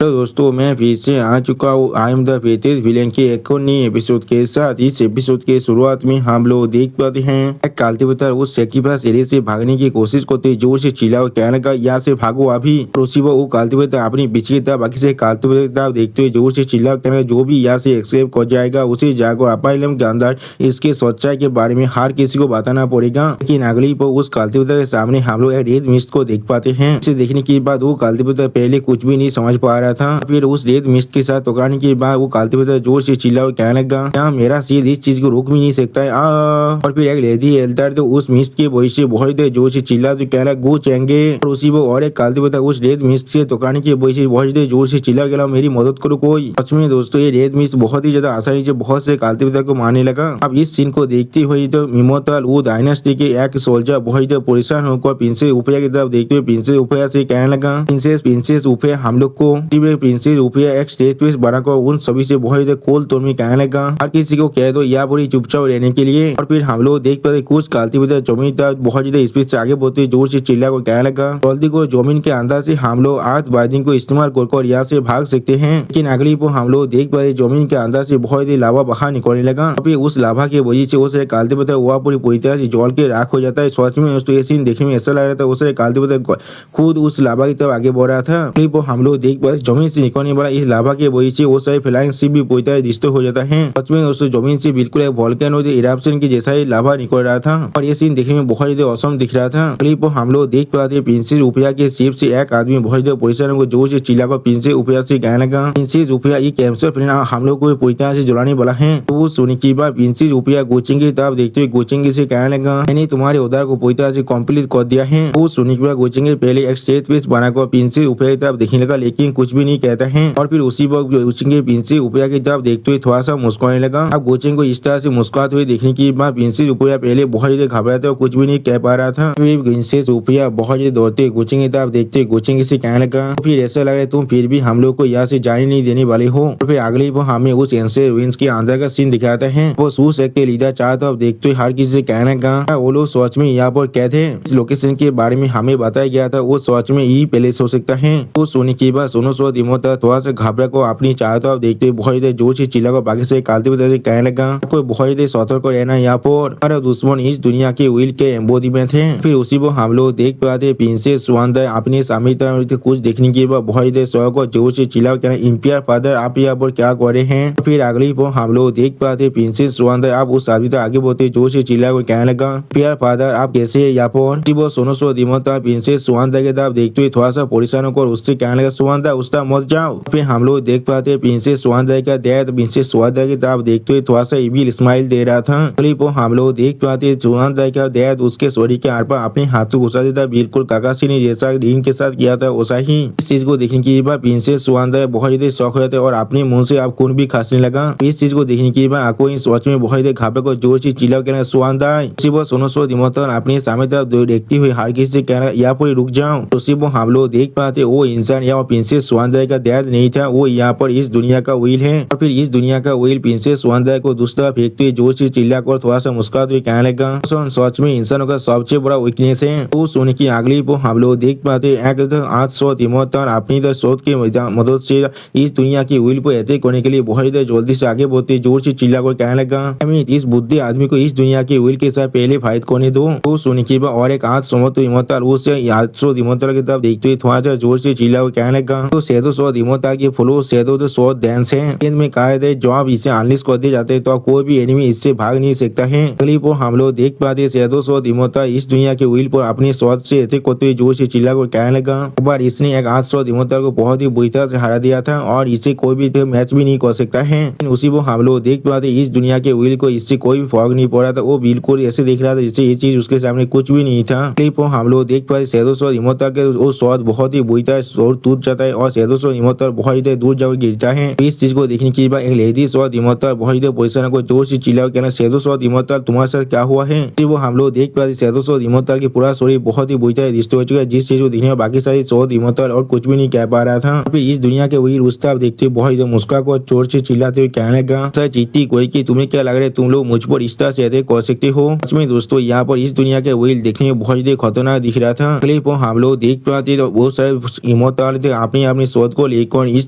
तो दोस्तों मैं फिर से आ चुका हूँ आई एम द फेटेस्ट विलेन के एक और नई एपिसोड के साथ। इस एपिसोड के शुरुआत में हम लोग देख पाते हैं एक कल्टीवेटर उस सेक्रीफाइस एरिया से भागने की कोशिश करते जोर से चिल्लाओ कहने का यहाँ से भागो अभी। और उसी वो कल्टीवेटर अपनी पीछे की तरफ बाकी से कल्टीवेटर की तरफ देखते हुए जोर से चिल्लाओ कहने जो भी यहाँ से एक्सेप्ट कर जाएगा उसे जाकर अपाइलम के अंदर इसके सच्चाई के बारे में हर किसी को बताना पड़ेगा। लेकिन अगली पर उस कल्टीवेटर के सामने हम लोग एक रेड मिस्ट को देख पाते हैं। इसे देखने के बाद वो कल्टीवेटर पहले कुछ भी नहीं समझ पा रहा था। फिर उस रेड मिस्ट के साथ टकराने के बाद वो कल्टीवेटर जोर से चिल्ला कहने लगा क्या मेरा सिर इस चीज को रोक भी नहीं सकता है। और फिर एक लेडी एल्टर तो उस मिस्ट के वजह से बहुत देर जोर से चिल्ला तो कह रहा गो चेंगे। और उसी वो और एक कल्टीवेटर उस रेड मिस्ट से टकराने की वजह से बहुत देर जोर से चिल्ला गया मेरी मदद करो कोई। सच में दोस्तों ये रेड मिस्ट बहुत ही ज्यादा आसानी से बहुत से कल्टीवेटर को मारने लगा। अब इस सीन को देखते हुए तो इमोर्टल वो डायनेस्टी के एक सोल्जर बहुत परेशान होकर प्रिंसेस उफिया की तरफ देखते हुए प्रिंसेस उफिया से कहने लगा प्रिंसेस उफिया हम लोग को प्रिंसेस उफिया एक स्टेज पे बनाकर उन सभी से बहुत कोल तोड़ में कहने लगा हर किसी को कह दो या पूरी चुपचाप रहने के लिए। और फिर हम लोग देख पाते कुछ कल्टीवेटर जमीन तक बहुत ज्यादा स्पीड से आगे बढ़ते जोर से चिल्ला को कहने लगा जल्दी को जमीन के अंदर से हम लोग आज बाइडिंग को इस्तेमाल कर यहाँ से भाग सकते हैं। लेकिन अगली को हम लोग देख पाते जमीन के अंदर से बहुत ही लावा बाहर निकलने लगा। अभी उस लाभा की वजह से उसे कल्टीवेटर हुआ पूरी तरह से जल के राख हो जाता है। सच में ये सीन देखने में ऐसा लग रहा था उसे कल्टीवेटर खुद उस लाभा की तरफ आगे बढ़ रहा था। हम लोग देख पाते जमीन से निकलने वाला इस लाभा के वजह से वो सारे फ्लाइंग शिप भी पूरी तरह डिस्ट्रॉय हो जाता है। सच में दोस्तों जमीन से बिल्कुल एक वोल्केनो इरप्शन की जैसा ही लाभा निकल रहा था और ये सीन देखने में बहुत ज्यादा औसम दिख रहा था। क्लिप हम लोग देख पाते प्रिंसेस उफिया के शिप से एक आदमी बहुत ज्यादा परेशान को जोर से चिल्लाकर प्रिंसेस उफिया से कहने लगा प्रिंसेस उफिया ये कैंसर फिर हम लोग को पूरी तरह से जलाने वाला है। तो वो सुनने के बाद प्रिंसेस उफिया गोचिंग की तरफ देखते हुए गोचिंग से कहने लगा मैंने तुम्हारे उधार को पूरी तरह से कंप्लीट कर दिया है। वो सुनने के बाद गोचिंग पहले एक स्टेज पीस बनाकर प्रिंसेस उफिया की तरफ देखने लगा लेकिन कुछ भी नहीं कहता है। और फिर उसी वक्त गोचिंग प्रिंसेस उफिया की तरफ देखते हुए थोड़ा सा मुस्कुराने लगा। अब गोचिंग को इस तरह से मुस्कुराते हुए देखने के बाद प्रिंसेस उफिया पहले बहुत ज्यादा घबराता और कुछ भी नहीं कह पा रहा था। फिर प्रिंसेस उफिया बहुत ज्यादा दौड़ते गोचिंग की तरफ देखते गोचिंग से कहने लगा फिर ऐसा लग रहा है तुम फिर भी हम लोग को यहाँ से जाने नहीं देने वाले हो। और फिर अगले वो हमें उस एंशिएंट रूइंस के अंदर का सीन दिखाता है। वो सूस के लीडर चारों तरफ देखते हुए हर किसी से कहने लगा वो लोग सच में यहाँ पर क्या थे इस लोकेशन के बारे में हमें बताया गया था वो सच में यही पैलेस हो सकता है। वो सोने के बाद सोनो सो इमोर्टल थोड़ा सा घबरा को अपनी चारों तरफ देखते हुए बहुत जोर से चिल्ला बाकी से कल्टीवेटर से कहने लगा कोई बहुत सतर्क रहना यहाँ पर और दुश्मन इस दुनिया के विल के एम्बोडीमेंट है। फिर उसी को हम लोग देख पाते प्रिंसेस सुवंदा अपने सामने कुछ देखने के बाद बहुत शौक और जोर से चिल्ला कहना इंपियर फादर आप यहाँ पर क्या कर रहे हैं। फिर अगली को हम लोग देख पाते प्रिंसेस सुवंदा आप उस आदमी तक आगे बढ़ते जोर से चिल्ला को कहने लगा इंपियर फादर आप कैसे है यहाँ पर। वो सोनो सो इमोर्टल प्रिंसेस सुवंदा के तरफ देखते हुए थोड़ा सा परेशान होकर उससे कहने लगा सुवंदा उसका मत जाओ। फिर हम लोग देख पाते प्रिंसेस सुवंदा का डैड प्रिंसेस सुवंदा की तरफ देखते हुए थोड़ा सा इविल स्माइल दे रहा था। वो हम लोग देख पाते सुवंदा का डैड उसके सॉरी के आर पर अपने हाथों घुसा देता बिल्कुल काकाशी ने जैसा रीन के साथ किया था वैसा ही। इस चीज को देखने के बाद प्रिंसेस सुवंदा बहुत ज्यादा शौक हो जाता है और अपने मुंह से आप खून भी खांसने लगा। इस चीज को देखने के बाद आपको इन सोच में बहुत ज्यादा घबरा को जोर से चिल्ला कहना सुवंदा वो सोनो सो इमोर्टल अपने सामने तरफ देखती हुई हर किसी से कहना यहाँ पर रुक जाओ। तो वो हम लोग देख पाते वो इंसान या प्रिंसेस सुवंदा का डैड नहीं था वो यहाँ पर इस दुनिया का विल है। और फिर इस दुनिया का विल प्रिंसेस सुवंदा को दूसरा फेंकते हुए जोर से चिल्ला कर थोड़ा सा मुस्कुराते हुए कहने लगा सच में इंसानों का सबसे बड़ा वीकनेस है। तो सोने की अगली को हम लोग देख पाते एक 800 इमोर्टल अपनी शोध की मदद से इस दुनिया की विल को अटैक करने के लिए बहुत जल्दी से आगे बढ़ते जोर से चिल्ला कर कहने लगा इस बुद्धि आदमी को इस दुनिया की विल के साथ पहले फाइट करने दो। तो सोने की और एक 800 इमोर्टल उससे 800 इमोर्टल की तरफ देखते हुए थोड़ा सा जोर से चिल्ला कर कहने लगा तो शैडो सो इमोर्टल के फ्लो शैडो तो सो डांस है में कहा थे जब इसे अनलिश कर दिए जाते तो कोई भी एनिमी इससे भाग नहीं सकता है। अगली को हम लोग देख पाते शैडो सो इमोर्टल इस दुनिया के विल पर अपनी शॉट से अटैक करते हुए जोर से चिल्ला कर कहने लगा एक बार इसने एक 800 इमोर्टल को बहुत ही बुरी तरह से हरा दिया था और इसे कोई भी मैच भी नहीं कर सकता है। उसी को हम लोग देख पाते इस दुनिया के विल को इससे कोई भी फर्क नहीं पड़ा था वो बिल्कुल ऐसे देख रहा था जैसे ये चीज उसके सामने कुछ भी नहीं था। क्लिप हम लोग देख पाते शैडो सो इमोर्टल के वो शॉट बहुत ही बुरी तरह टूट जाता है और शैडो सो इमोर्टल बहुत ही दूर जाकर गिरता है। इस चीज को देखने के बाद एक लेडी सो इमोर्टल बहुत ही परेशान को जोर से चिल्ला कहना शैडो सो इमोर्टल तुम्हारे साथ क्या हुआ है। वो हम लोग देख पाते शैडो सो इमोर्टल की पूरा स्टोरी बहुत ही बुरी तरह डिस्ट्रॉय हो चुका है जिस चीज को देखने में बाकी सारी सो इमोर्टल और कुछ भी नहीं कह पा रहा था। फिर इस दुनिया के वही रुस्ता देखते बहुत ही मुस्कुरा को जोर से चिल्लाते हुए कहने लगा सर चीटी कोई की तुम्हें क्या लग रहा है तुम लोग मुझ पर इस तरह से अटैक कर सकते हो। सच में दोस्तों यहाँ पर इस दुनिया के वही देखने में बहुत ही खतरनाक दिख रहा था। क्लिप हम लोग देख पाते तो बहुत सारे इमोर्टल अपनी अपनी शोध को लेकर इस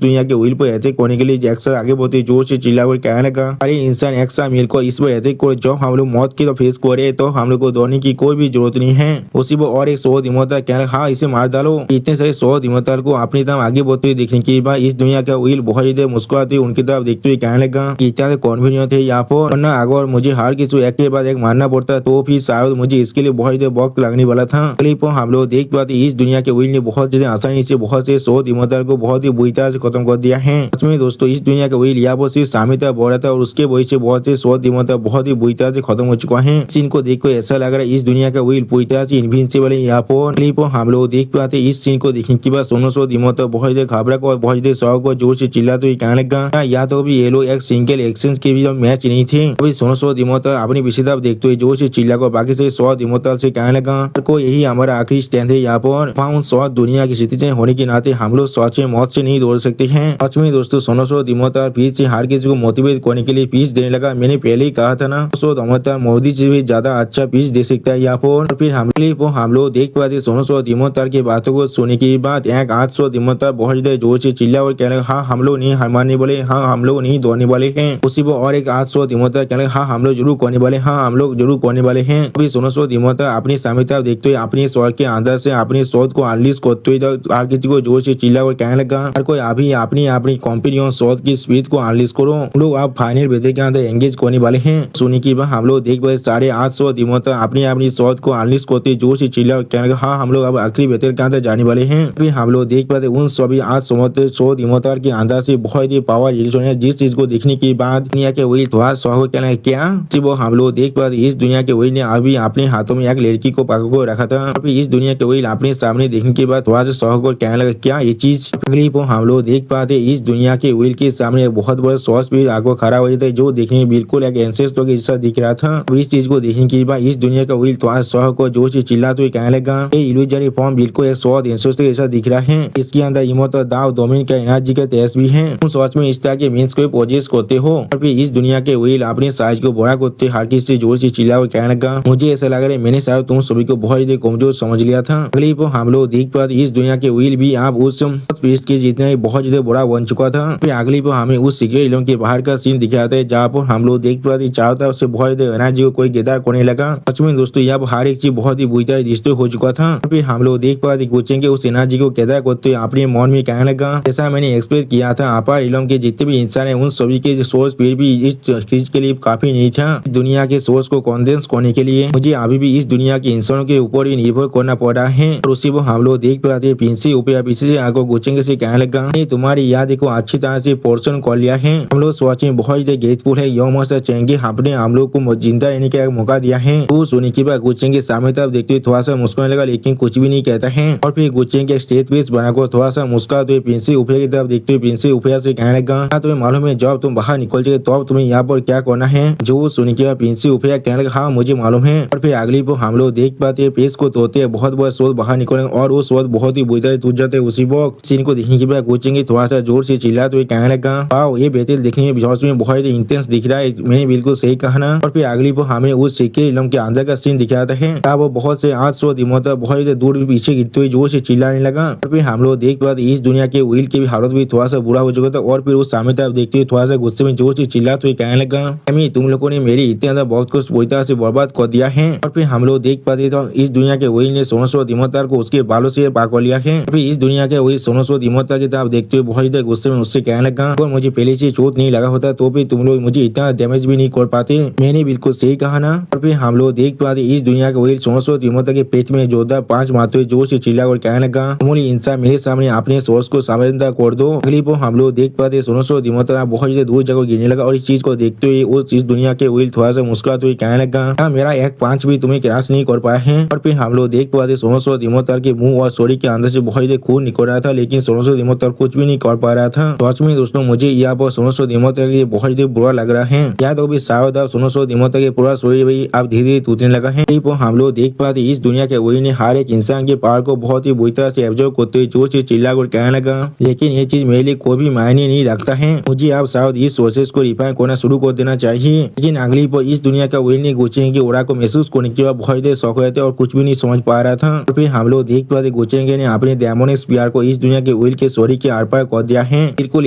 दुनिया के व्हील पर अटैक करने के लिए जैक्सन आगे बहुत ही जोर से चिल्ला कर कहने लगा, अरे इंसान एक्स्ट्रा मिल को इस पर अटैक करे, जब हम लोग मौत की तो फेस करे तो हम लोग को दौड़ने की कोई भी जरूरत नहीं है। उसी पर और एक शोध इमोता कहने लगा, हाँ इसे मार डालो। इतने सारे शोध इमोता को अपनी तरफ आगे बढ़ते हुए देखने के बाद इस दुनिया का व्हील बहुत ज्यादा मुस्कुराते हुए उनकी तरफ देखते हुए कहने लगा कि इतना कॉन्फिडेंट है यहाँ पर, वरना अगर मुझे हर किसी एक के बाद एक मारना पड़ता तो फिर शायद मुझे इसके लिए बहुत ज्यादा वक्त लगने वाला था। क्लिप हम लोग देख पाते इस दुनिया के व्हील ने बहुत ज्यादा आसानी से बहुत से शोध इमोता को बहुत ही बुरी तरह से खत्म कर दिया है। सच में दोस्तों इस दुनिया का व्हील यहाँ पर सिर्फ सामने तक बढ़ रहा था और उसके वजह से बहुत से शोध इमोता बहुत ही बुरी तरह से खत्म हो चुका है। सीन को देखकर ऐसा लग रहा है इस दुनिया का व्हील पूरी तरह से इनविंसिबल है। यहाँ पर क्लिप हम लोग देख पाते इस सीन को देखने के बाद सोनो शोध इमोता बहुत ज्यादा घबरा और बहुत ज्यादा शौक और जोर से चिल्लाते हुए कहने लगा, या तो अभी ये लोग एक सिंगल एक्शन के भी मैच नहीं थे। अभी सोनो शोध इमोता अपनी पीछे तरफ देखते हुए जोर से चिल्ला कर बाकी से शोध इमोता से कहने लगा, को यही हमारा आखिरी स्टैंड है। यहाँ पर फाउंड शोध दुनिया की सिटीजन होने के नाते हम लोग सच में मौत से नहीं दौड़ सकते हैं। सच में दोस्तों सोनो शोध इमोता फिर से हर किसी को मोटिवेट करने के लिए पीस देने लगा। मैंने पहले ही कहा था ना, शोध इमोता मोदी से भी ज्यादा अच्छा पीस दे सकता है यहाँ पर। फिर हम लोग देख पाते सोनो शोध इमोता की बातों को सुनने के बाद एक आठ शोध इमोता बहुत ज्यादा जोर से चिल्ला और कहने लगा, हाँ हम लोग नहीं हारने वाले, हाँ हम लोग नहीं दौड़ने वाले हैं। उसी पर और एक आठ शोध इमोता कहने लगा, हाँ हम लोग जरूर करने वाले, हाँ हम लोग जरूर करने वाले हैं। अभी सोनो शोध इमोता अपनी सामने तरफ देखते हुए अपने शोध के अंदर से अपने शोध को अनलीज करते हुए हर किसी को जोर से चिल्ला और कहने लगा, हर कोई अभी अपनी अपनी कंपनी शोध की स्पीड को अनलीज करो, हम लोग आप फाइनल बेटे के अंदर एंगेज करने वाले हैं। सुनने के बाद हम लोग देख पाए साढ़े 8 शोध इमोता अपनी अपनी शोध को अनलीज करते जोर से चिल्ला और कहने लगा, हाँ हम लोग अब आखिरी बेटे के अंदर जाने वाले हैं। फिर हम लोग देख पाते उन सभी 8 शोध इमोता के अंदर से बहुत ही पावर रिलीज होने, जिस चीज को देखने के बाद दुनिया के व्हील थोड़ा शौक कहना क्या वो हम लोग देख पाते इस दुनिया के व्हील ने अभी अपने हाथों में एक लड़की को पकड़ कर रखा था। फिर इस दुनिया के व्हील अपने सामने देखने के बाद थोड़ा सा शौक और कहने लगा, क्या ये चीज। हम लोग देख पाते इस दुनिया के व्हील के सामने एक बहुत बड़ा सॉस भी आगे खड़ा हो जाता है, जो देखने में बिल्कुल एक एंसेस्टर के जैसा दिख रहा था। इस चीज को देखने के बाद इस दुनिया का व्हील थोड़ा शौक और जोर से चिल्लाते हुए कहने लगा, ये इल्यूजनरी फॉर्म बिल्कुल एक सॉस एंसेस्टर जैसा दिख रहा है, इसके अंदर इमोता दाव डोमेन का एनर्जी का तेज भी है, उन सॉस में इस तरह के मीन्स को पोजेस करते हो। और फिर इस दुनिया के व्हील अपने साइज को बड़ा करते हर किसी से जोर से चिल्ला और कहने लगा, मुझे ऐसा लग रहा है मैंने शायद तुम सभी को बहुत ज्यादा कमजोर समझ लिया था। अगली हम लोग देख पाते इस दुनिया के व्हील भी आप उस पीस के जितना बहुत ज्यादा बड़ा बन चुका था। फिर अगली पर हमें उस सीक्रेट इलाके के बाहर का सीन दिखाता है, जहाँ पर हम लोग देख पाते चारों तरफ से बहुत ज्यादा एनर्जी को कोई गेदार करने लगा। सच में दोस्तों यहाँ हर एक चीज बहुत ही बुरी तरह डिस्ट्रॉय हो चुका था। फिर हम लोग देख पाते गुचेंगे उस एनर्जी को गेदार करते अपने मन में कहने लगा, जैसा मैंने एक्सपेक्ट किया था अपार इलाके के जितने भी इंसान है उन सभी के सोर्स फिर भी इस चीज के लिए काफी नहीं था। दुनिया के सोर्स को कॉन्डेंस करने के लिए मुझे अभी भी इस दुनिया के इंसानों के ऊपर ही निर्भर करना पड़ रहा है। और उसी को हम लोग देख पाते पिंसी ऊपर पीछे से आगे गुचेंगे से कहने लगा, तुम्हारी याद को अच्छी तरह से पोर्शन कर लिया है, हम लोग सोच में बहुत ज्यादा ग्रेटफुल है, यो मस्त चेंगे आपने हम लोग को जिंदा रहने का मौका दिया है। तो सुनने के बाद गुचेंगे सामने तरफ देखते हुए थोड़ा सा मुस्कुराने लगा, लेकिन कुछ भी नहीं कहता है। और फिर गुचेंगे स्टेज पेस बनाकर थोड़ा सा मुस्कुराते हुए पिंसी ऊपर की तरफ देखते हुए पिंसी ऊपर से कहने लगा, तुम्हें मालूम है जब तुम बाहर निकल जाए तो तुम्हें यहाँ पर क्या करना है। जो सुनने के बाद पिंसी ऊपर कहने लगा, हाँ मुझे मालूम है। और फिर अगली पर हम लोग देख पाते पेस को तोड़ते बहुत बड़ा शोध बाहर निकले और वो शोध बहुत ही बुरी तरह टूट जाते। उसी वक्त सीन को देखने के बाद गुचेंगे थोड़ा सा जोर से चिल्लाते हुए कहने लगा, वाओ ये बेहतर देखने में विश्वास में बहुत ही इंटेंस दिख रहा है, मैंने बिल्कुल सही कहा ना। और फिर अगली पर हमें उस सिक्के इलम के अंदर का सीन दिखाता है, वो बहुत से 800 दिमोता बहुत ही दूर पीछे गिरते हुए जोर से चिल्लाने लगा। और फिर हम लोग देख पाते इस दुनिया के व्हील की भी हालत भी थोड़ा सा बुरा हो चुका था। और फिर उस सामने तरफ देखते हुए थोड़ा सा गुस्से में जोर से चिल्लाते हुए कहने लगा, तुम लोगों ने मेरी इतने अंदर बहुत कुछ बुरी तरह से बर्बाद कर दिया है। और फिर हम लोग देख पाते तो इस दुनिया के व्हील ने 1600 दिमोता को उसके बालों से पाकर लिया है। फिर इस दुनिया के व्हील 1600 दिमोता की तरफ देखते हुए बहुत ज्यादा गुस्से में उससे कहने लगा, और मुझे पहले से चोट नहीं लगा होता तो भी तुम लोग मुझे इतना डैमेज भी नहीं कर पाते, मैंने बिल्कुल सही कहा ना। और फिर हम लोग देख पाते इस दुनिया के व्हील 1600 दिमोता के पेट में जोरदार 5 मारते हुए जोर से चिल्ला और कहने लगा, अमूल्य इंसान मेरे सामने अपने सोर्स को सावधान कर दो। अगली पर हम लोग देख पाते 1600 दिमोता बहुत ज्यादा दूर जगह गिरने लगा। और इस चीज को देखते हुए उस इस दुनिया के व्हील थोड़ा सा मुस्कुराते हुए कहने लगा, मेरा एक पांच भी तुम्हें क्रैश नहीं कर पाया है। और फिर हम लोग देख पाते 1600 दिमोता के मुंह और शरीर के अंदर से बहुत ज्यादा खून निकल रहा था, लेकिन 1600 दिमोता कुछ भी नहीं कर पा रहा था। सच में दोस्तों मुझे यहाँ पर 1600 दिमोता के लिए बहुत ज्यादा बुरा लग रहा है। या तो भी शायद अब 1600 दिमोता के पूरा शरीर भी अब धीरे धीरे टूटने लगा है। हम लोग देख पाते इस दुनिया के व्हील ने हर एक इंसान के पावर को बहुत ही बुरी तरह से एब्जॉर्ब करते हुए जोर से चिल्ला कर कहने लगा, लेकिन ये चीज मेरे लिए कोई भी मायने नहीं रखता है, मुझे अब शायद इस प्रोसेस को रिफाइन करना शुरू कर देना चाहिए। लेकिन अगली पर इस दुनिया का व्हील ने गुचेंगे ओरा को महसूस करने के बाद बहुत देर शौक रहते और कुछ भी नहीं समझ पा रहा था। और फिर हम लोग देख पाते गुचेंगे ने अपने डेमोनिक स्पीयर को इस दुनिया के व्हील के स्टोरी के आर पार कर दिया है। बिल्कुल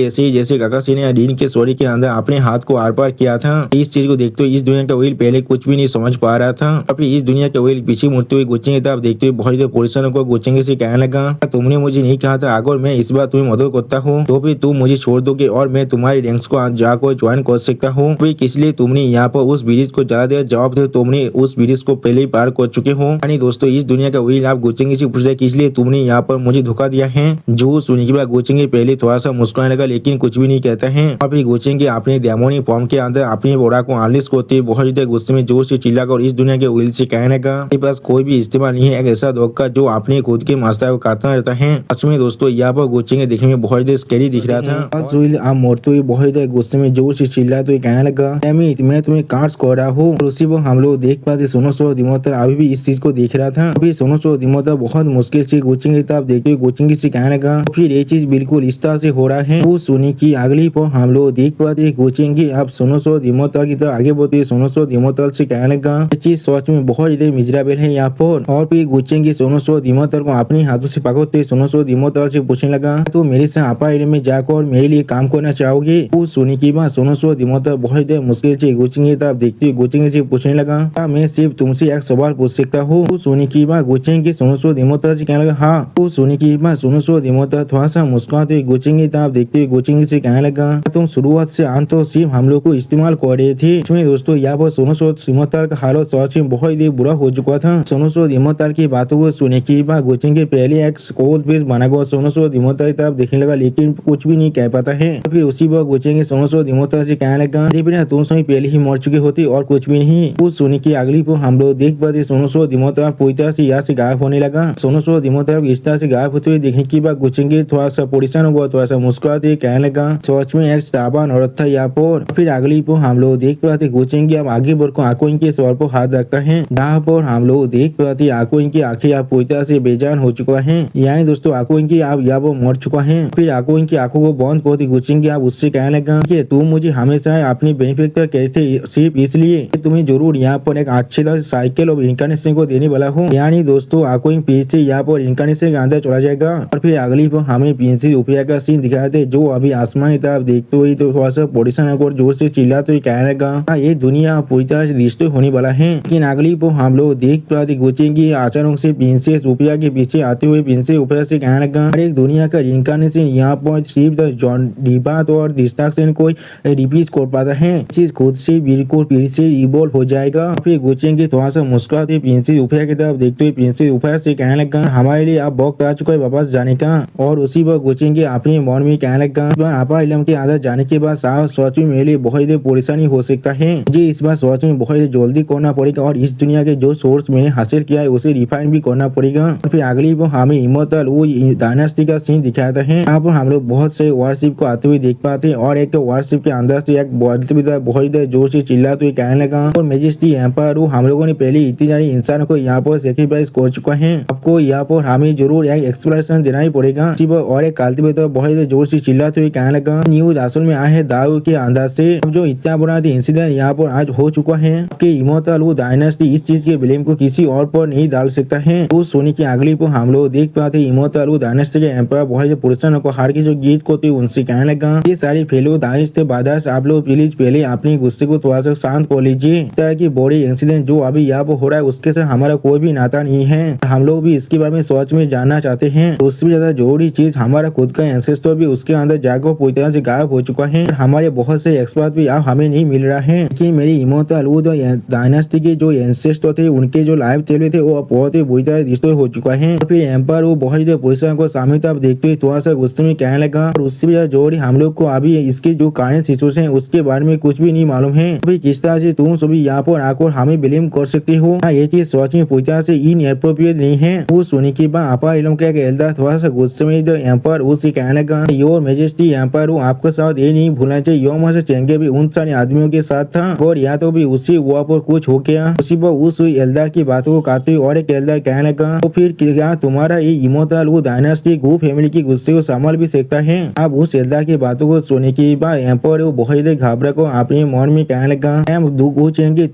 ऐसे ही जैसे काकाशी ने डीन के स्टोरी के अंदर अपने हाथ को आर पार किया था। इस चीज को देखते हुए इस दुनिया का व्हील पहले कुछ भी नहीं समझ पा रहा था। अभी इस दुनिया का व्हील पीछे मुड़ते हुए गुचिंग की तरफ देखते हुए बहुत परेशान को गुचिंग से कहने लगा, तुमने मुझे नहीं कहा था अगर मैं इस बार तुम्हें मदद करता हूँ तो फिर तुम मुझे छोड़ दोगे और मैं तुम्हारी रैंक्स को जाकर ज्वाइन कर सकता हूँ। फिर किस लिए तुमने यहाँ पर उस ब्रिज को जला दिया? जवाब दो, तुमने उस ब्रिज को पहले ही पार कर चुके हो। यानी दोस्तों इस दुनिया का व्हील आप गुचिंग से पूछ रहे किस लिए तुमने यहाँ पर मुझे धोखा दिया है। जो सुनने के बाद गुचिंग पहले थोड़ा सा मुस्कुराने लगा लेकिन कुछ भी नहीं कहता है। अभी गुचिंग अपने डेमोनी फॉर्म के अंदर अपनी बोरा को अनलिस्ट करते बहुत ज्यादा गुस्से में जोर से चिल्लाकर इस दुनिया के व्हील से कहने लगा, मेरे पास कोई भी इस्तेमाल नहीं है एक ऐसा धोखा जो अपने खुद के मास्टर को काटना रहता है। सच में दोस्तों यहाँ पर गुचिंग देखने में बहुत ज्यादा स्कैरी दिख रहा था। जोइल आप मोड़ते हुए बहुत ज्यादा गुस्से में जोर से चिल्ला तो कहने लगा, अमित मैं तुम्हें काट्स कर रहा हूँ। और उसी वक्त हम लोग देख पाते सोनोसो दिमोतर अभी भी इस चीज को देख रहा था। अभी सोनोसो दिमोतर बहुत मुश्किल से गुचिंग की तरफ देखते हुए गुचिंग से कहने लगा, फिर ये चीज बिल्कुल इस तरह से हो रहा है। वो सुनी की अगली पर हम लोग देख पाते गुचिंग अब सोनोसो दिमोतर की तरफ आगे बढ़ते सोनोसो दिमोतर से कहने लगा, ये चीज सच में बहुत ज्यादा मिजरेबल है यहाँ पर। और फिर गुचिंग सोनोसो दिमोतर को अपने हाथों से पकड़ते सोनोसो दिमोतर से पूछने लगा, तो मेरे से आपा एरिया में जाकर मेरे लिए काम करना चाहोगे? वो सुनी की बात सोनोसो दिमोतर बहुत मुश्किल से गुचिंग की तरफ देखते हुए गुचिंग से पूछने लगा, क्या मैं सिर्फ तुमसे एक सवाल पूछ सकता हूँ? वो सुनी की बात गुचिंग सोनोसो दिमोतर से कहने लगा, हाँ। वो सुनी की बात सोनोसो दिमोतर थोड़ा सा मुस्कुराते हुए गुचिंग की तरफ देखते हुए गुचिंग से कहने लगा, तुम शुरुआत से अंत तो सिर्फ हम लोग को इस्तेमाल कर रहे थे। इसमें दोस्तों यहाँ पर सोनोसो दिमोतर का हालत सच में बहुत ही बुरा हो चुका था। सोनोसो दिमोतर की बातों को सुने की बात गुचिंग पहले एक कोल्ड पेस्ट बनाकर सोनोसो दिमोतर की तरफ देखने लगा लेकिन कुछ भी नहीं कह पाता है। फिर उसी वक्त गुचिंग सोनोसो दिमोतर से कहने लगा, अरे बिना तुम समय पहले ही मर चुके होते और कुछ भी नहीं। कुछ सुनी की अगली को हम लोग देख पाते सोनोसो दिमोतर पूरी तरह से यहाँ से गायब होने लगा। सोनोसो दिमोतर इस तरह से गायब होते हुए देखने की बात गुचिंग थोड़ा सा परेशान हुआ, थोड़ा सा मुस्कुराते कहने लगा, सच में एक ताबान औरत था यहाँ पर। फिर अगली को हम लोग देख पाते गुचिंग अब आगे बढ़कर आंखों इनके सर पर हाथ रखता है जहाँ पर हम लोग देख पाते आंखों इनकी आंखें आप पूरी तरह से बेजान हो चुका है। यानी दोस्तों आंखों इनकी आप यहाँ पर मर चुका है। फिर आंखों इनकी आंखों को बंद करती गुचिंग आप उससे कहने लगा कि तुम मुझे हमेशा अपनी बेनिफिट कहते सिर्फ इसलिए तुम्हें जरूर यहाँ पर एक अच्छे साइकिल और इनकारनेशन को देने वाला हूँ। यानी दोस्तों आंखों फिर से यहाँ पर इनकारनेशन के अंदर चला जाएगा। और फिर अगली पर हमें प्रिंसेस उपिया का सीन दिखाया थे जो अभी आसमान की तरफ देखते हुए तो थोड़ा सा परेशान होकर जोर से चिल्लाते हुए कहने लगा, ये दुनिया पूरी तरह से डिस्ट्रॉय होने वाला है। लेकिन अगली पर हम लोग देख पाते गुचिंग की अचानक से प्रिंसेस उपिया के पीछे आते हुए प्रिंसेस उपिया से कहने लगा, अरे दुनिया का इनकारनेशन यहाँ पर सिर्फ बात और डिस्ट्रैक्शन को रिपीट कर पाता है। चीज खुद से बिल्कुल फिर से इवॉल्व हो जाएगा। फिर गुचिंग की थोड़ा सा मुस्कुराते प्रिंसेस उपिया की तरफ देखते हुए प्रिंसेस उपिया से कहने लगा, हमारे लिए अब वक्त आ चुका है वापस जाने का। और उसी वक्त गुचिंग अपने मन में कहने लगा, आपा इलम के अंदर जाने के बाद सोच में मेरे लिए बहुत परेशानी हो सकता है। मुझे इस बार सोच में बहुत जल्दी करना पड़ेगा और इस दुनिया के जो सोर्स मैंने हासिल किया है उसे रिफाइन भी करना पड़ेगा। फिर अगली वो हमें इमोर्टल वो डायनास्टी का सीन दिखाता है। यहाँ पर हम लोग बहुत से वारशिप को आते हुए देख पाते हैं और एक वारशिप के अंदर से एक बहुत जोर से चिल्लाते हुए कहने लगा, और मेजेस्टी यहाँ पर हम लोगों ने पहले इतनी सारी इंसान को यहाँ पर सेक्रीफाइस कर चुका है, आपको यहाँ पर हमें जरूर एक एक्सप्लेनेशन देना ही पड़ेगा। और एक कालती तो बहुत जोर से चिल्लाते हुए कहने लगा, न्यूज असल में आए है दारू के अंदर से। अब जो इतना बड़ा इंसिडेंट यहाँ पर आज हो चुका है कि इमोर्टल वो डायनास्टी इस चीज के ब्लेम को किसी और पर नहीं डाल सकता है। तो सोनी की अगली को हम लोग देख पाते इमोर्टल वो डायनास्टी के एम्पायर बहुत पुरुषों को हार की जो गीत को उनसे कहने लगा, ये सारी फेलो दाइश थे बादाश आप लोग प्लीज पहले अपनी गुस्से को थोड़ा सा शांत कर लीजिए। इस तरह की बड़ी इंसिडेंट जो अभी यहाँ पर हो रहा है उसके साथ हमारा कोई भी नाता नहीं है। हम लोग भी इसके बारे में सोच में जानना चाहते हैं। तो उससे भी ज्यादा जरूरी चीज हमारा खुद का एंसेस्टर भी उसके अंदर जाकर पूरी तरह से गायब हो चुका है। हमारे बहुत से एक्सपर्ट भी अब हमें नहीं मिल रहा है। लेकिन मेरी इमोर्टल वो डायनास्टी के जो एंसेस्टर थे उनके जो लाइव थे वो बहुत ही बुरी तरह डिस्ट्रॉय हो चुका है। फिर एम्पायर वो बहुत पोजिशन को सामने तरफ देखते हुए थोड़ा सा गुस्से में कहने लगा, और उससे भी जरूरी हम लोग को अभी इसके जो कारण सिचुएशन है उसके बारे में कुछ भी नहीं मालूम है। अभी किस तरह से तुम सभी यहाँ पर आकर हमें ब्लेम कर सकते हो, ये चीज सोच में पूरी तरह से इनएप्रोप्रिएट नहीं है। वो सुनी के बाद आपा इलम का एल्डर थोड़ा सा गुस्से में एम्पायर उससे कहने लगा, योर मेजेस्टी एम्पायर वो आपके साथ ये नहीं भूलना चाहिए योम से चेंगे भी उन सारे आदमियों के साथ था और या तो भी उसी वहाँ पर कुछ हो गया। उसी पर उस एल्डर की बातों को काटते और एक एल्डर कहने लगा, तो फिर क्या तुम्हारा ये इमोर्टल वो डायनास्टी गो फैमिली की गुस्से को संभाल भी सकता है। अब उस एल्डर की बातों को सुनने के बाद एम्पायर वो बहुत घबरा को अपने मन में कहने लगा,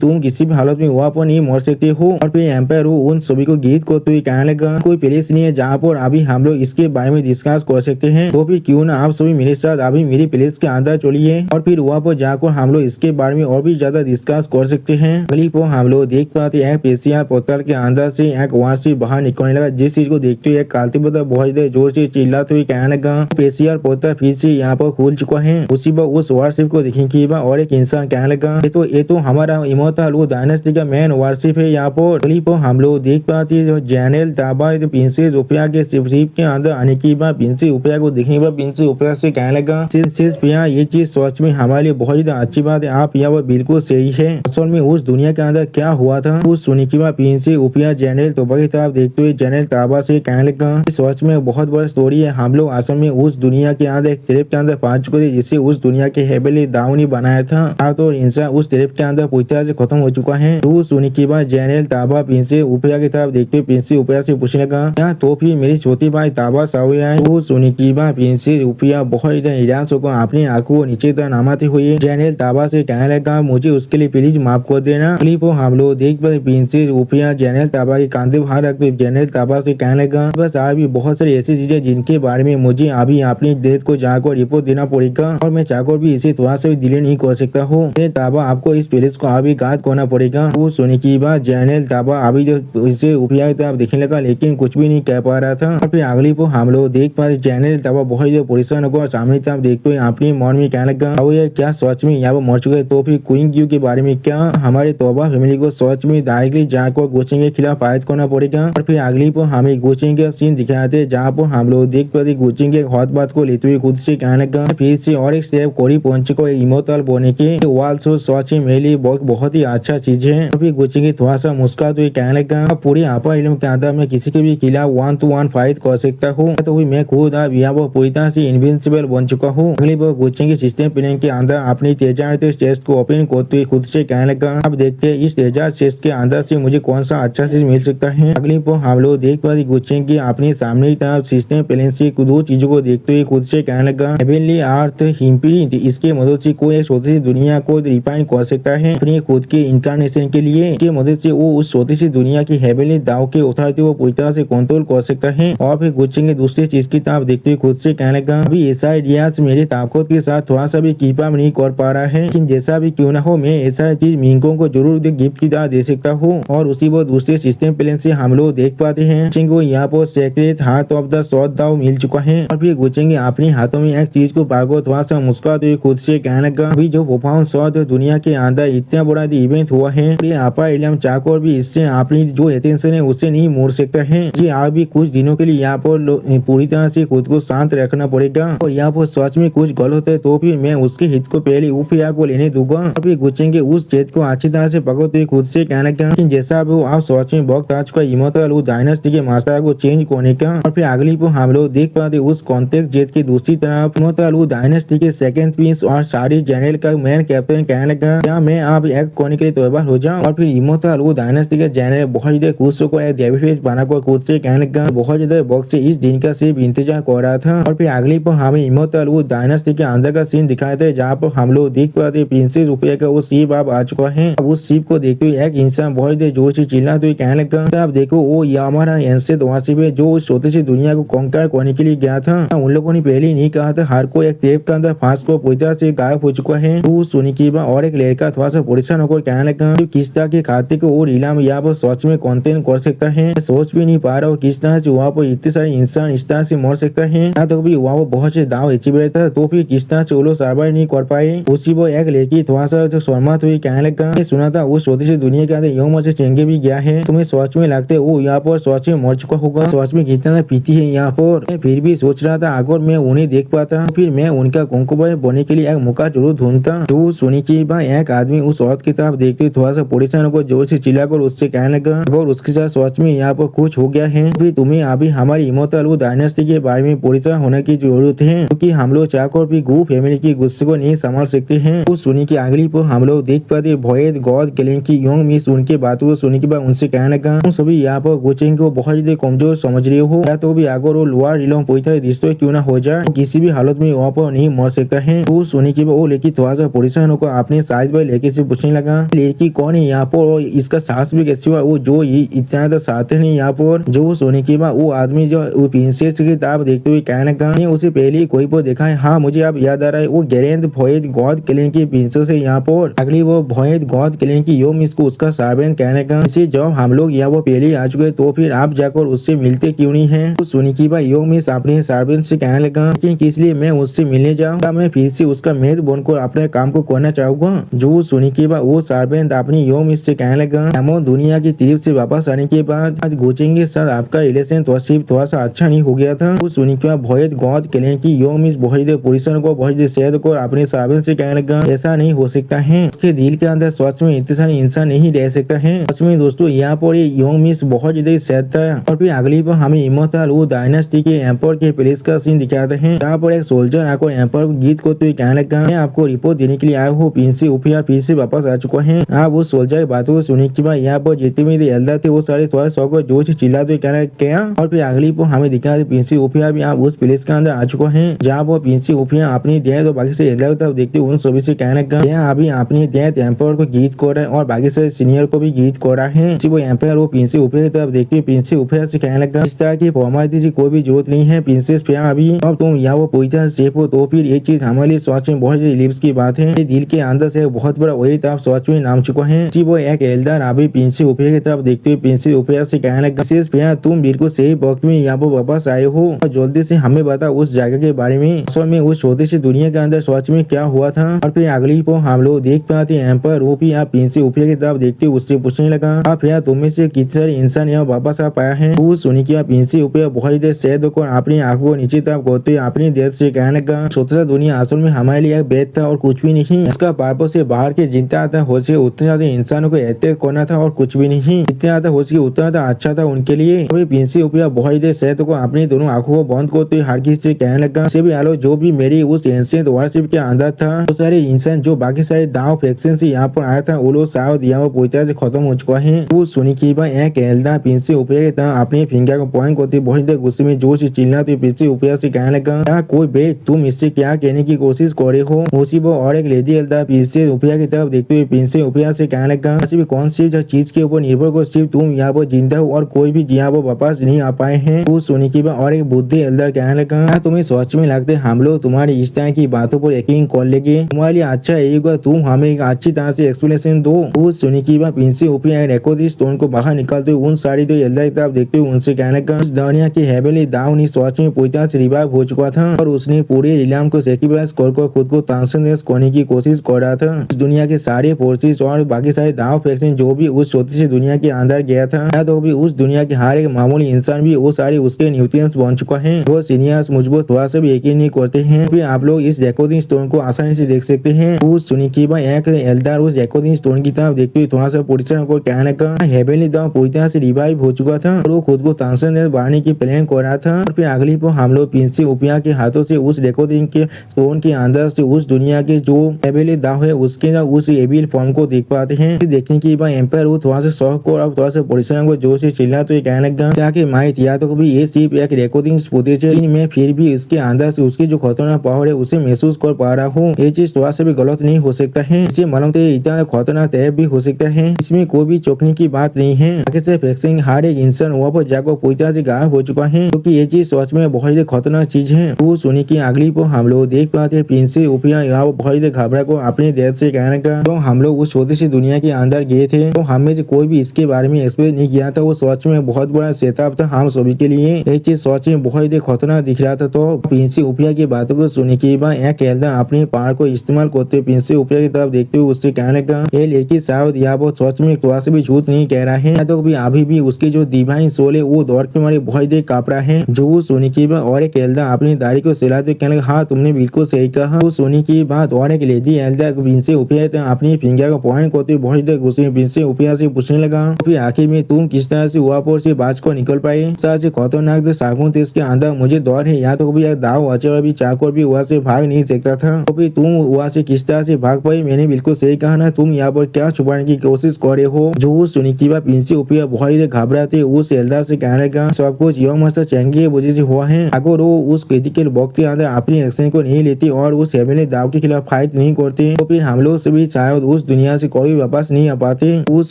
तुम किसी भी हालत में वहाँ पर नहीं मर सकते हो। और फिर एम्पायर वो उन सभी को गीत को तो कहने लगा, कोई प्लेस नहीं है जहाँ पर अभी हम लोग इसके बारे में डिस्कस कर सकते हैं। तो फिर क्यों ना आप सभी मेरे साथ अभी मेरी प्लेस के अंदर चलिए और फिर वहाँ पर जाकर हम लोग इसके बारे में और भी ज्यादा डिस्कस कर सकते हैं। अगली पर हम लोग देख पाते हैं पीसीआर पोर्टल के अंदर से एक वहाँ से बाहर निकलने लगा, जिस चीज को देखते हुए कालती पता बहुत देर जोर से चिल्लाते हुए कहने लगा पीसीआर पोर्टल फिर से यहाँ पर खुल चुका है। उसी पर उस वारशिप को देखेंगे और एक इंसान कहने लगा ये तो हमारा इमोर्टल वो डायनेस्टी का मेन वारशिप है। यहाँ पर अगली पर हम लोग देख पाते हैं जनरल ताबा प्रिंसेस ओपिया के शिप के अंदर आने के बाद प्रिंसेस ओपिया को देखने के बाद प्रिंसेस ओपिया से कहने लगा प्रिंसेस ओपिया ये चीज सच में हमारे लिए बहुत ही अच्छी बात है, आप यहाँ पर बिल्कुल सही है। असल में उस दुनिया के अंदर क्या हुआ था उस सुनने के बाद प्रिंसेस ओपिया जनरल ताबा की तरफ देखते हुए जनरल ताबा से कहने लगा सच में बहुत बड़ा स्टोरी है। हम लोग असल में उस दुनिया के अंदर एक ट्रिप के अंदर पहुंच चुके थे जिसे उस दुनिया के हेबली दाउनी बनाया था तो इंसान उस ट्रिप के अंदर पूरी तरह से खत्म हो चुका है। तो सुनने के बाद जनरल ताबा प्रिंसेस ओपिया की तरफ देखते हुए प्रिंसेस ओपिया से पूछने लगा क्या तो फिर मेरी छोटी भाई ताबा सावे आए। तो सुनने के बाद प्रिंसेस ओपिया बहुत ही निराश होकर अपनी आंखों को नीचे तक नामाते हुए जनरल ताबा से कहने लगा मुझे उसके लिए प्लीज माफ कर देना। क्लिप हम लोग देख पाए प्रिंसेस ओपिया जनरल ताबा के कांधे पर हाथ रखते जनरल ताबा से कहने लगा बस अभी बहुत सारी ऐसी चीजें जिनके बारे में मुझे अभी अपनी डेथ को जाकर रिपोर्ट देना पड़ेगा और मैं चाहकर भी इसे थोड़ा सा भी डिले नहीं कर सकता हूँ। ताबा आपको इस प्लेस को अभी गाद करना पड़ेगा। वो सुनने की बात जनरल ताबा अभी जो इसे ओपिया की तरफ देखने लगा लेकिन कुछ भी नहीं कह पा रहा था। और फिर अगली को हम लोग देख पा जनरल ताबा बहुत ही परेशान होकर सामने तरफ देखते हुए अपने मन में कहने लगा ये क्या सच में यहाँ पर मर चुके तो फिर क्वीन क्यू के बारे में क्या हमारे तोबा फैमिली को सच में डायरेक्टली जाकर गोचिंग के खिलाफ फाइट करना पड़ेगा। और फिर अगली पर हमें गोचिंग के सीन दिखाते जहाँ पर हम लोग देख पाते गोचिंग के हॉट बात को लेते हुए खुद से कहने लगा फिर से और एक स्टेप करीब पहुंचे को इमोर्टल बोने के वाल सो सच में मेरे लिए बहुत ही अच्छा चीज है। फिर गोचिंग की थोड़ा सा मुस्कुराते हुए कहने लगा पूरी आपा इल्म के अंदर मैं किसी के भी खिलाफ 1-to-1 फाइट कर सकता हूँ तो मैं खुद अब यहाँ पूरी तरह से इनविंसिबल बन चुका हूँ। अगली बार गोचिंग के सिस्टम प्लेन के अंदर अपनी तेजारत टेस्ट को ओपन करते हुए खुद से कहने लगा अब देखते हैं इस तेजारत टेस्ट के अंदर से मुझे कौन सा अच्छा चीज मिल सकता है। अगली पर हम लोग देख पाते गोचिंग की अपनी सामने की तरफ सिस्टम प्लेन से दो चीजों को देखते हुए खुद से कहने लगा हेवनली अर्थ हिम्प्रिंट इसके मदद से कोई एक छोटी सी दुनिया को रिफाइन कर सकता है अपनी खुद के इंकारनेशन के लिए की मदद से वो उस छोटी सी दुनिया की हेवनली दाव के अथॉरिटी को पूरी तरह से कंट्रोल कर सकता है। और फिर गोचिंग दूसरी चीज की तरफ देखते हुए खुद से कहने लगा अभी ऐसा आइडियाज मेरी ताकत के साथ थोड़ा सा भी कीप अप नहीं कर पा रहा है लेकिन जैसा भी क्यों ना हो मैं ऐसा चीज मिंगों को जरूर गिफ्ट की तरह दे सकता हूँ। और उसी वो दूसरे सिस्टम प्लेन से हम लोग देख पाते हैं को यहाँ पर सेक्रेट हार्ट ऑफ द सॉर्ट दाव मिल चुका है। और फिर गोचिंग अपने हाथों में एक चीज को पाकर थोड़ा सा मुस्कुराते हुए खुद से कहने लगा अभी जो प्रोफाउंड शॉट दुनिया के अंदर इतना बड़ा इवेंट हुआ है आपा इलम चाहकर भी इससे अपनी जो अटेंशन है उसे नहीं मोड़ सकता है। जी आप भी कुछ दिनों के लिए यहाँ पर पूरी तरह से खुद को शांत रखना पड़ेगा और यहाँ पर सच में कुछ गलत है तो फिर मैं उसके हित को पहले उपिया को लेने दूंगा। और फिर गुचेंगे उस चेत को अच्छी तरह से पकड़ते हुए खुद से कहने का जैसा भी आप सच में वक्त आ चुका इमोर्टल वो डायनेस्टी के मास्टर को चेंज करने का। और फिर अगली को हम लोग देख पाते उस कॉन्टेक्ट जेट की दूसरी तरफ इमोर्टल वो डायनेस्टी के सेकंड प्रिंस और सारी जनरल का मेन कैप्टन कहने लगा क्या मैं आप एक करने के लिए तैयार हो जाऊं। और फिर इमोर्टल वो डायनेस्टी के जनरल बहुत ज्यादा खुश होकर डेविड बनाकर खुद से कहने लगा बहुत ज्यादा वक्त से इस दिन का सिर्फ इंतजार कर रहा था। और फिर अगली पर हमें इमोर्टल वो डायनेस्टी के अंदर का सीन दिखाए थे जहाँ पर हम लोग देख पाते प्रिंसेस ओपिया का वो शिप अब आ चुका है। अब उस शिप को देखते हुए एक इंसान बहुत देर जोर से चिल्लाते हुए कहने लगा आप देखो वो ये हमारा एंसेट वासिफ है जो उस छोटी सी दुनिया को कॉन्कर करने के लिए गया था। उन लोगों ने पहले नहीं कहा था हर कोई एक टेप के अंदर फांस को पूरी तरह से गायब हो चुका है। तो सुनी की बात और एक लड़का थोड़ा सा परेशान होकर कहने लगा किस तरह के खाते को और इलाम यहाँ पर सच में कंटेन कर सकता है सोच भी नहीं पा रहा हूँ किस तरह से वहाँ पर इतने सारे इंसान इस तरह से मर सकता है। तो भी वहाँ बहुत से दाव अचीव था तो फिर किस तरह से वो लोग सर्वाइव नहीं कर पाए। उसी वो एक लड़की थोड़ा सा जो शर्मात हुई कहने लगा सुना था उस छोटी सी दुनिया के अंदर यूं से चेंगे भी गया है तुम्हें सोच में लगते वो यहाँ पर सोच में मर चुका होगा सोच में कितना पीती है यहाँ पर। मैं फिर भी सोच रहा था अगर मैं उन्हें देख पाता फिर मैं उनका कुंकुबाई बनने के लिए एक मौका जरूर ढूंढता। जो सुनी की बात एक आदमी उस औरत की तरफ देखते थोड़ा सा परेशान को जोर से चिल्लाकर उससे कहने लगा अगर उसके साथ सोच में यहाँ पर कुछ हो गया है फिर तुम्हें अभी हमारी इमोर्टल वो डायनेस्टी के बारे में परेशान होने की जरूरत है क्योंकि हम लोग चाहकर भी गु फैमिली की गुस्से को नहीं संभाल सकते हैं। उस सुनी की अगली पर हम लोग देख पाते भोयद गॉड गलेन की योंग मिस उनके बातों को सुनने के बाद उनसे कहने लगा तुम सभी यहाँ पर गोचेंग को बहुत ज्यादा कमजोर समझ रहे हो या तो भी अगर वो लोअर रिलोंग पूरी तरह रिश्ते क्यों ना हो जाए किसी भी हालत में वहाँ पर नहीं मर सकता है। तो सुनी के बाद वो लड़की थोड़ा सा परेशान होकर अपने साइड बाई लड़की से पूछने लगा लड़की कौन है यहाँ पर और इसका सास भी कैसे हुआ वो जो इतना साथ है यहाँ पर। जो सोने के बाद वो आदमी जो प्रिंसेस की तरफ देखते हुए कहने लगा, मैंने उसे पहले कोई पर देखा है। हाँ, मुझे अब याद आ रहा है, वो गेरेंथ भोएद गॉड क्लेन की प्रिंसेस है यहाँ पर। अगली वो भोएद गॉड क्लेन की यो मिस को उसका सर्वेंट कहने लगा, इसे जब हम लोग यहाँ वो पहले आ चुके तो फिर आप जाकर उससे मिलते क्यों नहीं है। तो सुनिकिबा यो मिस अपने सर्वेंट से कहने लगा, लेकिन किस लिए मैं उससे मिलने जाऊँ, मैं फिर से उसका मेद बनकर अपने काम को करना चाहूंगा। जो सुनिकिबा वो सर्वेंट अपनी यो मिस से कहने लगा, हम दुनिया की तरफ से वापस आने के बाद आज गोचेंगे सर आपका रिलेशन थोड़ा सा अच्छा नहीं हो गया था। वो सुनिकिबा भोएद गॉड क्लेन की यो मिस बहुत पोजिशन को बहुत शहद को अपने सर्वेंट से कहने लगा, ऐसा नहीं हो सकता है, उसके दिल के अंदर सच में इतने सारे इंसान नहीं रह सकता है। सच में दोस्तों यहाँ पर ये यंग मिस बहुत ज्यादा सैड था। और फिर अगली पर हमें इमोर्टल वो डायनेस्टी के एम्पर के प्लेस का सीन दिखाते हैं, जहाँ पर एक सोल्जर आकर एम्पर गीत को तो कहने लगा, मैं आपको रिपोर्ट देने के लिए आया हूँ, प्रिंस उफिया फिर से वापस आ चुका है। आप उस सोल्जर की बातों को सुने के बाद यहाँ पर जितने भी एल्डर थे वो सारे थोड़ा सौ को जोश चिल्ला तो कहना क्या। और फिर अगली पर हमें दिखा प्रिंस उफिया भी आप उस प्लेस के अंदर आ चुका है, जहाँ पर प्रिंस उफिया अपनी डेथ और बाकी से एल्डर तब देखते उन सभी से कहने लगा, अभी अपनी डेथ एम्पर को गीत कर रहा है और बाकी से सीनियर को भी गीत कर रहा है। वो एम्पायर वो प्रिंस उफिया की तरफ देखते प्रिंस उफिया से कहने लगा, इस तरह की फॉर्मेलिटी से कोई भी जरूरत नहीं है प्रिंसेस फिया, अभी अब तुम यहाँ वो पूरी तरह सेफ हो तो फिर ये चीज हमारे लिए सोच में बहुत रिलीफ की बात है। दिल के अंदर से बहुत बड़ा वही तरफ सोच में नाम चुका है। वो एक एल्डर अभी प्रिंस उफिया की तरफ देखते हुए प्रिंस उफिया से कहने लगा, प्रिंसेस फिया तुम बिल्कुल सही वक्त में यहाँ पर वापस आए हो और जल्दी से हमें बता उस जगह के बारे में, असल में उस छोटी सी दुनिया के अंदर सोच में क्या हुआ था। और फिर अगली को हम लोग देख पाते एम्पर वो भी आप प्रिंस उफिया की तरफ देखते उससे पूछने लगा, आप यार तुम में से कितने सारे इंसान यहाँ वापस आ पाया है। वो सुनी कि प्रिंस उफिया बहुत देर सैद होकर अपनी आंखों को नीचे तरफ करते अपनी देर से कहने लगा, छोटा सा दुनिया असल में हमारे लिए एक बेद था और कुछ भी नहीं, इसका पर्पस से बाहर के जितना आता हो सके उतने ज्यादा इंसानों को अटैक करना था और कुछ भी नहीं, जितना ज्यादा हो सके उतना ज्यादा अच्छा था उनके लिए। अभी प्रिंस उफिया बहुत देर सैद होकर अपनी दोनों आंखों को बंद करते हर किसी से कहने लगा, से भी आलो जो भी मेरी उस एंशिएंट वॉरशिप के अंदर था वो सारे इंसान जो बाकी सारे दाव फैक्शन से यहाँ पर आया था वो लोग शायद यहाँ वो पूरी तरह से खत्म हो चुका है। वो सुनिकिबा एक एल्डर प्रिंस उफिया की तरह अपने फिंगर को पॉइंट करते बहुत देर गुस्से में जोर से चिल्लाते प्रिंस उफिया से कहने लगा, क्या कोई बे तुम इससे क्या कहने की कोशिश कर रहे हो। उसी वो और एक लेडी एल्डर प्रिंस उफिया की तरफ देखते हुए प्रिंस उफिया से कहने लगा, सिर्फ कौन सी चीज के ऊपर निर्भर को सिर्फ तुम यहाँ पर जिंदा हो और कोई भी यहाँ पर वापस नहीं आ पाए हैं। वो सुनिकिबा और एक बुद्धि एल्डर कहने लगा, क्या तुम्हें सोच में लगते हम लोग तुम्हारी इस तरह की बातों पर यकीन कर लेंगे, तुम्हारे लिए अच्छा रहेगा तुम हमें एक अच्छी तरह से एक्सप्लेनेशन दो। वो सुनिकिबा प्रिंस उफिया रेकोर्ड स्टोन को बाहर निकालते हुए उन सारी दो एल्डर की तरफ देखते हुए उनसे कहने लगा, उस दुनिया की हेवनली दाउन इस सोच में पूरी तरह से रिवाइव हो चुका था और उसने पूरे रिलाम को सैक्रिफाइस कर खुद को ट्रांसेंडेंस करने की कोशिश कर रहा था। इस दुनिया के सारे फोर्सेस और बाकी सारे दाव फैक्शन जो भी उस छोटी सी दुनिया के अंदर गया था तो भी उस दुनिया के हर एक मामूली इंसान भी वो सारे उसके न्यूट्रिएंट्स बन चुका है। वो सीनियर्स मुझको थोड़ा सा भी यकीन नहीं करते हैं। फिर आप लोग इस रेकॉर्डिंग स्टोन को आसानी से देख सकते हैं। उस सुनिकिबा एक एल्डर उस रेकॉर्डिंग स्टोन की तरफ देखते हुए थोड़ा सा पोजिशन को कहने का हेवनली दाव पूरी तरह से रिवाइव हो चुका था और वो खुद को ट्रांसेंडेंस बढ़ाने की प्लान कर रहा था। और फिर अगली पर हम लोग प्रिंस उफिया के हाथों से उस रेकॉर्डिंग के स्टोन के अंदर से उस दुनिया के जो हेवनली दाव है उसके उस एविल फॉर्म को देख पाते हैं। देखने के बाद एम्पायर वो थोड़ा सा शौक और थोड़ा सा पोजिशन को जोर से चिल्ला तो ये कहने लगा, ताकि माइट या तो भी ये सिर्फ एक रेकॉर्डिंग फुटेज है, मैं फिर भी इसके अंदर से उसकी जो खतरनाक पावर है उसे महसूस कर पा रहा हूँ। ये चीज थोड़ा सा भी गलत नहीं हो सकता है, इसे मालूम तो इतना खतरनाक तैयार भी हो सकता है, इसमें कोई भी चौंकने की बात नहीं है। आगे से फैक्सिंग हर एक इंसान वहाँ पर जाकर पूरी तरह से गायब हो चुका है, क्योंकि ये चीज सच में बहुत ही खतरनाक चीज है। वो सुनी की अगली को हम लोग देख पाते प्रिंस उफिया यहाँ बहुत ही घबरा को अपनी डेथ से कहने का, तो हम लोग उस छोटी सी दुनिया के अंदर गए थे तो हमें से कोई भी इसके बारे में एक्सप्लेन नहीं किया था। वो सच में बहुत बड़ा सेटअप था हम सभी के लिए, ये चीज सच में बहुत ही खतरनाक दिख रहा था। तो प्रिंस उफिया की बातों को सुनने के बाद एक एल्डर अपने पावर को इस्तेमाल करते प्रिंस उफिया की तरफ देखते हुए उससे कहने का, ये लड़की शायद यहाँ वो सच में थोड़ा सा भी झूठ नहीं कह रहा है, तो भी अभी भी उसकी जो डिवाइन सोल है वो दौड़ के मारे बहुत ही कांप रहा है। जो सुनी की बात और एक एल्डर अपनी दाढ़ी को सिलाते कहने लगा, हाँ तुमने बिल्कुल सही कहा। वो सुनी की बात और एक लेडी एल्डर प्रिंस उफिया अपनी फिंगर को पॉइंट करते बहुत देर गुस्से प्रिंस उफिया से पूछने लगा, फिर आखिर में तुम किस तरह से वहाँ पर से बाज को निकल पाए, इस तरह से खतरनाक सागुन थे इसके अंदर मुझे दौड़ है, यहाँ तो भी दाव अचर भी चाकर भी वहाँ से भाग नहीं सकता था, तो फिर तुम वहाँ से किस तरह से भाग पाई। मैंने बिल्कुल सही कहा ना, तुम यहाँ पर क्या छुपाने की कोशिश कर रहे हो। जो सुनी की बात प्रिंस उफिया बहुत ही घबराते उस एल्डर से कहने लगा, सब कुछ यह मस्त चेंगे वजह से हुआ है, अगर वो उस क्रिटिकल वक्त के अंदर अपनी एक्शन को नहीं लेती और उस हेवनली दाव के खिलाफ फाइट नहीं करते तो फिर हम लोग सभी शायद उस दुनिया से कोई वापस नहीं आ पाते। उस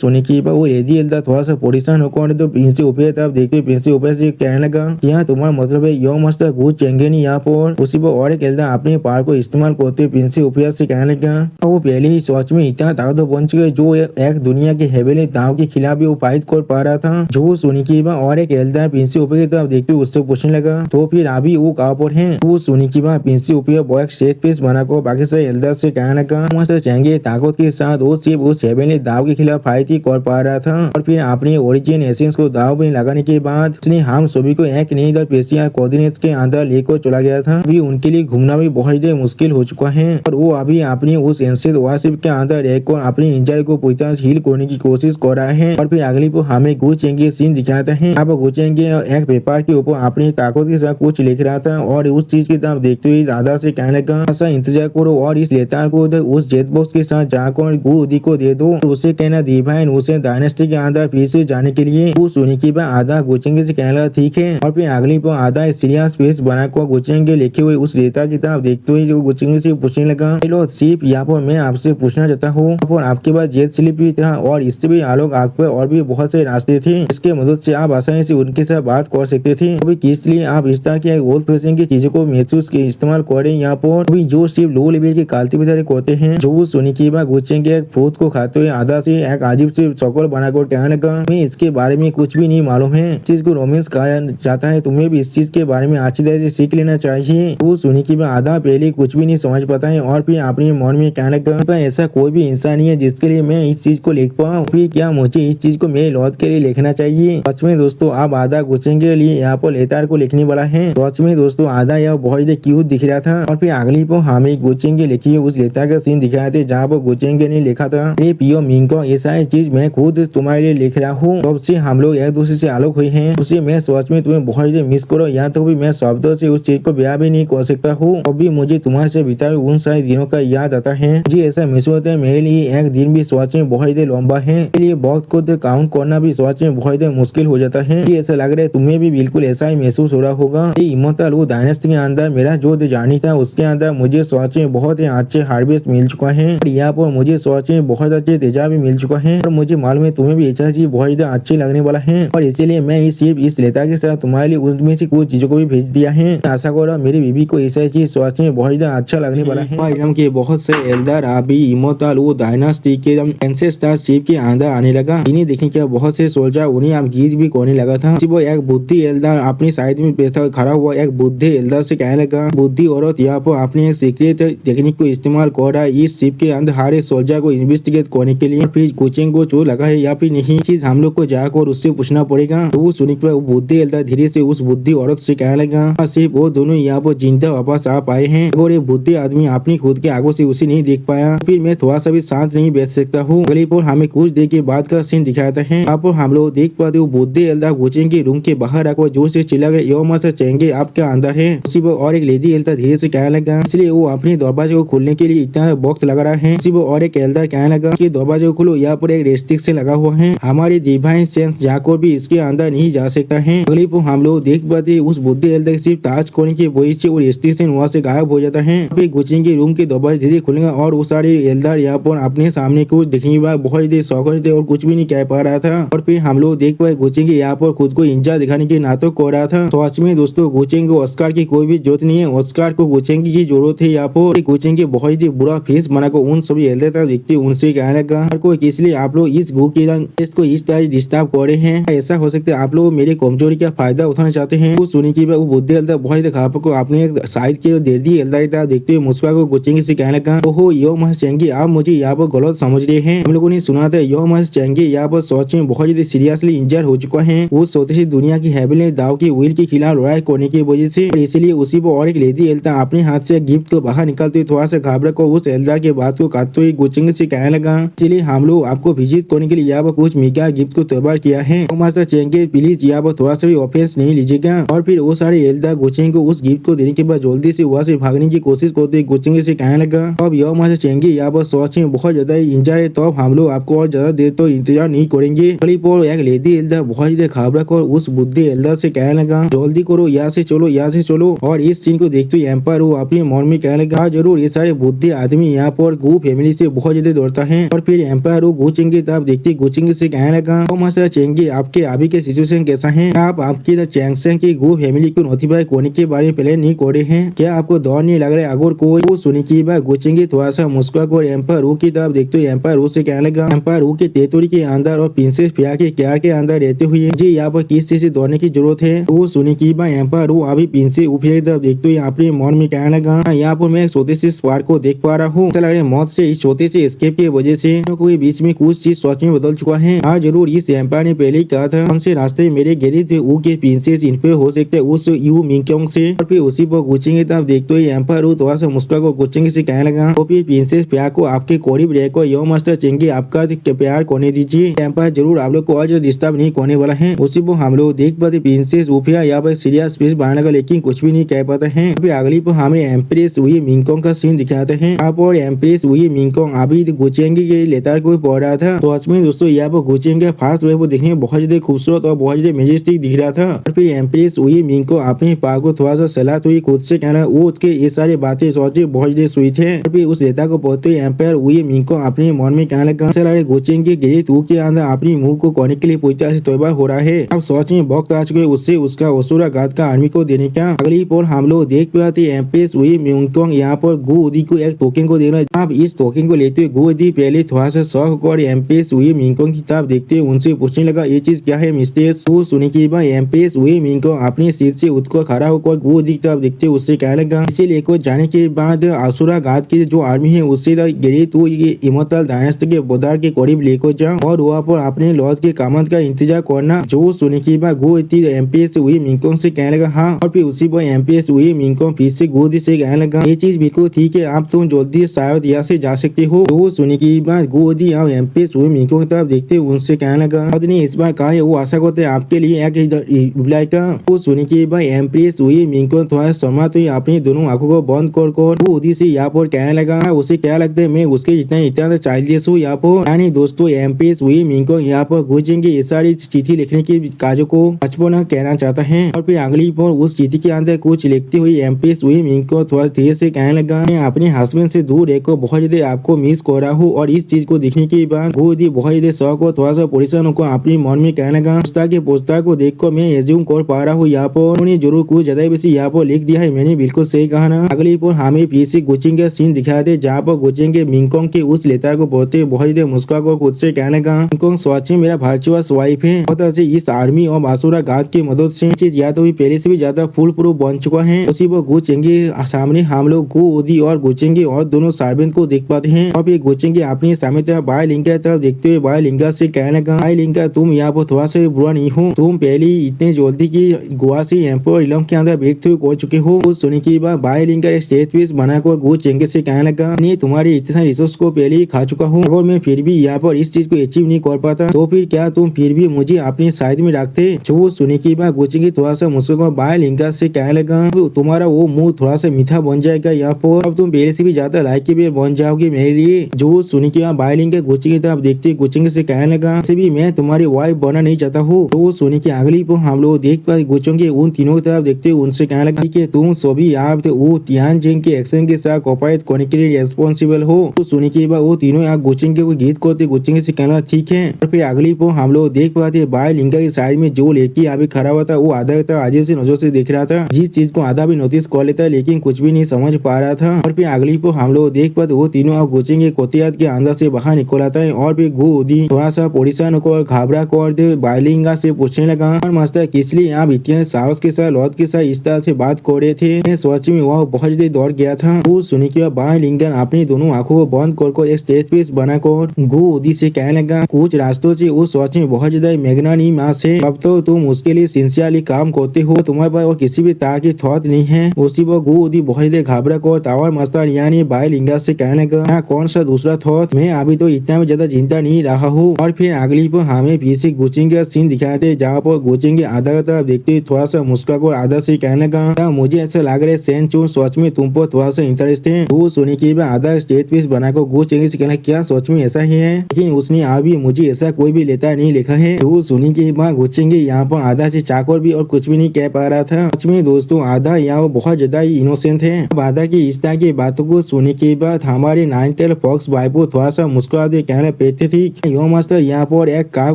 सुनी की बात वो लेडी एल्डर थोड़ा सा पोजिशन होकर तो प्रिंस उफिया तब देखते प्रिंस उफिया से कहने लगा, यहाँ तुम्हारा मतलब है यो मास्टर गु चेंगे नहीं यहाँ पर। उसी पर और एक एल्डर अपने पावर को इस्तेमाल करते हुए प्रिंस ओपिया से कहने लगा वो पहले ही सोच में इतना ताकतवर बन चुके जो एक दुनिया के हेवेली दाव के खिलाफ भी वो फाइट कर पा रहा था। जो सुनी की और एक एल्डर प्रिंस ओपिया की तरफ देखते हुए उससे पूछने लगा तो फिर अभी वो कहाँ पर है। वो सुनी की प्रिंस ओपिया बहुत सेट पीस बनाकर बाकी से एल्डर से कहने लगा मास्टर चेंगे ताकत के साथ वो सिर्फ उस हेवेली दाव के खिलाफ फाइट ही कर पा रहा था और फिर अपने ओरिजिन एसेंस को दाव में लगाने के बाद उसने हम सभी को एक नई दल पेशियार कोऑर्डिनेट्स के अंदर लेकर चला गया था। अभी उनके लिए घूमना भी बहुत ही मुश्किल हो चुका है और वो अभी अपनी उस एंशियंट वारशिप के अंदर रहकर अपनी इंजरी को पूरी तरह हील करने की कोशिश कर रहा है। और फिर अगली को हमें गु चेंगे सीन दिखाता है। अब गु चेंगे एक पेपर के ऊपर अपनी ताकत के साथ कुछ लिख रहा था और उस चीज की तरफ देखते हुए राधा से कहने लगा ऐसा इंतजार करो और इस लेतार को उस जेट बॉक्स के साथ जाकर गु उदी को दे दो। तो उसे कहना डिवाइन उसे डायनेस्टी के अंदर फिर से जाने के लिए वो सुनी की आधा गु चेंगे से कहने लगा ठीक है। और फिर अगली पर आधा सीरियस फेस बनाकर गु चेंगे लिखे हुए उस लेतार की तरफ देखते हुए गु चेंगे से पूछने लगा हेलो सिर्फ यहाँ पर मैं आपसे पूछना चाहता हूँ और आपके पास जेट स्लिप भी था और इससे भी आलोक आग पे और भी बहुत से रास्ते थे इसके मदद से आप आसानी से उनके साथ बात कर सकते थे। अभी किस लिए आप इस तरह की ओल्ड फैशन की चीजों को महसूस के इस्तेमाल करें यहाँ पर। अभी जो सिर्फ लो लेवल के काल्टिवेटर करते हैं जो सुनी की गुच्चेंगे एक फूड को खाते हुए आधा से एक अजीब से चौकल बनाकर कहने लगा मैं इसके बारे में कुछ भी नहीं मालूम है। इस चीज को रोमांस कहा जाता है तुम्हें भी इस चीज के बारे में अच्छी तरह से सीख लेना चाहिए। वो सुनी की आधा पहले कुछ भी नहीं समझ पाता है और फिर अपने मन में कहने लगा ऐसा कोई भी इंसान नहीं है जिसके लिए मैं इस चीज को लिख पाऊँ फिर क्या मुझे इस चीज को मेरे लौट के लिए लिखना चाहिए। सच में दोस्तों आप आधा गुच्चेंगे के लिए यहाँ पर लेतार को लिखने वाला है। सच में दोस्तों आधा यह बहुत ही क्यूट दिख रहा था और फिर अगली पर हमें गुच्चेंगे लिखी उस लेतार का सीन दिखाए थे जहाँ पर गुच्चेंगे ने लिखा था अरे पियो मिंको ऐसा ही चीज मैं खुद तुम्हारे लिए लिख रहा हूँ तब से हम लोग एक दूसरे से अलग हुए हैं उसे मैं सच में तुम्हें बहुत ही मिस करो यहाँ तो भी मैं शब्दों से उस चीज को बयां भी नहीं कर सकता हूँ। अभी मुझे तुम्हारे से बिताए उन सारे दिनों का याद आता है मुझे ऐसा महसूस होता है मेरे लिए एक दिन भी सच में बहुत ही लंबा है इसलिए वक्त को काउंट करना भी सच में बहुत ही मुश्किल हो जाता है। ऐसा लग रहा है तुम्हें भी बिल्कुल ऐसा ही महसूस हो रहा होगा। इमोर्टल वो डायनेस्टी के अंदर मेरा जो जानी था उसके अंदर मुझे सच में बहुत ही अच्छे हार्वेस्ट मिल चुका है और यहाँ पर मुझे सच में बहुत अच्छे तेजा भी मिल चुका है और मुझे मालूम है तुम्हें भी ऐसा चीज बहुत ही अच्छी लगने वाला है और इसीलिए मैं सिर्फ इस लेता के साथ तुम्हारे लिए उनमें से कुछ चीजों को भी भेज दिया है। आशा करो मेरी बीबी को ऐसा चीज सच में बहुत ही अच्छा लगने वाला है। के बहुत से एल्डर अभी इमोर्टल वो डायनेस्टी के एंसेस्टर शिप के अंदर आने लगा जिन्हें देखने के बहुत से सोल्जर उन्हें अब गीत भी करने लगा था। वो एक बुद्धि एल्डर अपनी साइड में बैठा खड़ा हुआ एक बुद्धि एल्डर से कहने लगा बुद्धि औरत यहाँ पर अपने एक सीक्रेट टेक्निक को इस्तेमाल कर रहा है इस शिप के अंदर हर एक सोल्जर को इन्वेस्टिगेट करने के लिए फिर कोचिंग को चोट लगा है या फिर नहीं चीज हम लोग को जाकर उससे पूछना पड़ेगा। तो वो सुनने के बाद बुद्धि एल्डर धीरे से उस बुद्धि औरत से कहने लगा सिर्फ वो दोनों यहाँ पर जिंदा वापस आ पाए हैं और ये बुद्धि आदमी अपनी खुद के आगों से उसे नहीं देख पाया फिर मैं थोड़ा सा भी शांत नहीं बैठ सकता हूँ। अगली पर हमें कुछ देर के बाद का सीन दिखाता है। यहाँ पर हम लोग देख पाते बुद्धि एल्डर कोचिंग के रूम के बाहर आकर जोर से चिल्ला गए यो मास्टर चेंगे आपके अंदर है। उसी पर और एक लेडी एल्डर धीरे से कहने लगा इसलिए वो अपने दरवाजे को खोलने के लिए इतना वक्त लग रहा है। उसी पर और एक एल्डर कहने लगा कि दरवाजे को खोलो यहाँ पर एक रेस्ट्रिक्शन लगा हुआ है हमारी डिवाइन सेंस जाकर भी इसके अंदर नहीं जा सकता है। अगली पर हम लोग देख पाते उस बुद्धि एल्डर सिर्फ ताज खोलने की वजह से वो रेस्ट्रिक्शन वहाँ से गायब हो जाता है। फिर कोचिंग के रूम के दरवाजे धीरे खुलेंगे और वो सारे एल्डर यहाँ पर अपने सामने कुछ देखने के बाद बहुत ही शौक थे और कुछ भी नहीं कह पा रहा था और फिर हम लोग देख पाए कोचिंग यहाँ पर खुद को इंजा दिखाने के नाटक कर रहा था। सच में दोस्तों कोचिंग को ऑस्कार की कोई भी जरूरत नहीं है ऑस्कार को कोचिंग की जरूरत है। यहाँ पर कोचिंग के बहुत ही बुरा फेस बनाकर उन सभी एल्डर तक देखते उनसे कहने का हर कोई इसलिए आप लोग इस ग्रुप के इसको इस तरह डिस्टर्ब कर रहे हैं ऐसा हो सकता है आप लोग मेरी कमजोरी का फायदा उठाना चाहते हैं। वो सुनी की वो बुद्धि एल्डर बहुत ही खराब को अपने साइड के दे दी एल्डर की तरह देखते हुए मुस्कुरा को कोचिंग से कहने का ओहो यो महस चेंगे आप मुझे यहाँ पर गलत समझ रहे हैं। हम लोगों ने सुना था यो महस चेंगे यहाँ पर सच में बहुत ही सीरियसली इंजर हो चुका है वो छोटी सी दुनिया की हेवनली दाव की व्हील के खिलाफ लड़ाई करने की वजह से और इसलिए उसी पर और एक लेडी एल्डर अपने हाथ से गिफ्ट को बाहर निकालते हुए थोड़ा सा घबरा कर उस एल्डर के बात को काटते हुए कोचिंग से कहने लगा इसलिए हम लोग आपको विजिट करने के लिए यहाँ पर कुछ मेगा गिफ्ट को तैयार किया है मास्टर चेंगे प्लीज यहाँ पर थोड़ा सा भी ऑफेंस नहीं लीजिएगा। और फिर वो सारे एल्डर कोचिंग को उस गिफ्ट को देने के बाद जल्दी से वहाँ से भागने की कोशिश करते कोचिंग से कहने लगा अब यह मास्टर चेंगे यहाँ पर सच में बहुत ज्यादा इंजर है तो हम लोग आपको और ज्यादा देर तो इंतजार नहीं करेंगे। एक लेडी एल्डर बहुत ही घबरा कर उस बुद्धि एल्डर से कहने लगा जल्दी करो यहाँ से चलो यहाँ से चलो। और इस सीन को देखते हुए एम्पायर वो अपने मन में कहने लगा जरूर ये सारे बुद्धि आदमी यहाँ पर गु फैमिली से बहुत ज्यादा दौड़ता है। और फिर एम्पायर वो चेंगे तब देखते कोचिंग से कहने लगा मास्टर चेंगे आपके अभी के सिचुएशन कैसा है आप आपकी द चैंगसेंग की गो फैमिली को नोटिफाई करने के बारे में प्लान नहीं करे हैं। क्या आपको डर नहीं लग रहा है अगर कोई वो सुनी की बात गुचेंगे थोड़ा सा मुस्कुरा कर एम्पायर रू की तरफ देखते हुए एम्पायर रू से कहने लगा, एम्पायर रू के टेरिटोरी के अंदर और प्रिंसेस पिया के केयर के अंदर रहते हुए मुझे यहाँ पर किस चीज से दौड़ने की जरूरत है। वो सुनी की बात एम्पायर रू अभी प्रिंसेस उपिया की तरफ देखते हुए अपने मन में कहने लगा, यहाँ पर मैं छोटे से स्पार्क को देख पा रहा हूँ। लग रहा है मौत से इस छोटे से एस्केप की वजह से कोई बीच में कुछ चीज सोच में बदल चुका है। हाँ जरूर इस एम्पायर ने पहले ही कहा था उनसे रास्ते मेरे गिरे थे वो के प्रिंसेस इन पे हो सकते उस यू मिंगक्योंग से। और फिर उसी पर गुचेंगे तब देखते हुए एम्पायर रू थोड़ा सा मुस्कुरा को गुचेंगे से कहने लगा, तो फिर प्रिंसेस पिया को आपके करीब रहकर यो मास्टर चेंगे आपका प्यार करने दीजिए। एम्पायर जरूर आप लोग को आज डिस्टर्ब नहीं करने वाला है। उसी पर हम लोग देख पाते प्रिंसेस उफिया यहाँ पर सीरियस स्पीच बनाने का लेकिन कुछ भी नहीं कह पाते हैं। फिर अगली पर हमें एम्प्रेस हुई मिंगक्योंग का सीन दिखाते हैं। आप और एम्प्रेस हुई मिंगक्योंग अभी गुचेंगे के लेटर को पढ़ रहा था। तो आज में दोस्तों यहाँ पर गुचेंगे फास्ट वे वो देखने में बहुत ज्यादा खूबसूरत और बहुत ज्यादा मेजेस्टिक दिख रहा था। और फिर एम्प्रेस हुई मिंगक्योंग अपने पा को थोड़ा सा सलाह हुई खुद से कहना वो उसके ये सारी बातें सोचे बहुत ज्यादा स्वीट है। और फिर उस लेटर को पढ़ते हुए एम्पायर हुई मिंगक्योंग अपने मन में कहने लगा, गुचेंगे गिरी तू के अंदर अपनी मुंह को करने के लिए पूछता से तौबा हो रहा है। अब सोच में वक्त आ चुके उससे उसका असुरा घात का आर्मी को देने का। अगली पर हम लोग देख पाते एम्प्रेस हुई मिंगक्योंग यहाँ पर गुदी को एक टोकन को देना। अब इस टोकन को लेते हुए गुदी पहले थोड़ा सा शौक और एम्प्रेस हुई मिंगक्योंग की तरफ देखते हुए उनसे पूछने लगा ये चीज क्या है मिस्टेस। वो सुनी की बात एम्प्रेस हुई मिंगक्योंग अपनी सीट से उठकर खड़ा होकर गुदी की तरफ देखते उससे कहने लगा, इसे लेकर जाने के बाद असुरा घात की जो आर्मी है उससे गिरी तो ये इमोर्टल डायनेस्टी के बाजार के करीब लेकर जाओ और वहाँ पर अपने लॉर्ड के कामत का इंतजार करना। जो सुनी की बात गुदी एम्प्रेस हुई मिंगक्योंग से कहने लगा हाँ। और फिर उसी पर एम्प्रेस हुई मिंगक्योंग फिर से गुदी से कहने लगा ये चीज बिल्कुल ठीक है आप तुम जल्दी शायद यहाँ से जा सकते हो। तो सुनी की बात गुदी और एम्प्रेस हुई मिंगक्योंग की तरफ देखते उनसे कहने लगा ने इस बार कहा है वो आशा करते आपके लिए एक रिप्लाई का। वो सुनी की बात एम्प्रेस हुई मिंगक्योंग थोड़ा शर्मा तो अपनी दोनों आंखों को बंद कर वो उदी से यहाँ पर कहने लगा उसे क्या लगता है मैं उसके जितना इतना चाइल्डिश हूँ यहाँ पर। यानी दोस्तों एम्प्रेस हुई मिंगक्योंग यहाँ पर गुचेंगे ये सारी चिट्ठी लिखने की काजों को बचपन कहना चाहता है। और फिर अगली पर उस चिट्ठी के अंदर कुछ लिखती हुई एम्प्रेस हुई मिंगक्योंग थोड़ा धीरे से कहने लगा मैं अपने हस्बैंड से दूर रहकर बहुत ज्यादा आपको मिस कर रहा हूँ। और इस चीज को देखने के बाद गुदी बहुत ज्यादा शौक और थोड़ा सा परेशान को अपनी मन में कहने लगा पुस्तक के पुस्तक को देखकर मैं एज्यूम कर पा रहा हूँ यहाँ पर उन्होंने जरूर कुछ ज्यादा बेसी यहाँ पर लिख दिया है। मैंने बिल्कुल सही कहा ना। अगली पर हमें फिर से गुचेंगे सीन दिखाते जहाँ पर गुचेंगे मिंगक्योंग के उस लेटर को पढ़ते बहुत ज्यादा मुस्कुरा कर खुद से कहने लगा मिंगक्योंग सच में मेरा वर्चुअस वाइफ है और से इस आर्मी और असुरा घात की मदद से चीज या तो पहले से भी ज्यादा फुल प्रूफ बन चुका है। उसी पर गुचेंगे सामने हम लोग गुदी और गुचेंगे और दोनों सर्वेंट को देख पाते हैं। और फिर गुचेंगे अपनी सामने तरफ बाय लिंका तरफ देखते हुए बाय लिंका से कहने लगा बाय लिंका तुम यहाँ पर थोड़ा सा बुरा नहीं हो तुम पहले इतने जल्दी की गोवा से एम्पायर इलम के अंदर ब्रेक थ्रू कर चुके हो। कुछ सुनने के बाद बाय लिंका एक स्टेज पीस बनाकर गुचेंगे से कहने लगा नहीं तुम्हारी इतने सारे रिसोर्स को पहले ही खा चुका हूँ अगर मैं फिर भी यहाँ पर इस चीज को अचीव नहीं कर पाता तो फिर क्या तुम फिर भी मुझे अपनी साइड में रखते। जो सुनने के बाद गुचेंगे थोड़ा सा मुस्कुरा बाय लिंका से कहने लगा तुम्हारा वो मुंह थोड़ा सा मीठा बन जाएगा यहाँ पर अब तुम पहले से भी ज्यादा लाइकेबल बन जाओगे मेरे लिए। जो सुनने के बाद बाय लिंका गुचेंगे तरफ देखते गुचेंगे से कहने लगा भी मैं तुम्हारी वाइफ बना नहीं चाहता हूँ। तो सुनने की अगली पर हम लोग देख पाते गुचेंगे उन तीनों की तरफ देखते उनसे कहने लगा कि तुम सभी आप वो तियानजिन के एक्शन के साथ कोऑपरेट करने के लिए रेस्पॉन्सिबल हो। तो सुनने के बाद वो तीनों यहाँ गुचेंगे को गीत करते गुचेंगे से कहना ठीक है। और फिर अगली पर हम लोग देख पाते बाय लिंका की साइड में जो लड़की अभी खड़ा हुआ था वो आधा था अजीब सी नजर से देख रहा था जिस चीज को आधा भी नोटिस कर लेता है लेकिन कुछ भी नहीं समझ पा रहा था। और फिर अगली पर हम लोग देख पाते वो तीनों आप गुचेंगे कोतियात के अंदर से बाहर निकल आता है। और फिर गुदी थोड़ा सा परेशान को घबरा कर दे बाय लिंका से पूछने लगा और मास्टर किस लिए आप इतने साहस के साथ लॉर्ड के साथ इस तरह से बात कर रहे थे। सोच में वह बहुत ज्यादा दौड़ गया था। वो सुनने के बाद बाय लिंका अपनी दोनों आंखों को बंद कर एक स्टेज पीस बनाकर गुदी से कहने लगा कुछ रास्तों से उस सोच में बहुत ज्यादा मैग्नानी मास है अब तो तुम उसके लिए सिंसियरली काम करते हो तुम्हारे पास और किसी भी तरह की थॉट नहीं है। उसी पर गुदी बहुत ज्यादा घबरा कर टावर मास्टर यानी बाय लिंका से कहने लगा कौन सा दूसरा थॉट मैं अभी तो इतना भी ज्यादा चिंता नहीं रहा हूँ। और फिर अगली पर हमें फिर से गुचेंगे सीन दिखाते जहाँ पर गुचेंगे आधा तरफ देखते हुए थोड़ा सा मुस्कुरा कर आधा से कहने लगा मुझे ऐसा लग रहा है सेंचुर सोच में तुम पर थोड़ा सा इंटरेस्ट है। वो सुनने के बाद आधा स्टेज पीस बनाकर गुचेंगे से कहना क्या सोच में ऐसा ही है लेकिन उसने अभी मुझे ऐसा कोई भी लेता नहीं लिखा है। वो सुनने के बाद गुचेंगे यहाँ पर आधा से चाकर भी और कुछ भी नहीं कह पा रहा था। सच में दोस्तों आधा यहाँ बहुत ज्यादा ही इनोसेंट है। अब आधा की इस तरह की बातों को सुनने के बाद हमारे 9th फॉक्स बाइबो थोड़ा सा मुस्कुरा कहना पेटे थी यो मास्टर यहाँ पर एक कार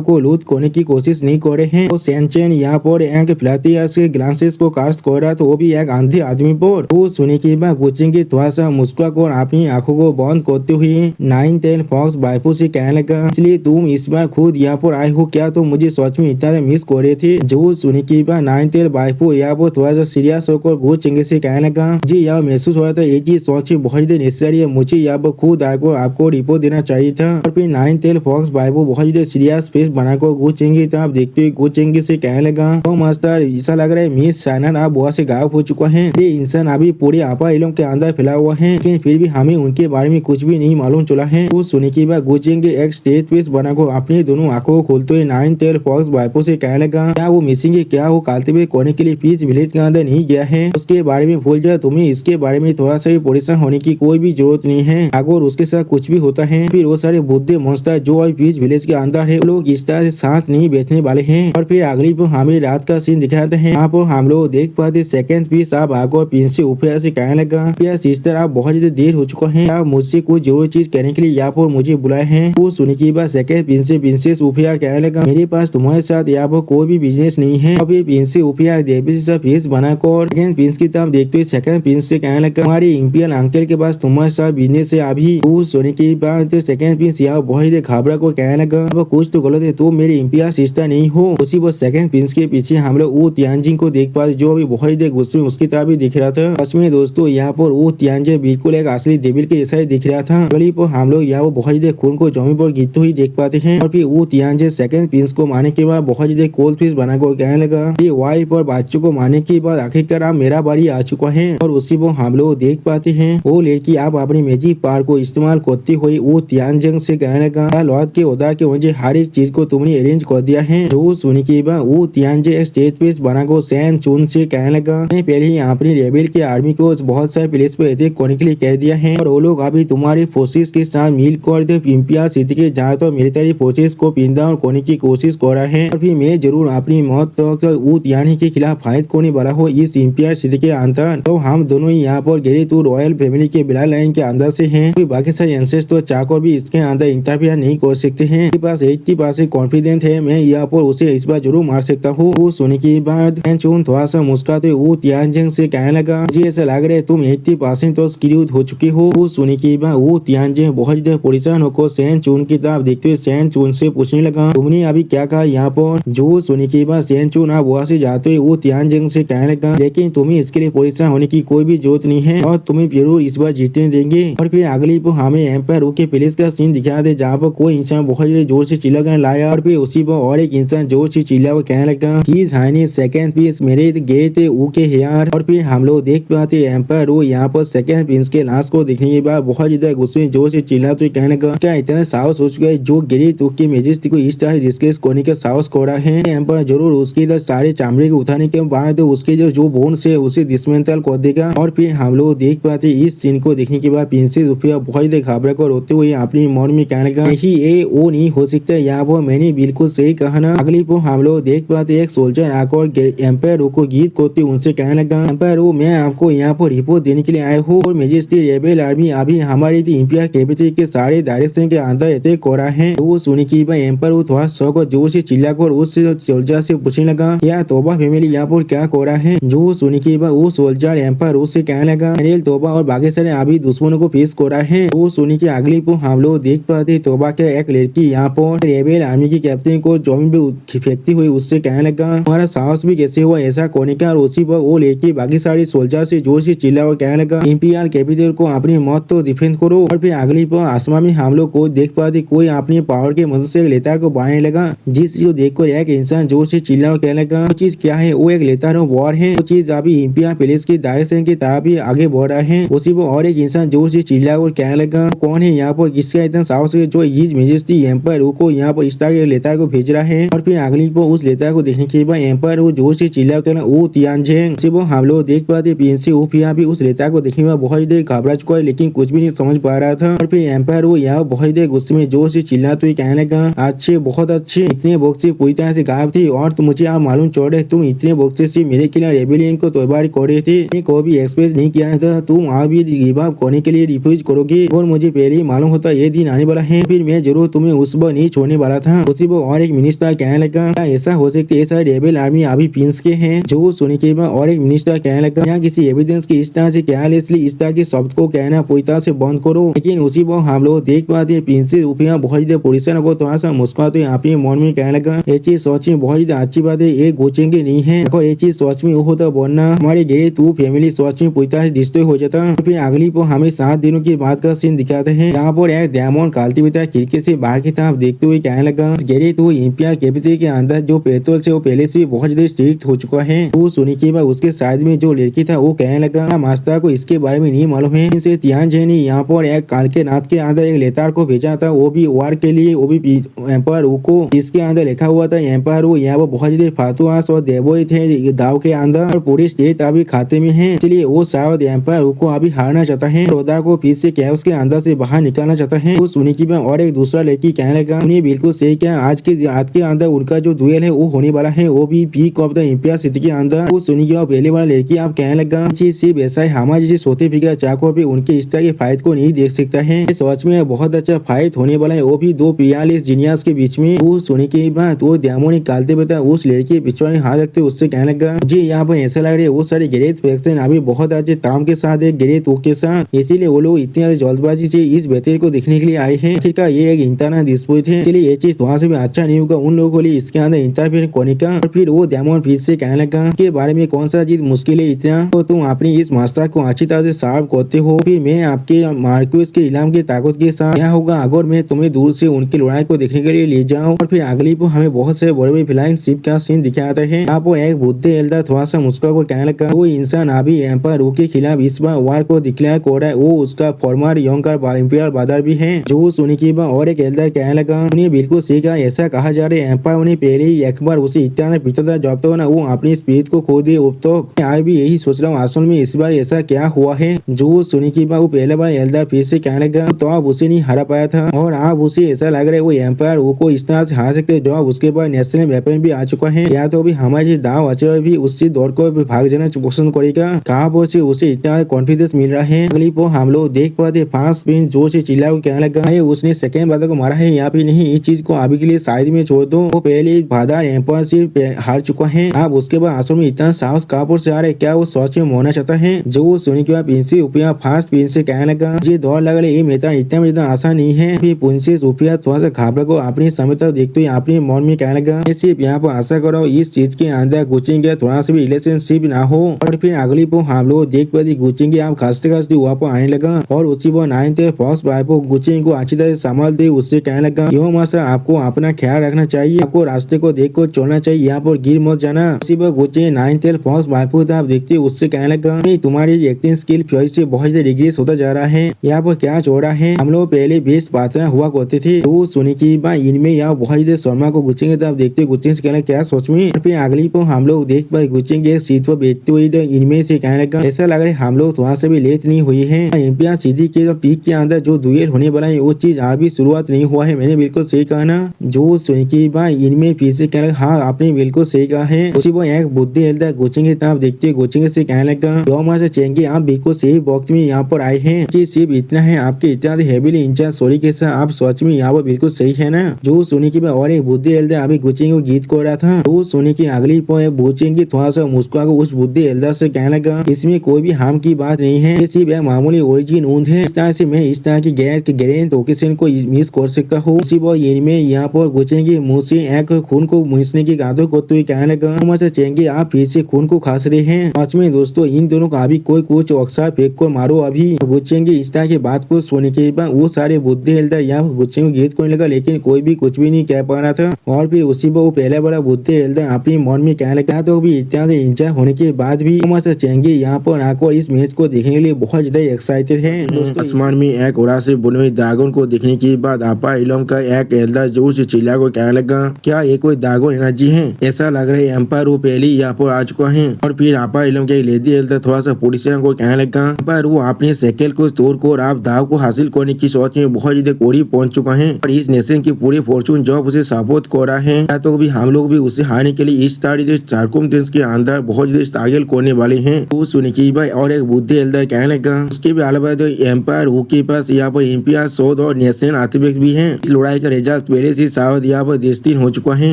को लूट करने की कोशिश नहीं कर रहे हैं। तो सेंचेन यहाँ पर एक फ्लैटियस के ग्लासेस को कास्ट कर रहा था, वो भी एक अंधे आदमी पर। वो सुनने के बाद गुचिंग थोड़ा सा मुस्कुरा कर अपनी आंखों को बंद करते हुए 9-10 फॉक्स वाइफो से कहने लगा, इसलिए तुम इस बार खुद यहाँ पर आए हो क्या? तो मुझे सच में इतना मिस कर रहे थे। जो सुनने के बाद 9-10 वाइफो यहाँ पर थोड़ा सा सीरियस होकर गुचिंग से कहने लगा, जी यहाँ महसूस हो रहा था ये चीज सोच बहुत ही नेसेसरी है, मुझे यहाँ पर खुद आकर आपको रिपोर्ट देना चाहिए था। और फिर 9-10 फॉक्स वाइफो बहुत ही सीरियस फेस बनाकर गुचिंग तो आप देखते हुए गुचिंग से कहने लगा, तो मास्टर ऐसा लग रहा है मिस साइनर आप बहुत से गायब हो चुका है। ये इंसान अभी पूरे आपा इलों के अंदर फैला हुआ है, लेकिन फिर भी हमें उनके बारे में कुछ भी नहीं मालूम चला है। तो सुनने के बाद गुचिंग एक स्टेज फेस बनाकर अपनी दोनों आंखों को खोलते हुए 9-10 फॉक्स वाइफो से कहने लगा, क्या वो मिसिंग है? क्या वो काल्टिवेट करने के लिए पीस विलेज के अंदर नहीं गया है? उसके बारे में भूल जाए, तुम्हें इसके बारे में थोड़ा सा भी परेशान होने की कोई भी जरूरत नहीं है। अगर उसके साथ कुछ भी होता है फिर वो सारे बुद्धे मॉन्स्टर जो अभी पीस विलेज के अंदर है लोग इस तरह से साथ नहीं बैठने वाले हैं। और फिर अगली पर हमें रात का सीन दिखाते हैं। यहाँ पर हम लोग देख पाते सेकंड पीस आप आकर पिन से ऊपर से कहने लगा, क्या सिस्टर आप बहुत ज्यादा देर हो चुका है, आप मुझसे कोई जरूरी चीज कहने के लिए यहाँ पर मुझे बुलाए हैं? वो सुनने के बाद सेकंड पिन से प्रिंसेस उफिया कहने लगा, मेरे पास तुम्हारे साथ यहाँ पर कोई भी बिजनेस नहीं है। अभी पिन से उफिया देवी से फेस बनाकर सेकंड पिन की तरफ देखते हुए सेकंड पिन से कहने लगा, हमारे इंपियल अंकल के पास तुम्हारे साथ बिजनेस है अभी। वो सुनने के बाद सेकंड पिन यहाँ बहुत ही घबरा को कहने लगा, अब कुछ तो गलत है, तो मेरी इंपियल सिस्टर नहीं हो। उसी वो सेकंड पिन के पीछे हम लोग वो तियानजिंग को देख पाते जो अभी बहुत ही गुस्से में उसकी तरफ भी दिख रहा था। सच में दोस्तों यहाँ पर वो तियानजिंग बिल्कुल एक असली डेविल के जैसा ही दिख रहा था। अगली पर हम लोग यहाँ बहुत ही खून को जमीन पर गिरते हुए देख पाते हैं। और फिर वो तियानजिंग सेकंड पिन को मारने के बाद बहुत ही कोल्ड फिश बनाकर कहने लगा, ये वाइफ और बच्चों को मारने के बाद आखिरकार आप मेरा बारी आ चुका है। और उसी पर हम लोग देख पाते हैं वो लड़की आप अपनी मैजिक पावर को इस्तेमाल करते हुए वो तियानजिंग से कहने लगा, लॉर्ड के उदार के मुझे हर एक चीज को तुमने अरेंज कर दिया है। जो सुनने के बाद वो तियानजिंग स्टेज पे बनाकर सैन चुन से कहने लगा, मैं पहले ही अपनी रेबेल के आर्मी को बहुत सारे प्लेस पे अटैक करने के लिए कह दिया है और वो लोग अभी तुम्हारी फोर्सेस के साथ मिलकर इंपियल सिटी के ज्यादातर मिलिट्री फोर्सेस को पिन डाउन करने की कोशिश कर रहा है। और फिर मैं जरूर अपनी मौत तक वो तियानी के खिलाफ फाइट करने वाला हो इस इंपियल सिटी के अंदर। तो हम दोनों ही यहाँ पर गए तो रॉयल फैमिली के बिला लाइन के अंदर से हैं, तो बाकी सारे एंसेस्टर चाहकर भी इसके अंदर इंटरफियर नहीं कर सकते हैं। मेरे पास 80% कॉन्फिडेंस है मैं यहाँ पर उसे इस बार जरूर मार सकता हूँ। वो सुनने के बाद थोड़ा सा मुस्कुराते वो तियानजिंग से कहने लगा, मुझे ऐसा लग रहा है तुम 80% तो स्क्रूड हो चुके हो। वो सुनने के बाद वो तियानजिंग बहुत ज्यादा परेशान होकर सैन चुन की तरफ देखते हुए सैन चुन से पूछने लगा, तुमने अभी क्या कहा यहाँ पर? जो सुनने के बाद सैन चुन आप वहाँ से जाते हुए वो तियानजिंग से कहने लगा, लेकिन तुम्हें इसके लिए परेशान होने की कोई भी जरूरत नहीं है और तुम्हें जरूर इस बार जीतने देंगे। और फिर अगली पर हमें एम्पायर के प्लेस का सीन दिखा दे जहाँ पर कोई इंसान बहुत ज्यादा जोर से चिल्ला कर लाया और फिर उसी पर और एक इंसान जोर से चिल्ला वो कहने लगा, हिज हाइनेस सेकंड पीस मेरे गेट ओके हेयर। और फिर हम लोग देख पाते एम्पायर वो यहाँ पर सेकंड पीस के लाश को देखने के बाद बहुत ज्यादा गुस्से में जोर से चिल्ला तो कहने लगा, क्या इतना साहस हो चुका है जो ग्रेट ओके मेजेस्टी को इस तरह डिस्कस करने का साहस कर रहा है? एम्पायर जरूर उसके सारे चामड़े को उठाने के बाद उसके जो बोन से उसे डिसमेंटल कर देगा। और फिर हम लोग देख पाते इस सीन को देखने के बाद प्रिंसेस रुफिया बहुत घबरा कर रोते हुए अपनी मन में कहने लगा, नहीं ये वो नहीं हो सकता, यहाँ पर मैंने बिल्कुल सही कहा ना। अगली पर हम लोग देख पाते एक सोल्जर आकर एम्पायर को गीत करते उनसे कहने लगा, एम्पायर मैं आपको यहाँ पर रिपोर्ट देने के लिए आया हूँ और मेजेस्टी रेबेल आर्मी अभी हमारी इंपियल कैपिटल के सारे डायरेक्शन के अंदर अटैक कर रहा है। तो वो सुनी की एम्पायर थोड़ा शौक और जोर से चिल्लाकर उस सोल्जर से पूछने लगा, क्या तोबा फैमिली यहाँ पर क्या कर रहा है? जो सुनी की वो सोल्जर एम्पायर उससे कहने लगा, अनिल तोबा और बाकी सारे अभी दुश्मनों को फेस कर रहा है। वो सुनी की अगली पर हम लोग देख पाते तोबा के एक लड़की यहाँ पर रेबेल आर्मी की कैप्टन को जमीन पे फेंकती हुई उससे कहने लगा, हमारा साहस भी कैसे हुआ ऐसा करने का? और उसी पर वो लड़की बाकी सारी सोल्जर से जोर से चिल्ला और कहने लगा, इंपियल कैपिटल को अपनी मौत तो डिफेंड करो। और फिर अगली पर आसमान में हम लोग को देख पाते कोई अपनी पावर के मदद से लेतार को बनाने लगा, जिस चीज को देखकर एक इंसान जोर से चिल्ला और कहने लगा, वो चीज क्या है? वो एक लेतार वॉर है, वो चीज अभी इंपियल पैलेस की डायरेक्शन की तरफ भी आगे बढ़ रहा है। उसी पर और एक इंसान जोर से चिल्ला और कहने लगा, कौन है यहाँ पर किसका इतना साहस है जो हिज मेजेस्टी एम्पायर को यहाँ पर इस तरह के लेतार को भेज रहा है? और फिर अगली पर उस लेतार को देखने के बाद एम्पायर वो जोर से चिल्ला कहना वो तियानजिंग। उसी पर हम लोग देख पाते प्रिंस उफिया भी उस लेतार को देखने में बहुत देर घबरा चुका है लेकिन कुछ भी नहीं समझ पा रहा था। और फिर एम्पायर वो यहाँ बहुत देर गुस्से में जोर से चिल्ला तो कहने लगा, अच्छे बहुत अच्छे, इतने बॉक्से पूरी तरह से गायब थी और तो मुझे आप मालूम चल रहे तुम इतने बॉक्से से मेरे के लिए रेबेलियन को तैयार कर रहे थे, को भी एक्सप्रेस नहीं किया था, तुम आप भी गिव अप करने के लिए रिफ्यूज करोगे और मुझे पहले ही मालूम होता ये दिन आने वाला है, फिर मैं जरूर तुम्हें उस पर नहीं छोड़ने वाला था। उसी पर और एक मिनिस्टर कहने लगा, ऐसा हो सकता ये सारे रेबेल आर्मी अभी पिंस के हैं। जो सुनी के बाद और एक मिनिस्टर कहने लगा यहाँ किसी एविडेंस की इस तरह से केयरलेसली इस तरह के शब्द को कहना पूरी तरह से बंद करो। लेकिन उसी वक्त हम लोग देख पाते हैं प्रिंसेस रूपिया बहुत ज्यादा पोजिशन को थोड़ा सा मुस्कुराते यहाँ पे मन में कहने लगा ये चीज सोच में बहुत ज्यादा अच्छी बात है, ये गोचेंगे नहीं है और ये चीज सोच में वो होता बोलना हमारे गए तू फैमिली सोच में पूरी तरह से डिस्ट्रॉय हो जाता। फिर अगली पर हमें 7 दिनों की बात का सीन दिखाते हैं। यहाँ पर एक डायमंड कालती बिता खिड़की से बाहर की तरफ देखते हुए कहने लगा गेरी तो इंपियर कैपिटल के अंदर जो पेट्रोल से वो पहले से बहुत ज्यादा स्ट्रिक्ट हो चुका है। तो सुनी के बाद उसके साइड में जो लड़की था वो कहने लगा मास्टर को इसके बारे में नहीं मालूम है। इनसे तियान जैनी यहाँ पर एक काल के नाथ के अंदर एक लेटर को भेजा था, वो भी वार के लिए, वो भी एम्पायर को, जिसके अंदर लिखा हुआ था एम्पायर वो यहाँ पर बहुत ज्यादा फातुआस और देवोई थे दाव के अंदर और पूरी स्टेट अभी खाते में है, इसलिए वो शायद एम्पायर को अभी हारना चाहता है, रोदार को फिर से क्या उसके अंदर से बाहर निकालना चाहता है। वो सुनी की और एक दूसरा लड़की कहने लगा उन्हें बिल्कुल सही क्या आज के अंदर उनका जो दुएल है वो होने वाला है, वो भी पीक ऑफ द इंपियर सिटी के अंदर। वो सुनी की पहले वाला लड़की आप कहने लगा सिर्फ ऐसा है हमारे जैसे सोते फिगर चाकोर भी उनके इस तरह के फाइट को नहीं देख सकता है, सोच में बहुत अच्छा फाइट होने वाला है, वो भी 2 पियालिस जीनियस के बीच में। वो सुनी की बात वो दामो निकालते बता उस लड़की पिछवाड़े हाथ रखते उससे कहने लगा जी यहाँ पर ऐसा लग रहा है वो सारे ग्रेट फैक्शन अभी बहुत अच्छे ताम के साथ एक ग्रेट के साथ, इसीलिए वो लोग इतनी जल्दबाजी से इस बेहतर को देखने के लिए आए हैं। आखिरकार ये एक इंटरनल डिस्प्यूट है, इसलिए ये चीज वहाँ से भी अच्छा नहीं होगा उन लोगों के लिए इसके अंदर इंटरफेयर करने का। और फिर वो दामो फिर से कहने लगा के बारे में कौन सा चीज मुश्किल है इतना, तो तुम अपनी इस मास्टर को अच्छी तरह से साफ करते हो, फिर मैं आपके मार्क्यूस के इलाम की ताकत के साथ क्या होगा अगर मैं तुम्हें दूर से उनकी लड़ाई को देखने के लिए ले जाऊं। और फिर अगली को हमें बहुत से बड़े बड़े फ्लाइंग शिप का सीन दिखाता है। यहाँ पर एक बुद्धे एल्डर थोड़ा सा मुस्कुरा कर कहने लगा वो इंसान अभी एम्पायर के खिलाफ इस बार वार को डिक्लेयर कर रहा है, वो उसका फॉर्मर यंगर एम्पायर बादर भी है। जो सुनी की और एक एल्डर कहने लगा उन्हें बिल्कुल सीखा ऐसा कहा जा रहा है एम्पायर उन्हें पहले ही एक बार उसे इतना पीता था जब तक ना वो अपनी स्पिरिट को खो दे। अब तो आज भी यही सोच रहा हूँ असल में इस बार ऐसा क्या हुआ है। जो सुनी की वो पहले बार एल्डर फिर से कहने लगा तो आप उसे नहीं हरा पाया था और आप उसे ऐसा लग रहा है वो एम्पायर को इस तरह से हार सकते जो उसके पास नेशनल वेपन भी आ चुका है, या तो भी हमारे दाव अचर भी उससे दौड़ को भाग जाना पसंद करेगा। कहा से उसे इतना कॉन्फिडेंस मिल रहा है। अगली को हम लोग देख पाते 5 पिन जोर से चिल्ला कहने लगा है उसने सेकंड बादल को मारा है या फिर नहीं, इस चीज को अभी के लिए साइड में छोड़ दो, वो पहले बादर एम्पायर से हार चुका है। आप उसके बाद आंसू में इतना साहस कहाँ से आ रहा है, क्या वो सोच में मोना चाहता है। जो सुनी के बाद प्रिंसेस रुपया फास्ट पिन से कहने लगा ये दौड़ लगा ये मेरा इतना आसान नहीं है। फिर प्रिंसेस रुपया थोड़ा सा घाबरा को अपनी समय तक देखते हुए अपने मन में कहने लगा सिर्फ यहाँ पर आशा करो इस चीज के अंदर गुचेंगे थोड़ा सा भी रिलेशनशिप ना हो। और फिर अगली को हम लोग देख पाते गुचेंगे आप खांसते खांसते वहाँ पर आने लगा और उसी पर 9th फर्स्ट भाई को गुचेंगे को अच्छी तरह संभालते उससे कहने लगा यो मास्टर आपको अपना ख्याल रखना चाहिए, आपको रास्ते को देख कर चलना चाहिए, यहाँ पर गिर मत जाना। उसी पर गुचेंगे 9th फर्स्ट भाई को आप देखते उससे कहने लगा तुम्हारी एक्टिंग स्किल फिर से बहुत ज्यादा रिग्रेस होता जा रहा है, यहाँ पर क्या हो रहा है, हम लोग पहले बेस्ट पार्टनर हुआ करते थे। तो सुनी की इनमें यहाँ बहुत ज्यादा शर्मा को गुचेंगे तब देखते गुचेंगे से कहना क्या सोच में। फिर अगली को हम लोग देख पाए गुचेंगे सीट पर बैठते हुए इनमें से कहने लगा ऐसा लग रहा है हम लोग थोड़ा सा भी लेट नहीं हुई है, एम्पायर सिटी के पीक के अंदर जो दुएल होने वाला है वो चीज अभी शुरुआत नहीं हुआ है, मैंने बिल्कुल सही कहा ना। जो सुनी की इनमें फिर से कहने लगा हाँ आपने बिल्कुल सही कहा है। उसी वो एक बुद्धि एल्डर गुचेंगे तब देखते गुचेंगे से कहने लगा से चेंगे आप बिल्कुल सही वक्त में यहाँ पर आए हैं, चीज सिर्फ इतना है आपके इतना हेवीली इंचार्ज सॉरी के साथ आप सोच में यहाँ पर बिल्कुल सही है ना। जो सुनी की और एक बुद्धि एल्डर अभी गुचेंगे को गीत कर रहा था। तो सुनी की अगली गुचेंगे थोड़ा सा मुस्कुरा उस बुद्धि एल्डर से कहने लगा इसमें कोई भी हार्म की बात नहीं है, ये सिर्फ मामूली ओरिजिन ऊंद है, इस तरह से मैं इस तरह की गैरेंट ओकेशन को मिस कर सकता हूँ। उसी वो इनमें यहाँ पर गुचेंगे मुँह से एक खून को मुझने की गादों करते हुए कहने लगा चेंगे आप फिर से खून को खास रहे हैं। सच में दोस्तों इन दोनों का अभी कोई कुछ अक्सर फेंक कर मारो अभी। गुचेंगे इस तरह की बात को सुनने के बाद वो सारे बुद्धि एल्डर यहाँ गुचेंगे गीत करने लगा लेकिन कोई भी कुछ भी नहीं कह पा रहा था। और फिर उसी पर वो पहला बड़ा बुद्धि एल्डर अपने मन में कहने लगा तो भी इतना इंजॉय होने के बाद भी चेंगे यहाँ पर आकर इस मैच को देखने के लिए बहुत ज्यादा एक्साइटेड है। आसमान में एक उड़ा से बुने हुए ड्रैगन को देखने के बाद आपा इलम का एक एल्डर जोर से चिल्ला को कहने लगा क्या ये कोई ड्रैगन एनर्जी है, ऐसा लग रहा है एम्पायर वो पहले ही यहाँ पर आ चुका है। और फिर आपा इलम के लेडी एल्डर थोड़ा सा पोलिसियन को कहने लगा पर वो अपने साइकिल को तोड़कर आप दाव को हासिल करने की सोच में बहुत ज्यादा करीब पहुंच चुका है और इस नेशन की पूरी फॉर्चून जॉब उसे सपोर्ट कर रहा है, तो भी हम लोग भी उसे हारने के लिए इस तारीख चारकुमतेंस के अंदर बहुत ज्यादा स्ट्रगल करने वाले हैं। तो सुनी की भाई और एक बुद्धि एल्डर कहने लगा उसके भी अलावा तो एम्पायर वो के पास यहाँ पर एम्पियर शोध और नेशनल आर्टिफैक्ट भी है, इस लड़ाई का रिजल्ट पहले से सावध यहाँ पर देशतीन हो चुका है।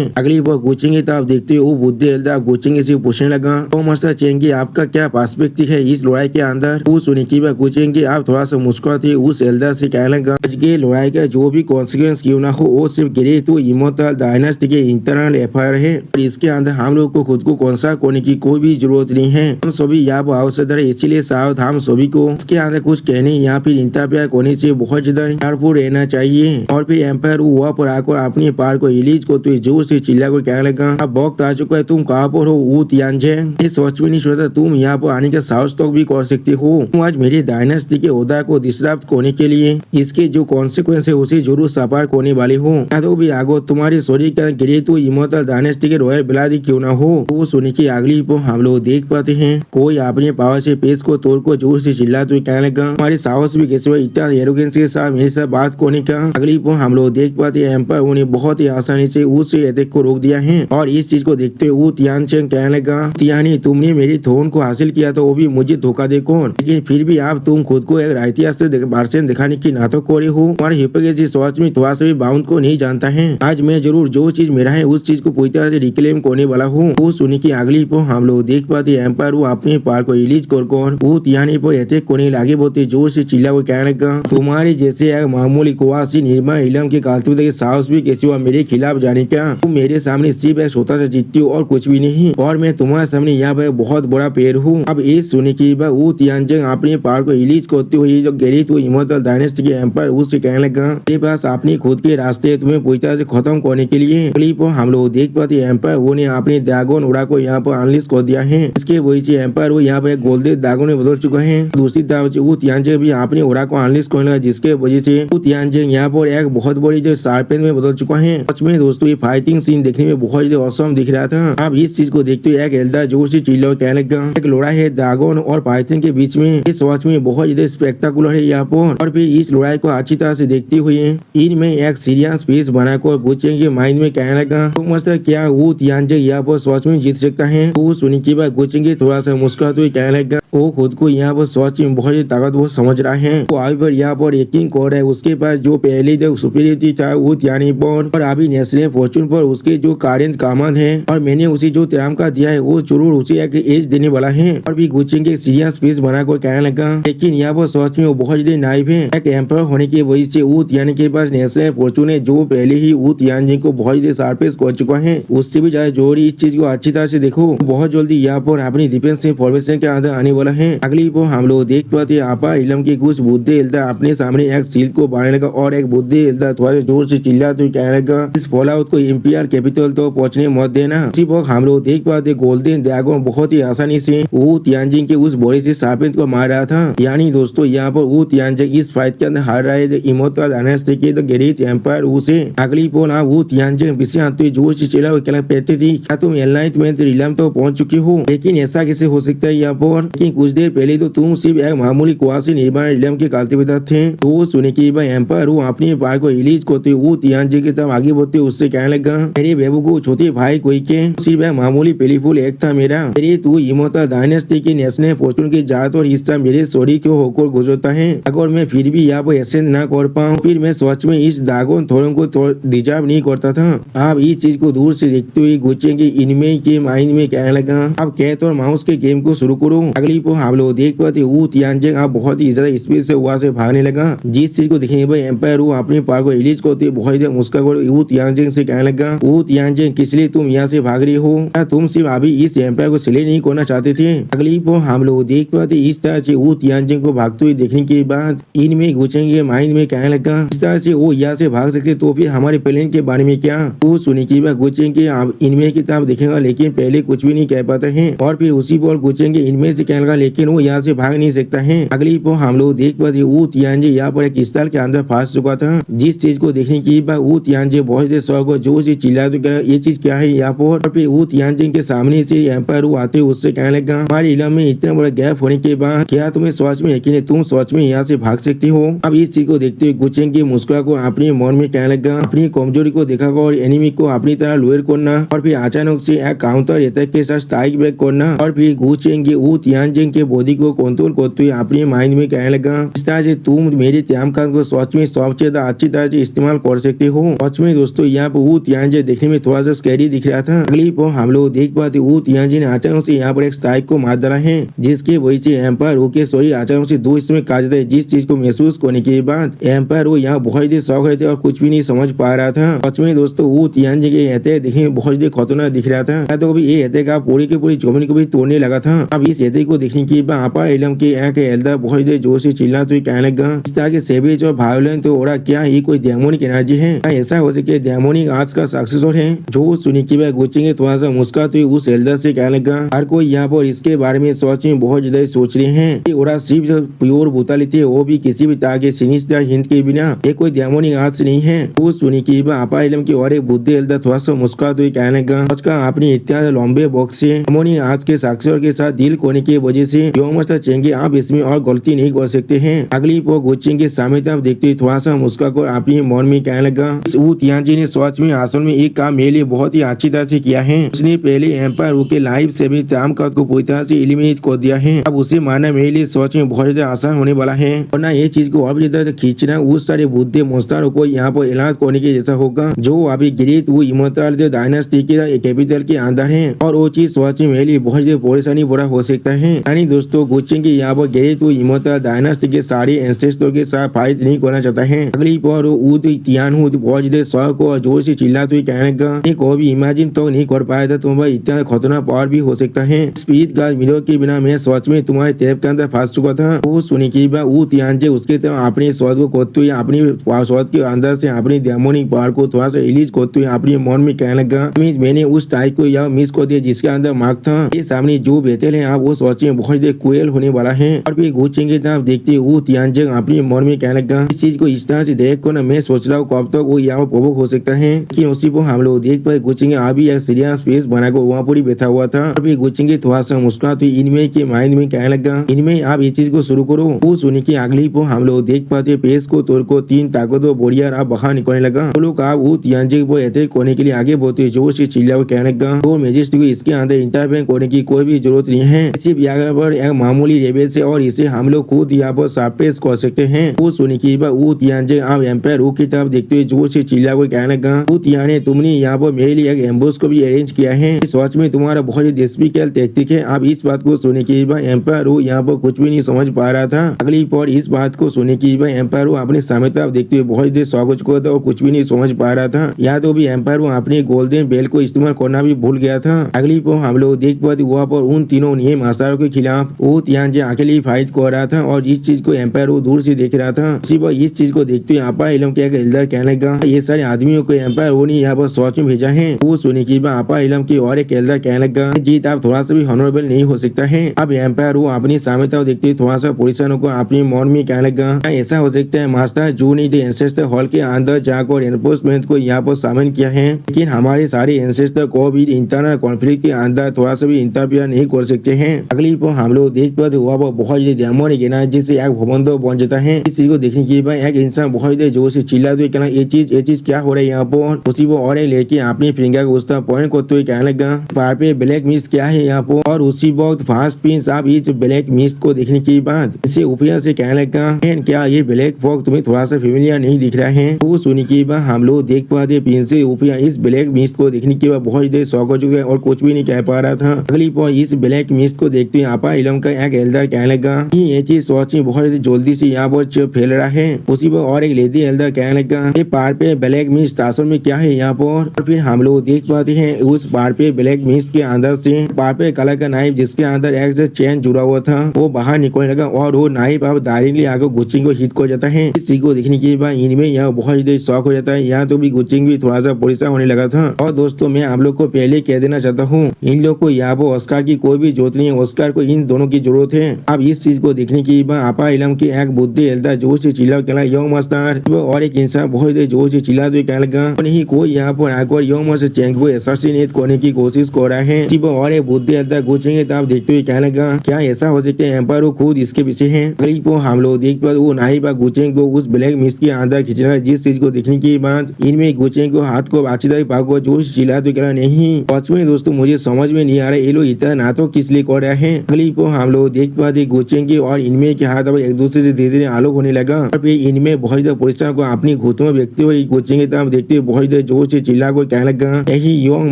अगली वो गुचेंगे तो आप देखते हो वो बुद्धि एल्दा गुचेंगे से पूछने लगा तो मास्टर चेंगे आपका क्या पर्सपेक्टिव है इस लड़ाई के अंदर। वो सुनी की बात गुचेंगे आप थोड़ा सा मुस्कुराते उस एल्दा से कहने लगा आज के लड़ाई का जो भी कॉन्सिक्वेंस क्यों ना हो वो सिर्फ गिरे तो इमोर्टल डायनेस्टी के इंटरनल एफआईआर है और इसके अंदर हम लोग को खुद को कॉन्सर्न करने की कोई भी जरूरत नहीं है। हम सभी यहाँ पर आवश्यक है इसीलिए सावध हम सभी को इसके अंदर कुछ कहने या फिर इंटरफेयर करने से बहुत ज्यादा केयरफुल रहना चाहिए। और फिर एम्पायर वहाँ पर आकर अपने पार को रिलीज को तो जोर से चिल्ला कर कहने लगा अब वक्त आ चुका है तुम कहाँ पर हो वो तियांजे ये सोच भी नहीं सोचा तुम यहाँ पर आने का साहस तक भी कर सकते हो। तुम आज मेरी डायनेस्टी के ओहदा को डिस्टर्ब करने के लिए इसके जो कॉन्सिक्वेंस है उसे जरूर सफर करने वाले हो या तो भी आगो तुम्हारे शरीर का गिरे तो इमोर्टल डायनेस्टी के रॉयल बिलादी क्यों ना हो। वो सुनी की अगली पर हम लोग देख पाते हैं कोई अपने पावर से पेश को तोड़ को जोर से चिल्लाते हुए कहने लगा हमारे साहस भी कैसे इतना एरोगेंस के साथ मेरे साथ बात करने का। अगली पर हम लोग देख पाते हैं एम्पायर उन्हें बहुत ही आसानी से उस अटैक को रोक दिया है और इस चीज को देखते हुए वो तियानचेंग कहने लगा तियानी तुमने मेरी थ्रोन को हासिल किया तो वो भी मुझे धोखा दे कौन लेकिन फिर भी आप तुम खुद को एक राइटियास वर्षन दिखाने की नाटक करे हो। हमारे हिपोक्रेसी सोच में थोड़ा सा भी बाउंड को नहीं जानता है। आज मैं जरूर जो चीज मेरा है उस चीज को पूरी तरह से रिक्लेम करने वाला हूँ। वो सुनी की अगली पर हम लोग देख पाते एम्पायर वो अपने पार को रिलीज कर वो तियानी पर अटैक करने लगे बहुत जोर से चिल्ला हुआ कहने लगा तुम्हारे जैसे एक मामूली कुआसी निर्मा इलम के कालतूते के साहस भी कैसे हुआ मेरे खिलाफ जाने का। तुम मेरे सामने सिर्फ एक छोटा सा चिट्ठी हो और कुछ भी नहीं और मैं तुम्हारे सामने यहाँ पर बहुत बड़ा पेड़ हूँ। अब इस सुनी की बात वो तियानचेंग अपने पार को रिलीज करते हुए जो गिरी तो इमोर्टल डायनेस्टी के एम्पायर उससे कहने लगा मेरे पास अपने खुद के रास्ते तुम्हें पूरी तरह से खत्म करने के लिए। अगली पर हम लोग देख पाते एम्पायर वो ने अपने ड्रैगन उड़ा को यहाँ पर अनलिस्ट कर दिया है। इसके वजह से एम्पायर वो यहाँ पर गोल्डन ड्रैगन में बदल चुका है। दूसरी तरफ वो तियानचेंग भी अपने उड़ा को अनलिस्ट करने लगा जिसके वजह से वो तियानचेंग यहाँ पर एक बहुत बड़ी जो शार्पेन में बदल चुका है। सच में दोस्तों ये फाइटिंग सीन देखने में बहुत ज्यादा औसम दिख रहा था। अब इस चीज को देखते हुए एक एल्दा जोर से चिल्ला कहने लगा एक लड़ाई है ड्रैगन और पाइथन के बीच में इस वॉच में बहुत ज्यादा स्पेक्टाकुलर है यहाँ पर। और फिर इस लड़ाई को अच्छी तरह से देखते हुए इनमें एक सीरियस पीस बनाकर गुचेंग के माइंड में कहने लगा तो मास्टर क्या वो तियानचेंग यहाँ पर सच में जीत सकता है। वो सुनी की बात गुचेंग थोड़ा सा मुस्कुराते हुए कहने लगा वो खुद को यहाँ पर सच में बहुत ही ताकतवर समझ रहा है। वो अभी पर यहाँ पर यकीन कर रहा है उसके पास जो पहले जो सुपीरियरिटी था वो तियानी पर और अभी नेस्ले फॉर्चून पर उसके जो करेंट कामत है और मैंने उसे जो तिराम का दिया है वो जरूर उसे एक एज देने वाला है। और भी गुचेंग के सीरियस पीस बनाकर कहने लगा लेकिन यहाँ पर सच में वो बहुत ज्यादा नाइव है। एक एम्पायर होने की वजह से वो तियानी के पास नेस्ले फॉर्चून है जो पहले ही वो तियानचेंग को बहुत ज्यादा शार्पेस कर चुका है। उससे भी ज्यादा जरूरी इस चीज को अच्छी तरह से देखो बहुत जल्दी यहाँ पर अपनी डिफेंस फॉर्मेशन के अंदर आने वाला है। अगली पर हम लोग देख पाते आपा इलम के कुछ बुद्धे एल्दा अपने सामने एक शील्ड को बांधने लगा और एक बुद्धे एल्दा थोड़ा जोर से चिल्लाते हुए कहने लगा इस फॉलआउट को इंपीरियल कैपिटल तो पहुंचने मत देना। इसी वक्त हम लोग देख पाते गोल्डन ड्रैगन बहुत ही आसानी से वो तियानचेंग के उस बॉडी से शार्पेन को मार रहा था। यानी दोस्तों यहाँ पर वो तियानचेंग इस फाइट के अंदर हार रहा है। इमोर्टल डायनेस्टी के द ग्रेट एम्पायर उसे अगली पोल वो तियानचेंग पीछे आते हुए जोर से चिल्ला हुआ कहते थी क्या तुम एनलाइटमेंट रिलम तो पहुंच चुकी हो लेकिन ऐसा कैसे हो सकता है यहाँ पर कि कुछ देर पहले तो तुम सिर्फ एक मामूली कुआसी निर्माण रिलम के कल्टिवेटर थे। तो सुने की भाई एम्पायर वो अपने पार को रिलीज करते वो तियानचेंग की तरफ आगे बढ़ते उससे कहने लगा मेरे बेबू को छोटे भाई कोई के सिर्फ एक मामूली पेलीफुल एक था मेरा मेरे तू इमोर्टल डायनेस्टी की नेशनल फॉर्चून की जात और हिस्सा मेरे शरीर को होकर गुजरता है। अगर मैं फिर भी यहाँ पर एक्सेंड ना कर पाऊँ फिर मैं सच में इस ड्रैगन थ्रोन को डिजर्व नहीं करता था। आप इस चीज को दूर से देखते हुए गुचेंगे इनमें के माइंड में कहने लगा अब कैट और माउस के गेम को शुरू करो। अगली पर हम लोग देख पाते वो तियानचेंग आप बहुत ही ज्यादा स्पीड से वहां से भागने लगा। जिस चीज को देखने भाई एम्पायर वो अपने पार को रिलीज करते बहुत ज्यादा मुस्कुरा कर वो तियानचेंग से कहने लगा वो तियानचेंग किस लिए तुम यहाँ से भाग रही हो क्या तुम सिर्फ अभी इस एम्पायर को सिले नहीं करना चाहते थे। अगली पर हम लोग देख पाते इस तरह से वो तियानचेंग को भागते हुए देखने के बाद इनमें गुचेंगे माइंड में कहने लगा इस तरह से वो यहाँ से भाग सकते तो फिर हमारे प्लेन के बारे में क्या। वो सुनी की बात गुचेंगे इनमें की तरफ देखेगा लेकिन पहले कुछ भी नहीं कह पाते हैं और फिर उसी पर गुचेंगे इनमें से कहने लगा लेकिन वो यहाँ से भाग नहीं सकता है। अगली पर हम लोग देख पाते वो तियानचेंग यहाँ पर एक स्थल के अंदर फंस चुका था। जिस चीज को देखने की बाद वो तियानचेंग बहुत देर शौक जोर से चिल्ला तो ये चीज क्या है यहाँ पर। और फिर वो तियानचेंग के सामने से एम्पायर वो आते उससे कहने लगा हमारे इलाके में इतना बड़ा गैप होने के बाद क्या तुम्हें सोच में यकीन है तुम सोच में यहाँ से भाग सकती हो। अब इस चीज को देखते हुए गुचेंगे मुस्कुरा को अपने मन में कहने लगा अपनी कमजोरी को देखा और एनिमी को अपनी तरह लोअर करना और फिर अचानक से एक काउंटर अटैक के साथ स्ट्राइक बैक करना। और फिर गुचेंगे वो तियानचेंग तियानजिंग के बॉडी को कंट्रोल करते हुए अपने माइंड में कहने लगा, इस तरह से तुम मेरे त्यामकान को सच में सबसे ज्यादा अच्छी तरह से इस्तेमाल कर सकते हो। सच में दोस्तों यहाँ पर वो तियानजिंग देखने में थोड़ा सा स्कैरी दिख रहा था। अगली पर हम लोग देख पाते वो तियानजिंग ने अचानक से यहाँ पर एक स्ट्राइक को मार डाला है, जिसके वजह से एम्पायर वो के शरीर अचानक से दो हिस्से में काट जाता है। जिस चीज को महसूस करने के बाद एम्पायर वो यहाँ बहुत ही शौक है और कुछ भी नहीं समझ पा रहा था। सच में दोस्तों वो तियानजिंग के अटैक देखने में बहुत ही खतरनाक दिख रहा था। तो अभी ये अटैक आप पूरी की पूरी जमीन को भी तोड़ने लगा था। अब इस अटैक को देखने के बाद आपा इलम के यहाँ के एल्डर बहुत ही जोर से चिल्लाते हुए कहने लगा, इस तरह के सेवेज और वायलेंस तो और क्या ही कोई डेमोनिक एनर्जी है? ऐसा हो सके डेमोनिक आज का सक्सेसर है? जो सुनी के बाद गुच्चेंगे थोड़ा सा मुस्कुराते हुए उस एल्डर से कहने लगा, हर कोई यहाँ पर इसके बारे में सोच में बहुत ज्यादा सोच रहे हैं। और सिर्फ प्योर ब्रूटैलिटी है, वो भी किसी भी तरह के सिनिस्टर हिंट के बिना। ये कोई डेमोनिक आर्ट्स नहीं है। वो सुनी के बाद आपा इलम की और एक बुद्धि एल्डर थोड़ा सा मुस्कुराते हुए कहने लगा, आज का आपने इतना लंबे वक्त से डेमोनिक आज के सक्सेसर के साथ डील करने की वजह से योंग मास्टर चेंगे आप इसमें और गलती नहीं कर सकते हैं। अगली पर गुच्चेंग के सामने तरफ देखते हुए थोड़ा सा मुस्कुराकर अपने मन में कहने लगा, वो तियानजिंग ने सच में असल में एक काम मेरे लिए बहुत ही अच्छी तरह से किया है। उसने पहले एम्पायर के लाइफ से भी तामकात को पूरी तरह से एलिमिनेट कर दिया है। अब उसे मारना मेरे लिए सच में बहुत ज्यादा आसान होने वाला है, वरना ये चीज को और भी ज्यादा खींचना उस सारे बुद्धे मोस्तारों को यहाँ पर इलाज करने के जैसा होगा, जो अभी ग्रेट वो इमोर्टल डायनास्टी के कैपिटल के अंदर है। और वो चीज सच में मेरे लिए बहुत ज्यादा परेशानी बुरा हो सकता है। यानी दोस्तों गुच्चेंग यहाँ पर ग्रेट वो इमोर्टल डायनास्टी के सारे एंसेस्टर के साथ फाइट नहीं करना चाहता है। अगली पर ऊद तियानहुद बहुत ज्यादा शौक और जोर से चिल्लाते हुए कहने लगा, को भी इमेजिन तो नहीं कर पाया था तुम इतना खतरनाक पावर भी हो सकता है। स्पिरिट गार्ड मिलो के बिना मैं सच में तुम्हारे टैप के अंदर फंस चुका था। वो सुनी की बात वो तियानजिंग उसके अपने स्वाद को करते हुए अपनी स्वाद के अंदर से अपनी डेमोनिक पावर को थोड़ा सा रिलीज करते हुए अपने मन में कहने लगा, मैंने उस टाइप को यह मिस कर दिया जिसके अंदर मार्क था। ये सामने जो बेतल है आप वो सच में बहुत क्रूएल होने वाला है। और फिर गुच्चेंग तरफ देखते वो तियानजिंग अपने मन में कहने लगा, इस चीज को इस तरह से देख कर मैं सोच रहा हूँ कब तक वो यहाँ प्रभुक हो सकता है। लेकिन उसी को हम लोग देख पाए गुच्चेंग अभी एक सीरियस फेस बनाकर वहाँ पूरी बैठा हुआ था। और फिर गुच्चेंग थोड़ा सा मुस्कुराते इनमें के माइंड में कहने लगा, इनमें आप ये चीज को शुरू करो। वो सुनी की अगली को हम लोग देख पाते पेस को तोड़ को तीन ताकतवर बोरियर आप बाहर निकलने लगा। वो लोग आप वो तियानजिंग को अटैक करने के लिए आगे बढ़ते जोर से चिल्ला कहने लगा, तो मेजेस्टी को इसके अंदर इंटरवेन करने की कोई भी जरूरत नहीं है। सिर्फ यहाँ पर एक मामूली रेबेल से और इसे हम लोग खुद यहाँ पर सरप्राइज कर सकते हैं। वो सुनी की बात वो तियानजिंग आप एम्पायर रू की तरफ देखते हुए जोर से चिल्ला कर कहने लगा, वो तियाने तुमने यहाँ पर मेरे लिए एक एम्बुश को भी अरेंज किया है। इस वॉच में तुम्हारा बहुत ही डिस्पिकल टैक्टिक है। आप इस बात को सुने की बात एम्पायर रू यहाँ पर कुछ भी नहीं समझ पा रहा था। अगली पर इस बात को सुने की बात एम्पायर रू अपने सामने तरफ देखते हुए बहुत देर स्वागत को था और कुछ भी नहीं समझ पा रहा था। या तो भी एम्पायर रू अपने गोल्डन बेल को इस्तेमाल करना भी भूल गया था। अगली पर हम लोग देख पाते वहाँ पर उन तीनों नियम मास्टरों के खिलाफ वो तियानजिंग अकेले फाइट कर रहा था और इस चीज को एम्पायर वो दूर से देख रहा था। उसी पर इस चीज को देखते हुए आपा इलम के एल्डर कहने लगा, ये सारे आदमियों को एम्पायर वो ने यहाँ पर सोच में भेजा है। वो सुनी की बात आपा इलम की और एक एल्डर कहने लगा, जीत आप थोड़ा सा भी हॉनरेबल नहीं हो सकता है। अब एम्पायर वो अपनी सामने देखते हुए थोड़ा सा पुलिसों को अपने मन में कहने लगा, ऐसा हो सकता है मास्टर जो ने एंसेस्टर हॉल के अंदर जाकर एनफोर्समेंट को यहाँ पर शामिल किया है, लेकिन हमारे सारे एंसेस्टर को भी इंटरनल कॉन्फ्लिक्ट के अंदर थोड़ा सा भी इंटरफियर नहीं कर सकते हैं। अगली पर हम लोग देख पाते हुआ बहुत डेमोनिक एनर्जी से एक भवन बन जाता है। इस चीज को देखने के बाद एक इंसान बहुत जोर से चिल्लाते हुए कहना, ये चीज क्या हो रहा है यहाँ पर। उसी वो और एक लड़की अपनी फिंगर को उस तरफ पॉइंट करते हुए कहने लगा, पार पे ब्लैक मिस्ट क्या है यहाँ पर। और उसी वक्त फास्ट पिंस आप इस ब्लैक मिस्ट को देखने के बाद इसे ऊपर से कहने लगा, क्या ये ब्लैक फॉग तुम्हें थोड़ा सा फेमिलियर नहीं दिख रहा है। वो सुनी के बाद हम लोग देख पाते पिन से ऊपर इस ब्लैक मिस्ट को देखने के बाद बहुत देर शौक हो चुके और कुछ भी नहीं कह पा रहा था। अगली पर इस ब्लैक मिस्ट को देखते हुए आपा इलम का एक एल्डर कहने लगा, ये चीज सोच बहुत जल्दी से यहाँ पर फैल रहा है। उसी पर और एक लेडी एल्डर कहने लगा, ये पार पे ब्लैक मिस्ट असल में क्या है यहाँ पर। और फिर हम लोग देख पाते हैं उस पार पे ब्लैक मिस्ट के अंदर से पार पे कलर का नाइफ जिसके अंदर एक चेन जुड़ा हुआ था वो बाहर निकलने लगा और वो नाइफ अब डायरेक्टली आकर गुच्चेंग को हिट कर जाता है। इस चीज को देखने के बाद इनमें यह बहुत ज्यादा शौक हो जाता है। यहाँ तो भी गुच्चेंग भी थोड़ा सा परेशान होने लगा था। और दोस्तों मैं आप लोग को पहले कह देना चाहता हूँ, इन लोग को यहाँ पर ऑस्कर की कोई भी जरूरत नहीं है, ऑस्कर को इन दोनों की जरूरत है। अब इस चीज को देखने के बाद आपा इलम की एक बुद्धि एल्डर जोर से चिल्ला कहला, यंग मास्टर। और एक इंसान बहुत जोर से चिल्लाते हुए कहने लगा, नहीं कोई यहाँ पर आकर यंग मास्टर चेंग को असैसिनेट करने की कोशिश कर रहा है। और एक बुद्धि एल्डर गुच्चेंग तब देखते हुए कहने लगा, क्या ऐसा हो सकता है एम्पायर खुद इसके पीछे है। करीब को हम लोग देख पाते वो नाइफ गुच्चेंग को उस ब्लैक मिस्ट के अंदर खींचना। जिस चीज को देखने के बाद इनमें गुच्चेंग को हाथ को अच्छी तरह पाको जोर से चिल्लाते कहना, नहीं सच में दोस्तों मुझे समझ में नहीं आ रहा ये लोग इतना नाटक किस लिए कर रहे हैं। अगली पर हम लोग देख पाते गोचेंगे और इनमें के हाथ अब एक दूसरे से धीरे धीरे आलोक होने लगा और फिर इनमें बहुत पुलिस को अपनी घुटनों में व्यक्ति हुए गोचेंगे तब देखते बहुत जोर से चिल्ला को कहने लगा यही योंग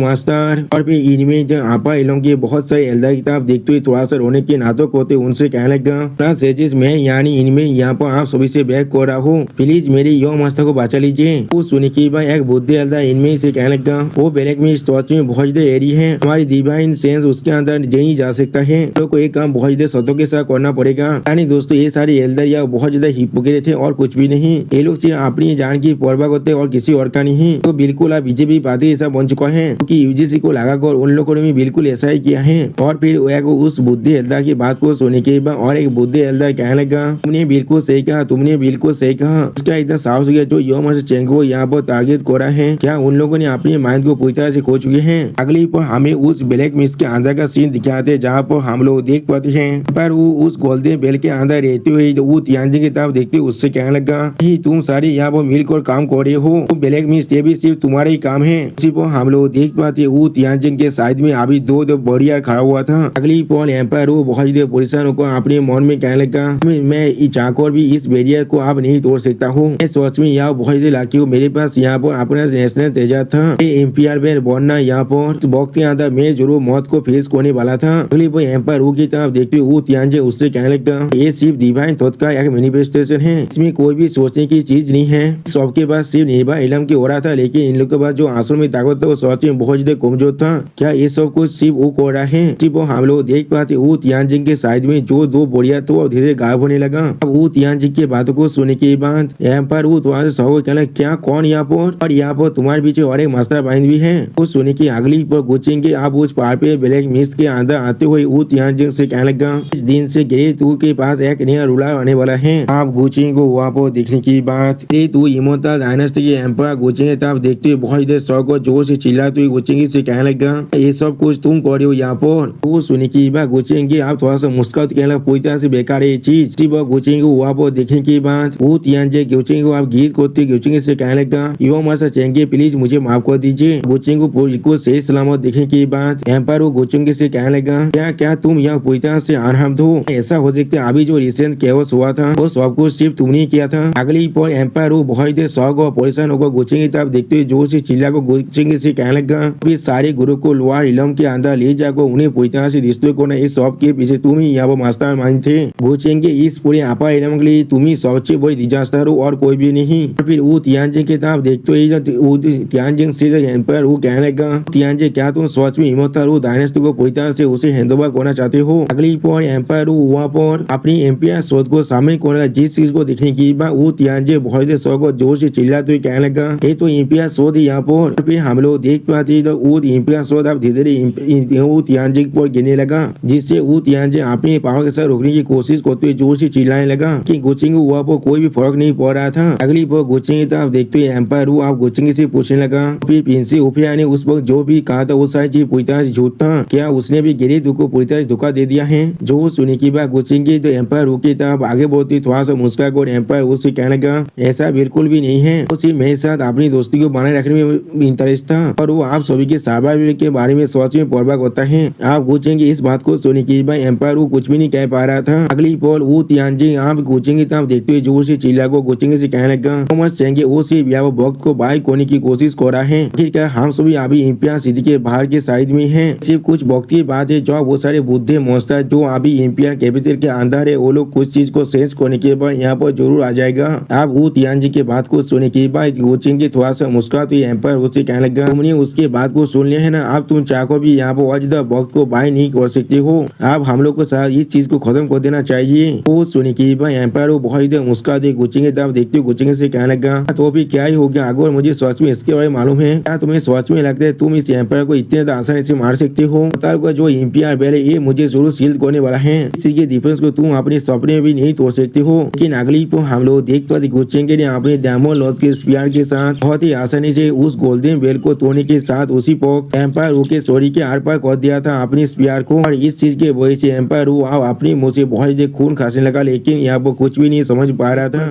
मास्टर और फिर इनमें जो आपा इलों के बहुत सारे एल्डर किताब देखते हुए थोड़ा सा रोने के नाटक होते उनसे कहने लगा मैं यानी इनमें यहाँ पर आप सभी से बैक कर रहा हूँ, प्लीज मेरी योंग मास्टर को बचा लीजिए। वो सुनी की बात एक बुद्धि एल्डर इनमें से कहने लगा वो ब्लैक मिस्ट सोच में बहुत एरी है, हमारी डिवाइन सेंस उसके अंदर नहीं जा सकता है, तो कोई काम बहुत ज्यादा सतों के साथ करना पड़ेगा। यानी दोस्तों ये सारे एल्डर या बहुत ज्यादा हिपोक्रेट थे और कुछ भी नहीं, ये लोग सिर्फ अपनी जान की परवाह करते और किसी और का नहीं। तो बिल्कुल आप बीजेपी पार्टी ऐसा बन चुका है क्योंकि यूजीसी को लगाकर उन लोगों ने भी बिल्कुल ऐसा ही किया है। और फिर उस बुद्धि एल्डर की बात को सुनने के बाद और एक बुद्धि एल्डर कहने लगा तुमने बिल्कुल सही कहा, तुमने बिल्कुल सही कहा, इसका इतना साहस हो गया जो योंग चेंग को यहाँ पर टारगेट करा है, क्या उन लोगों ने अपने माइंड को पूरी तरह से खो चुके हैं। अगली पर हमें उस ब्लैक मिस्ट के अंदर का सीन दिखाते जहाँ पर हम लोग देख पाते हैं पर वो उस गोल्डन बेल के अंदर रहते हुए वो तियानजिन की तरफ देखते उससे कहने लगा ही तुम सारे यहाँ पर मिलकर काम कर रहे हो, ब्लैक मिस्ट ये भी सिर्फ तुम्हारा ही काम है। उसी पर हम लोग देख पाते वो तियानजिन के साइड में अभी दो बॉडिया खड़ा हुआ था। अगली पॉल एम्पायर वो बहुत ही पुलिसों को अपने मन में कहने लगा मैं चाहकर भी इस बैरियर को आप नहीं तोड़ सकता हूँ, मैं सोच में यहाँ बहुत ही लाकी हूँ, मेरे पास यहाँ पर अपना नेशनल तेजा था, एम्पायर में बनना यहाँ पर वक्त के अंदर मैं जरूर मौत को फेस करने वाला था। अगली पर एम्पायर की तरफ देखते हुए तियानजिन उससे कहने लगा ये सिर्फ डिवाइन थॉट का एक मैनिफेस्टेशन है, इसमें कोई भी सोचने की चीज नहीं है, सबके पास सिर्फ निर्भय इलम की हो रहा था, लेकिन इन लोगों के पास जो आंसू में ताकत था वो सोच में बहुत ज्यादा कमजोर था, क्या ये सब कुछ सिर्फ वो कर रहा है। सिर्फ हम लोग देख पाते वो तियानजिन के साइड में जो दो बोरिया तो धीरे गायब होने लगा। अब वो तियानजिन की बातों को सुनने के बाद एम्पायर वो तुम्हारे सबको कहना क्या कौन यहाँ पर और यहाँ पर तुम्हारे पीछे और एक मास्टर माइंड भी है। वो सुनने की अगली पर गुचेंगे आप उस पहाड़ पे ब्लैक मिस्ट के अंदर आते हुए वो तियानजिन से कहने लगा इस दिन से ग्रे तू के पास एक नया रूलर आने वाला है। आप गुचेंगे को वहाँ पर देखने की बात तू इमोर्टल डायनेस्टी के एम्पायर गुचेंगे तब देखते हुए बहुत देर सौ को जोर से चिल्लाते हुए गुचेंगे से कहने लगा ये सब कुछ तुम कर रहे हो यहाँ पर। वो सुनने की बात गुचेंगे आप थोड़ा सा मुस्कुराते कहने लगा पूरी तरह से बेकार है ये चीज। गुचेंगे वहाँ पर देखने की बात वो तियानजिन गुचेंगे को आप गीत करते गुचेंगे से कहने लगा योंग मास्टर चेंगे प्लीज मुझे माफ कर दीजिए। गुचेंगे को सही सलामत देखने की बात एम्पायर वो गुचेंगे से कहने लगा क्या क्या तुम यहाँ पूरी तरह से अनहर्म्ड हो, ऐसा हो सकता है अभी जो रिसेंट केवस हुआ था वो सब कुछ सिर्फ तुमने किया था। अगली पर एम्पायर वो बहुत देर शौक और परेशान होकर गुचेंगे तब देखते हुए जोर से चिल्ला को गुचेंगे से कहने लगा सारे गुरु को लोअर इलम के अंदर ले जाकर उन्हें पूरी तरह से रिश्ते को इस सब के पीछे तुम ही यहाँ पर मास्टर माइंड थे। गुचेंगे इस पूरे आपा इलम के लिए तुम ही सबसे बड़ी डिजास्टर हो और कोई भी नहीं। फिर वो तियानजिन के तरफ देखते हुए तियानजिन से एम्पायर वो कहने लगा तियानजिन क्या तुम सोच में इमोर्टल वो डायनेस्टी को पूरी तरह से उसे हैंडओवर करना चाहते हो। अगली पर एम्पायर वहाँ पर अपनी एम्पायर शोध को शामिल करने जिस चीज को देखने की बाद वो तियानजिन बहुत देर शौक और जोर से चिल्लाते हुए कहने लगा ये तो एम्पायर शोध यहाँ पर। फिर हम लोग देख पाते तो वो एम्पायर शोध अब धीरे धीरे वो तियानजिन पर गिरने लगा जिससे वो तियानजिन अपने पावर के साथ रोकने की कोशिश करते हुए जोर से चिल्लाने लगा कि गुचेंगे वहाँ पर कोई भी फर्क नहीं पड़ रहा था। अगली पर गुचेंगे तब देखते हुए एम्पायर वो आप गुचेंगे से पूछने लगा फिर प्रिंसी उफिया ने उस वक्त जो भी कहा था वो सारी चीज पूरी तरह से झूठ था, क्या उसने भी गिरी को पूरी तरह से धोखा दे दिया है। जो सुनने की बात गुचेंगे तो एम्पायर की तरफ आगे बढ़ती थोड़ा सा मुस्कुरा कर एम्पायर उससे कहने लगा ऐसा बिल्कुल भी नहीं है, वो सिर्फ मेरे साथ अपनी दोस्ती को बनाए रखने में इंटरेस्ट था और वो आप सभी के सर्वाइवल के बारे में सोच में परवाह करता है। आप गुचेंगे इस बात को सुनने की बात एम्पायर वो कुछ भी नहीं कह पा रहा था। अगली पॉल वो तियानजिन आप गुचेंगे तब देखते हुए जोर से चिल्ला को गुचेंगे से कहने लगा थॉमस चेंगे वो सिर्फ यहाँ वक्त को बाइक होने की कोशिश कर रहा है, ठीक है हम सभी अभी इम्पियर सिटी के बाहर के साइड में हैं, सिर्फ कुछ वक्त की बात है जो वो सारे बुद्धे मॉन्स्टर जो अभी इम्पियर कैपिटल के अंदर है वो लोग कुछ चीज को सेंस करने के बाद यहाँ पर जरूर आ जाएगा। आप वो तियानजिन के बात को सुनने के बाद गुचेंगे थोड़ा सा मुस्कुरा तो एम्पायर उससे कहने लगा तुमने उसके बात को सुन लिया है ना, आप तुम चाहो भी यहाँ पर और ज्यादा वक्त को बाय नहीं कर सकते हो, आप हम लोग को साथ इस चीज को खत्म कर देना चाहिए। वो सुनने के बाद एम्पायर बहुत इधर मुस्कुरा दे गुचेंगे तब देखते हो गुचेंगे से कहने लगा तो भी क्या ही हो गया, अगर मुझे सच में इसके बारे में मालूम है, क्या तुम्हें सच में लगता है तुम इस एम्पायर को इतने आसानी से मार सकते हो। जो इम्पियर बेल है ये मुझे जरूर सील्ड करने वाला है, इसी के डिफेंस को तुम अपने सपने में भी नहीं तोड़ सकते हो। लेकिन अगली को हम लोग देख पाते गुचेंगे ने अपने डायमंड लॉर्ड के स्पीयर के साथ बहुत ही आसानी से उस गोल्डन बेल को तोड़ने के साथ उसी पर एम्पायर के स्टोरी के आर पार कर दिया था अपनी स्पीयर को, और इस चीज के वजह से एम्पायर अपनी मुंह से बहुत ही खून खांसने लगा, लेकिन यहाँ पर कुछ भी नहीं समझ पा रहा था।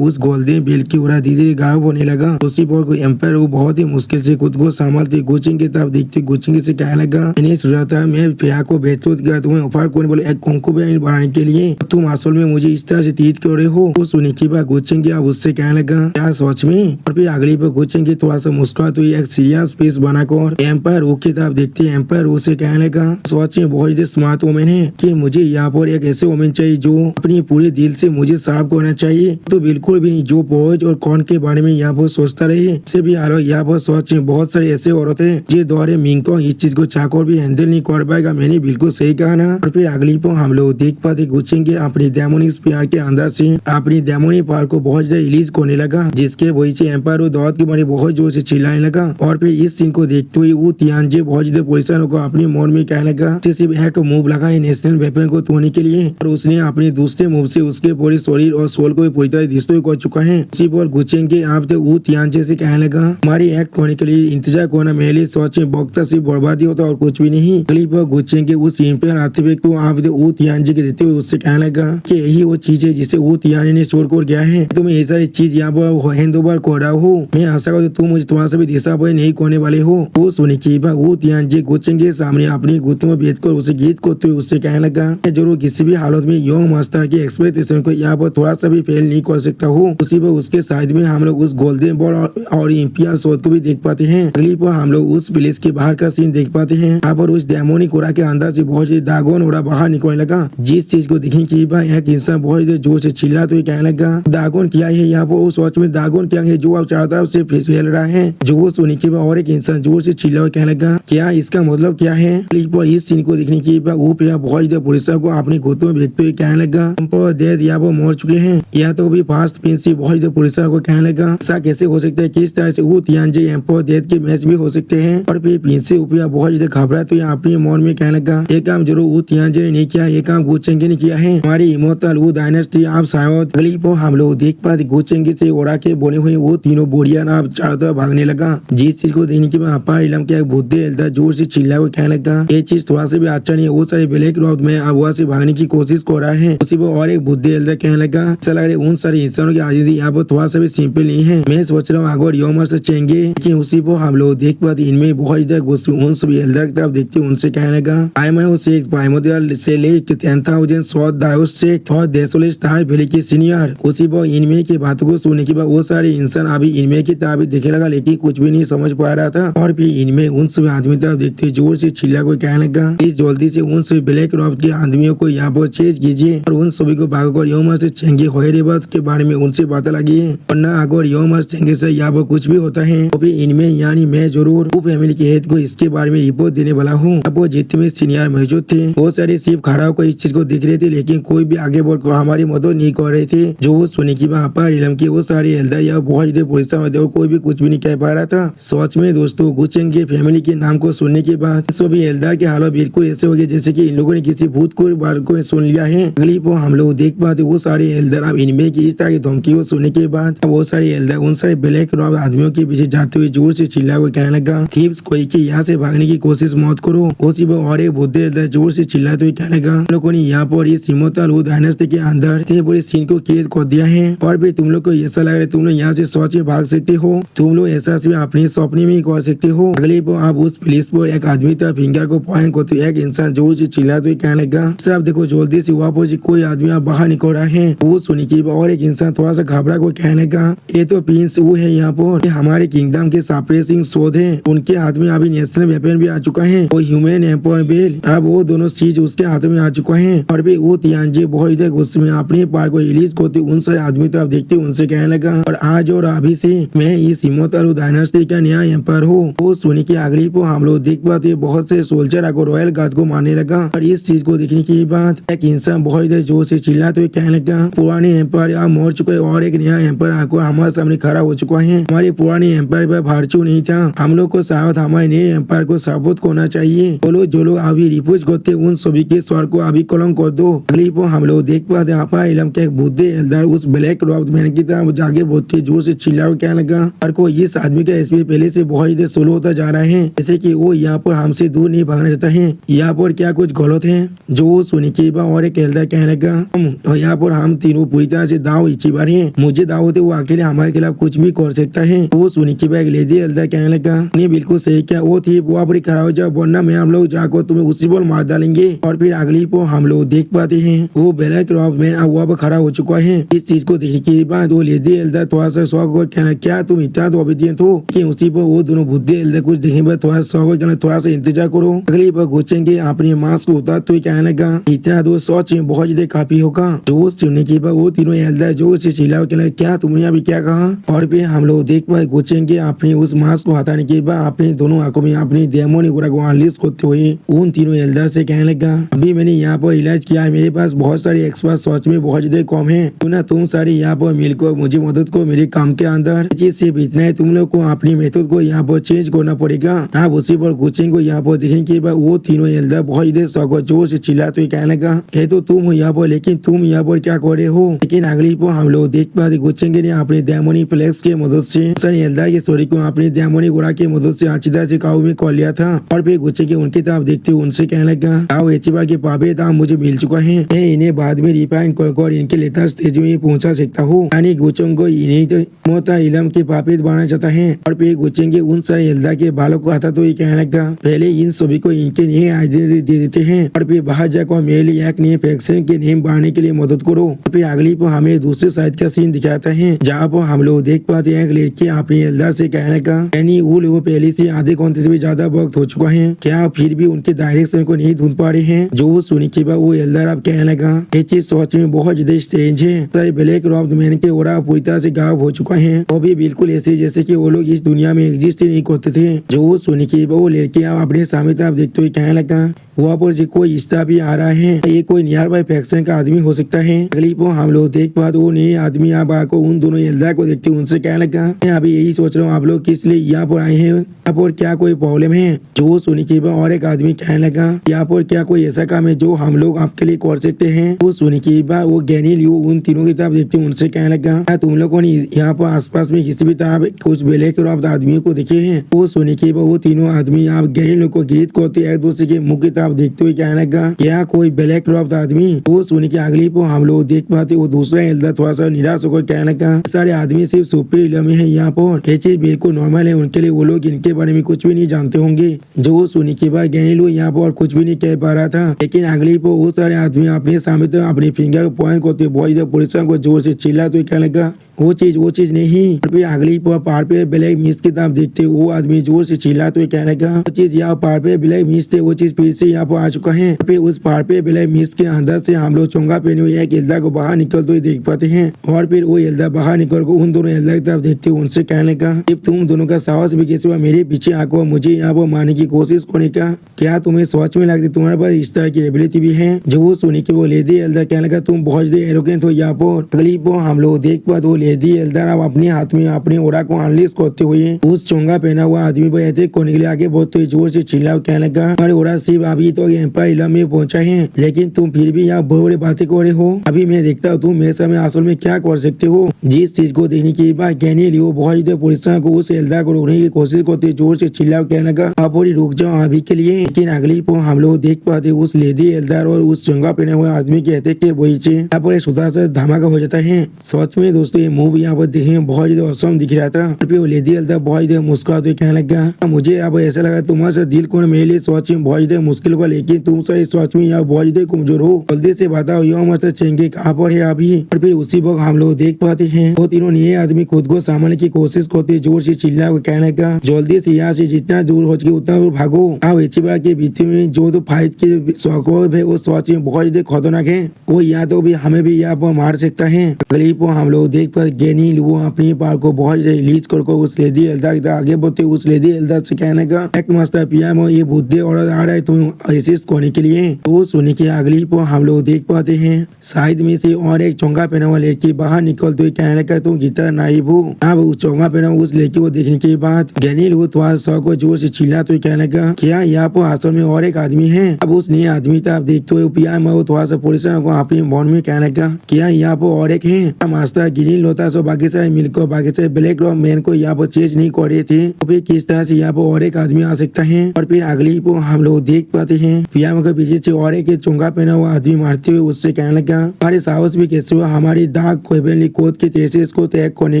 उस गोल्डन बेल की उड़ा धीरे धीरे गायब होने लगा। उसी पर एम्पायर बहुत ही मुश्किल से खुद को संभालते गुचेंगे तब देखते गुचेंगे से कहने लगा मैंने सोचा रहा था मैं फेया को बेचोत गया तुम्हें ऑफर करने बोले एक कंकूबेन बनाने के लिए, तुम असल में मुझे इस तरह से ट्रीट कर रहे हो। तो सुनी की बात गुच्छेंगे अब उससे कहने लगा क्या सच में। और फिर अगली बार गुच्छेंगे थोड़ा सा मुस्कुरा तो एक सीरियस पीस बनाकर एम्पायर वो की तरफ देखते हैं। एम्पायर उसे कहने लगा सच में बहुत ही स्मार्ट वोमेन है कि मुझे यहाँ पर एक ऐसे वोमेन चाहिए जो अपनी पूरे दिल से मुझे सर्व करना चाहिए, तो बिल्कुल भी नहीं जो पहुंच और कौन के बारे में यहाँ पर सोचता रहे। से भी यहाँ पर सच में बहुत सारे ऐसे औरत है जो द्वारे मिंको इस चीज को चाकर भी हैंडल नहीं कर पाएगा। मैंने बिल्कुल सही कहा ना। और फिर अगली पर हम लोग देख पाते गुच्छेंगे अपनी डेमोनिक स्पीयर के अंदर से अपनी डेमोनिक पावर को बहुत ज्यादा रिलीज करने लगा, जिसके वजह से एम्पायर वो दौड़ के मारे बहुत जोर से चिल्लाने लगा। और फिर इस सीन को देखते हुए वो तियानजे बहुत ज्यादा परेशान को अपने मन में कहने लगा सिर्फ एक मूव लगा है नेशनल वेपन को तोड़ने के लिए, और उसने अपने दूसरे मूव से उसके पूरे शरीर और सोल को पूरी तरह डिस्ट्रॉय कर चुका है। उसी पर गुच्छेंगे आप तो वो तियानजे से कहने लगा हमारी एक होने के लिए इंतजार करना मेरे लिए सच में वक्त से बर्बादी होता और कुछ भी नहीं। अगली पर गुच्छेंगे उस सीन पर आते हुए तो आप वो तियानजे के देते हुए उससे कहने लगा कि यही वो चीज है जिसे वो तियाने ने स्टोर कर गया है, तुम ये सारी चीज यहाँ पर हैंड ओवर कर रहा हो। मैं आशा करता तुम मुझे तुम्हारा से भी दिशा पर नहीं करने वाले हो। वो सुनी की बात वो तियानजे गुच्छेंगे सामने अपनी गुत्तों में बेच कर उसे गीत करते हुए उससे कहने लगा जरूर किसी भी हालत में यंग मास्टर की एक्सपेक्टेशन को यहाँ पर थोड़ा सा भी फेल नहीं कर सकता हूँ। उसी पर उसके साइड में हम लोग उस गोल्डन बॉल और इंपियर शोध को भी देख पाते हैं। अगली पर हम लोग उस प्लेस के बाहर का सीन देख पाते हैं। यहाँ पर उस डेमोनिक ओरा के अंदर से बहुत से दागोन ओरा बाहर निकलने लगा, जिस चीज को देखने की बात एक इंसान बहुत जोर से चिल्ला तो कहने लगा दागोन क्या है यहाँ पर। उस वॉच में दागोन क्या है जो आप चारों तरफ से फैल रहा है। जो वो सुनी के बाद और एक इंसान जोर से चिल्ला कहने लगा क्या इसका मतलब क्या है। पर इस सीन को देखने की बाद वो पिया बहुत पुलिस को अपने घुटनों में देखते हुए कहने लगा डेथ यहाँ पर मर चुके हैं। या तो भी फास्ट पिंस बहुत पुलिस को कहने लगा ऐसा कैसे हो सकता है, किस तरह से वो तियानजे एम्पायर डेथ के मैच भी हो सकते हैं। और फिर पिंस से उपिया बहुत ज्यादा घबरा तो यहाँ अपने मन में कहने लगा ये काम जरूर वो तियानजे ने नहीं किया, ये काम गुच्छेंगे ने किया है। हमारी इमोर्टल वो डायनेस्टी आप शायद। अगली पर हम लोग देख पाते गुच्छेंगे से ओरा के बने हुए वो तीनों बोरिया ना चारों तरफ भागने लगा, जिस चीज को देखने के बाद अपार इलम के बुद्धि एल्दा जोर से चिल्ला हुआ कहने लगा ये चीज थोड़ा सा भी अच्छा नहीं है। वो सारे ब्लैक रॉक में अब वहाँ से भागने की कोशिश कर रहा है। उसी पर और एक बुद्धि एल्दा कहने लगा ऐसा लग रहा है उन सारे इंसानों की आजादी यहाँ पर थोड़ा सा भी सिंपल नहीं है। मैं सोच रहा हूँ अगर योमर से चेंगे, लेकिन उसी पर हम लोग देख पाते इनमें बहुत ज्यादा उन सभी एल्दा की तरफ देखते उनसे कहने लगा आई मैं उसे एक प्राइमोडियल से लेकर 10,000 शॉट दायोस से और देशोले स्टार वैली की सीनियर। उसी पर इनमें की बातों को सुनने के बाद वो सारे इंसान अभी इनमें की तरफ देखे लगा, लेकिन कुछ भी नहीं समझ पा रहा था। और फिर इनमें उन सभी आदमी तरफ देखते जोर से चिल्ला को कहने लगा प्लीज जल्दी से उन सभी ब्लैक रॉक के आदमियों को यहाँ पर चेज कीजिए और उन सभी को भागकर योमर से चेंगे होएरेबस के बारे में उनसे बात लगी है, वरना अगर योमर चेंगे से यहाँ पर कुछ भी होता है तो फिर इनमें यानी मैं जरूर वो फैमिली के हेड को इसके बारे में रिपोर्ट देने वाला हूँ। अब वो जितने सीनियर मौजूद थे बहुत सारे सिर्फ खड़ा होकर इस चीज को देख रहे थे, लेकिन कोई भी आगे बढ़कर हमारी मदद नहीं कर रहे थे। जो वो सुनी की पर इलम के वो सारे एल्डर या बहुत ज्यादा पुलिस में कोई भी कुछ भी नहीं कह पा रहा था। सच में दोस्तों गुच्छेंगे फैमिली के नाम को सुनने के बाद सभी एल्डर के हालत बिल्कुल ऐसे हो गए जैसे कि इन लोगों ने किसी भूत को बात को सुन लिया है। अगली पर हम लोग देख पाते वो सारे एल्डर अब इनमें की इस तरह की धमकी को सुनने के बाद वो सारे एल्डर उन सारे ब्लैक रॉक आदमियों के पीछे जाते हुए जोर से चिल्ला हुआ कहने लगा थीव्स कोई की यहाँ से भागने की कोशिश मत करो। उसी पर और एक बुद्धे एल्डर जोर से चिल्लाते हुए कहने लगा लोगों ने यहाँ पर इस इमोर्टल वो डायनेस्टी के अंदर पूरे सीन को कैद कर दिया है और भी तुम लोग को ऐसा लग रहा है तुम लोग यहाँ से सोच में भाग सकते हो, तुम लोग ऐसा सिर्फ अपने सपने में ही कर सकते हो। अगले पर आप उस पुलिस पर एक आदमी था फिंगर को पॉइंट करते एक इंसान जोर से चिल्लाते हुए कहने लगा सिर्फ देखो जल्दी से वहाँ पर कोई आदमी बाहर निकल रहा है। वो सुनी की और एक इंसान थोड़ा सा घबरा को कहने लगा ये तो प्रिंस वो है यहाँ पर हमारे किंगडम के सप्रेसिंग शोध है, उनके हाथ में अभी नेशनल वेपन भी आ चुका है और ह्यूमन एम्पायर बेल अब वो दोनों चीज उसके हाथ में आ चुका है। और भी वो तियानजे बहुत गुस्से में अपने पार को रिलीज करते उन सारे आदमी तरफ देखते उनसे कहने लगा और आज और अभी से मैं इस इमोर्टल डायनेस्टी का नया एम्पायर हूँ। वो सुनी की अगली को हम लोग देख पाते बहुत से सोल्जर को रॉयल गार्ड को मारने लगा और इस चीज को देखने के बाद एक इंसान बहुत जोर से चिल्लाते हुए कहने लगा पुराने एम्पायर आप मर चुके और एक नया एम्पायर आकर हमारे सामने खड़ा हो चुका है। हमारे पुराने एम्पायर पर भार्चू नहीं था, हम लोग को शायद हमारे नए एम्पायर को साबित करना चाहिए। बोलो जो लोग अभी रिपोर्ट करते उन सभी के स्वर को अभी कलम कर दो। अगली पर हम लोग देख पाते अपार इलम के एक बुद्धे एल्डर उस ब्लैक रॉक मैन की तरह जागे बहुत जोर से चिल्ला कहने लगा और को इस आदमी का एसपी पहले से बहुत ज्यादा स्लो होता जा रहा है, जैसे कि वो यहाँ पर हमसे दूर नहीं भागना चाहता है। यहाँ पर क्या कुछ गलत है। जो सुनी के बाद और एक एल्डर कहने लगा यहाँ पर हम तीनों पूरी तरह से दाव इच्छी बार है, मुझे दाव होते वो अकेले हमारे खिलाफ कुछ भी कर सकता है। वो सुनी के बाद लेडी एल्डर कहने लगा नहीं बिल्कुल सही क्या वो थी वो अपनी खड़ा हो जाओ वरना में हम लोग जाकर तुम्हें उसी पर मार डालेंगे। और फिर अगली पर हम लोग देख पाते हैं वो ब्लैक रॉब मैन वहाँ पर खड़ा हो चुका है। इस चीज को देखने के बाद वो लेडी एल्डर थोड़ा सा शौक और कहना क्या तुम इतना तो ओबीडिएंट हो कि उसी पर वो दोनों बुद्धि एल्डर कुछ देखने पर थोड़ा शौक और कहना थोड़ा सा इंतजार करो, अगली बार घुसेंगे अपने मास्क को उतार तो कहने का इतना तो सोच में बहुत ज्यादा काफी होगा। जो सुनने के बाद वो तीनों एल्डर जो से चिल्ला कहना क्या तुमने अभी क्या कहा। और फिर हम लोग देख पाए घुसेंगे अपने उस मास्क को हटाने के बाद अपने दोनों आंखों में अपनी डेमोनिक को अनलीश करते हुए उन तीनों एल्डर से कहने लगा अभी मैंने यहाँ पर इलाज किया है, मेरे पास बहुत सारे एक्सपर्ट सोच में बहुत ज्यादा कम है, तो ना तुम सारे यहाँ पर मिलकर मुझे मदद को मेरे काम के अंदर चीज सिर्फ इतना है तुम लोग को अपनी मेथड को यहाँ पर चेंज करना पड़ेगा। आप उसी पर कोचिंग को यहाँ पर देखने के बाद वो तीनों एल्डर बहुत ज्यादा शौक जोर से चिल्ला तो कहने लगा ये तो तुम हो यहाँ पर, लेकिन तुम यहाँ पर क्या कर रहे हो। लेकिन अगली पर हम लोग देख पाते कोचिंग ने अपने डेमोनिक फ्लेक्स के मदद से सारे एल्डर के स्टोरी को अपनी डेमोनिक घोड़ा की मदद से अच्छी तरह से काबू में कर लिया था। और फिर गुच्चे के उनकी तरफ देखते उनसे कहने लगा आओ एचिबा के पापे दाम मुझे मिल चुका है, मैं इन्हें बाद में रिफाइन कर इनके लेटेस्ट स्टेज में पहुंचा सकता हूँ। यानी गुच्चों को इन्हीं तो मोता इलम के पापे बनाना चाहता है। और फिर गुच्चे के उन सारे एल्डर के बालों को आता तो ये कहने लगा पहले इन सभी को इनके नए आइडेंटिटी दे देते हैं और फिर बाहर जाकर मेरे लिए एक नए फैक्शन के नेम बढ़ाने के लिए मदद करो। फिर अगली पर हमें दूसरे साइड का सीन दिखाता है जहाँ पर हम लोग देख पाते हैं एक लड़की अपने एल्डर से कहने का यानी वो पहले से आधे घंटे से भी ज्यादा वक्त हो चुका है, क्या फिर भी उनके डायरेक्शन को नहीं ढूंढ पा रहे हैं। जो वो सुनी के बाद वो एल्डर अब कहने लगा ये चीज सोच में बहुत ज्यादा स्ट्रेंज है, सारे ब्लैक रॉब मैन के ओरा पूरी तरह से गायब हो चुका है, वो भी बिल्कुल ऐसे जैसे कि वो लोग इस दुनिया में एग्जिस्ट ही नहीं करते थे। जो वो सुनी के बाद वो लड़की अपने सामने तरफ देखते हुए कहने लगा वहाँ पर से कोई स्टाफ भी आ रहा है, ये कोई नियर बाय फैक्शन का आदमी हो सकता है। अगली पर हम लोग देख पाते वो नए आदमी आप आकर उन दोनों एल्डर को देखते उनसे कहने लगा मैं अभी यही सोच रहा हूँ आप लोग किस लिए यहाँ पर आए हैं, यहाँ पर क्या कोई प्रॉब्लम है। जो सुनी के बाद और एक आदमी कहने लगा यहाँ पर क्या कोई ऐसा काम है जो हम लोग आपके लिए कर सकते हैं। वो सुनी के बाद वो गैनी लियो उन तीनों की तरफ देखते उनसे कहने लगा क्या तुम लोगों ने यहाँ पर आसपास में किसी भी तरह कुछ ब्लैक रॉब आदमियों को देखे हैं। वो सुनी के बाद वो तीनों आदमी आप गैनी लोग को गिरीत करते एक दूसरे के मुख की तरफ देखते हुए कहने लगा क्या कोई ब्लैक रॉब आदमी। वो सुनी के अगली पर हम लोग देख पाते वो दूसरा एल्डर थोड़ा सा निराश होकर कहने लगा सारे आदमी सिर्फ सुपर इलम में है, यहाँ पर ये चीज बिल्कुल नॉर्मल है उनके लिए, वो लोग इनके बारे में कुछ भी नहीं जानते होंगे। जो सुनी के बाद गैनी लोग यहाँ पर कुछ भी नहीं कह पा रहा था, लेकिन अगली पर वो सारे आदमी अपने सामने तो अपने फिंगर पॉइंट करते बहुत पुलिस को जोर से चिल्ला तो कहने लगा वो चीज नहीं। फिर अगली पहाड़ पे ब्लैक मिस्ट की तरफ देखते वो आदमी जोर से चिल्ला तो कहने लगा वो चीज यहाँ पहाड़ पे ब्लैक मिस्ट थे, वो चीज फिर से यहाँ पर आ चुका है। फिर उस पहाड़ पे ब्लैक मिस्ट के अंदर से हम लोग चोंगा पहने हुए एक एल्डर को बाहर निकलते हुए देख पाते हैं। और फिर वो एल्डर बाहर निकल कर उन दोनों एल्डर की तरफ देखते उनसे कहने लगा तुम दोनों का साहस भी कैसे हुआ मेरे पीछे आकर मुझे यहाँ पर मारने की कोशिश करने का, क्या तुम्हें सोच में लगती तुम्हारे पास इस तरह की एबिलिटी भी है। जो वो सुनी के वो लेडी एल्डर कहने लगा तुम बहुत ज्यादा एरोगेंट हो यहाँ पर। अगली पर हम लोग देख पाते वो लेडी एल्डर अब अपने हाथ में अपने ओरा को अनलीश करते हुए उस चोंगा पहना हुआ आदमी पर अटैक करने के लिए आगे बढ़ते जोर से चिल्ला कहने लगा हमारे ओरा सिर्फ अभी तो एम्पायर इलम में पहुंचा है, लेकिन तुम फिर भी यहाँ बड़े बातें कर रहे हो, अभी मैं देखता हूँ तुम मेरे सामने असल में क्या कर सकते हो। जिस चीज को देखने के बाद गैनी लियो बहुत ज्यादा पुलिस को उस एल्डर को रोकने की कोशिश करते जोर से चिल्ला कहने लगा आप रुक जाओ अभी के लिए। लेकिन अगली पर हम लोग देख पाते उस लेडी एल्डर और उस चोंगा पहने हुए आदमी के अटैक के वजह से यहाँ पर सुधार से धमाका हो जाता है। सच में दोस्तों ये मूव यहाँ पर देखने में बहुत ज्यादा औसम दिख रहा था। फिर वो लेडी एल्डर बहुत ज्यादा मुस्कुराते हुए कहने लगा मुझे अब ऐसा लगा तुम्हारे साथ दिल को मेरे लिए सोच में बहुत ज्यादा मुश्किल होगा, लेकिन तुम सारी सोच में यहाँ बहुत ज्यादा कमजोर हो, जल्दी से बताओ ये हमारे चेंगे कहाँ पर है अभी। और फिर उसी वक्त हम लोग देख पाते हैं वो तीनों नए आदमी खुद को संभालने की कोशिश करते जोर से चिल्ला कहने का जल्दी से यहाँ से जितना दूर हो सके उतना दूर भागो। आप एचिबा के बीच में जो तो फाइट के शौक है वो सोच में बहुत ज्यादा खतरनाक है, वो यहाँ तो भी हमें भी यहाँ पर मार सकता है। अगली पर हम लोग देख पाते गैनी वो अपनी पार को बहुत रिलीज कर उस लेडी एल्डर की आगे बढ़ते उस लेडी एल्डर से कहने का एक मास्टर पीएम ये बुद्धि और आ रहा है तुम असिस्ट करने के लिए। तो सुनी के अगली पर हम लोग देख पाते हैं साइड में से और एक चोंगा पहना हुआ लड़की बाहर निकलते हुए कहने का तुम गिटार नाइब हो। अब उस चोंगा पहना उस लड़की को देखने के बाद गैनी वो थोड़ा सा को जोर से चिल्ला तो कहने का क्या यहाँ पर असल में और एक आदमी है। अब उस नए आदमी था देखते हुए पीएम वो थोड़ा सा पुलिस को अपने मन में कहने का क्या यहाँ पर और एक है। मास्टर गिरी लोता सो बाकी सारे मिलकर बाकी सारे ब्लैक रॉब मैन को यहाँ पर चेंज नहीं कर रहे थे, तो फिर किस तरह से यहाँ पर और एक आदमी आ सकता है। और फिर अगली को हम लोग देख पाते हैं पीएम के पीछे से और एक चोंगा पहना हुआ आदमी मारते हुए उससे कहने लगा हमारे साहस भी कैसे हुआ हमारी दाग कोई कोड के तेरे से इसको तय करने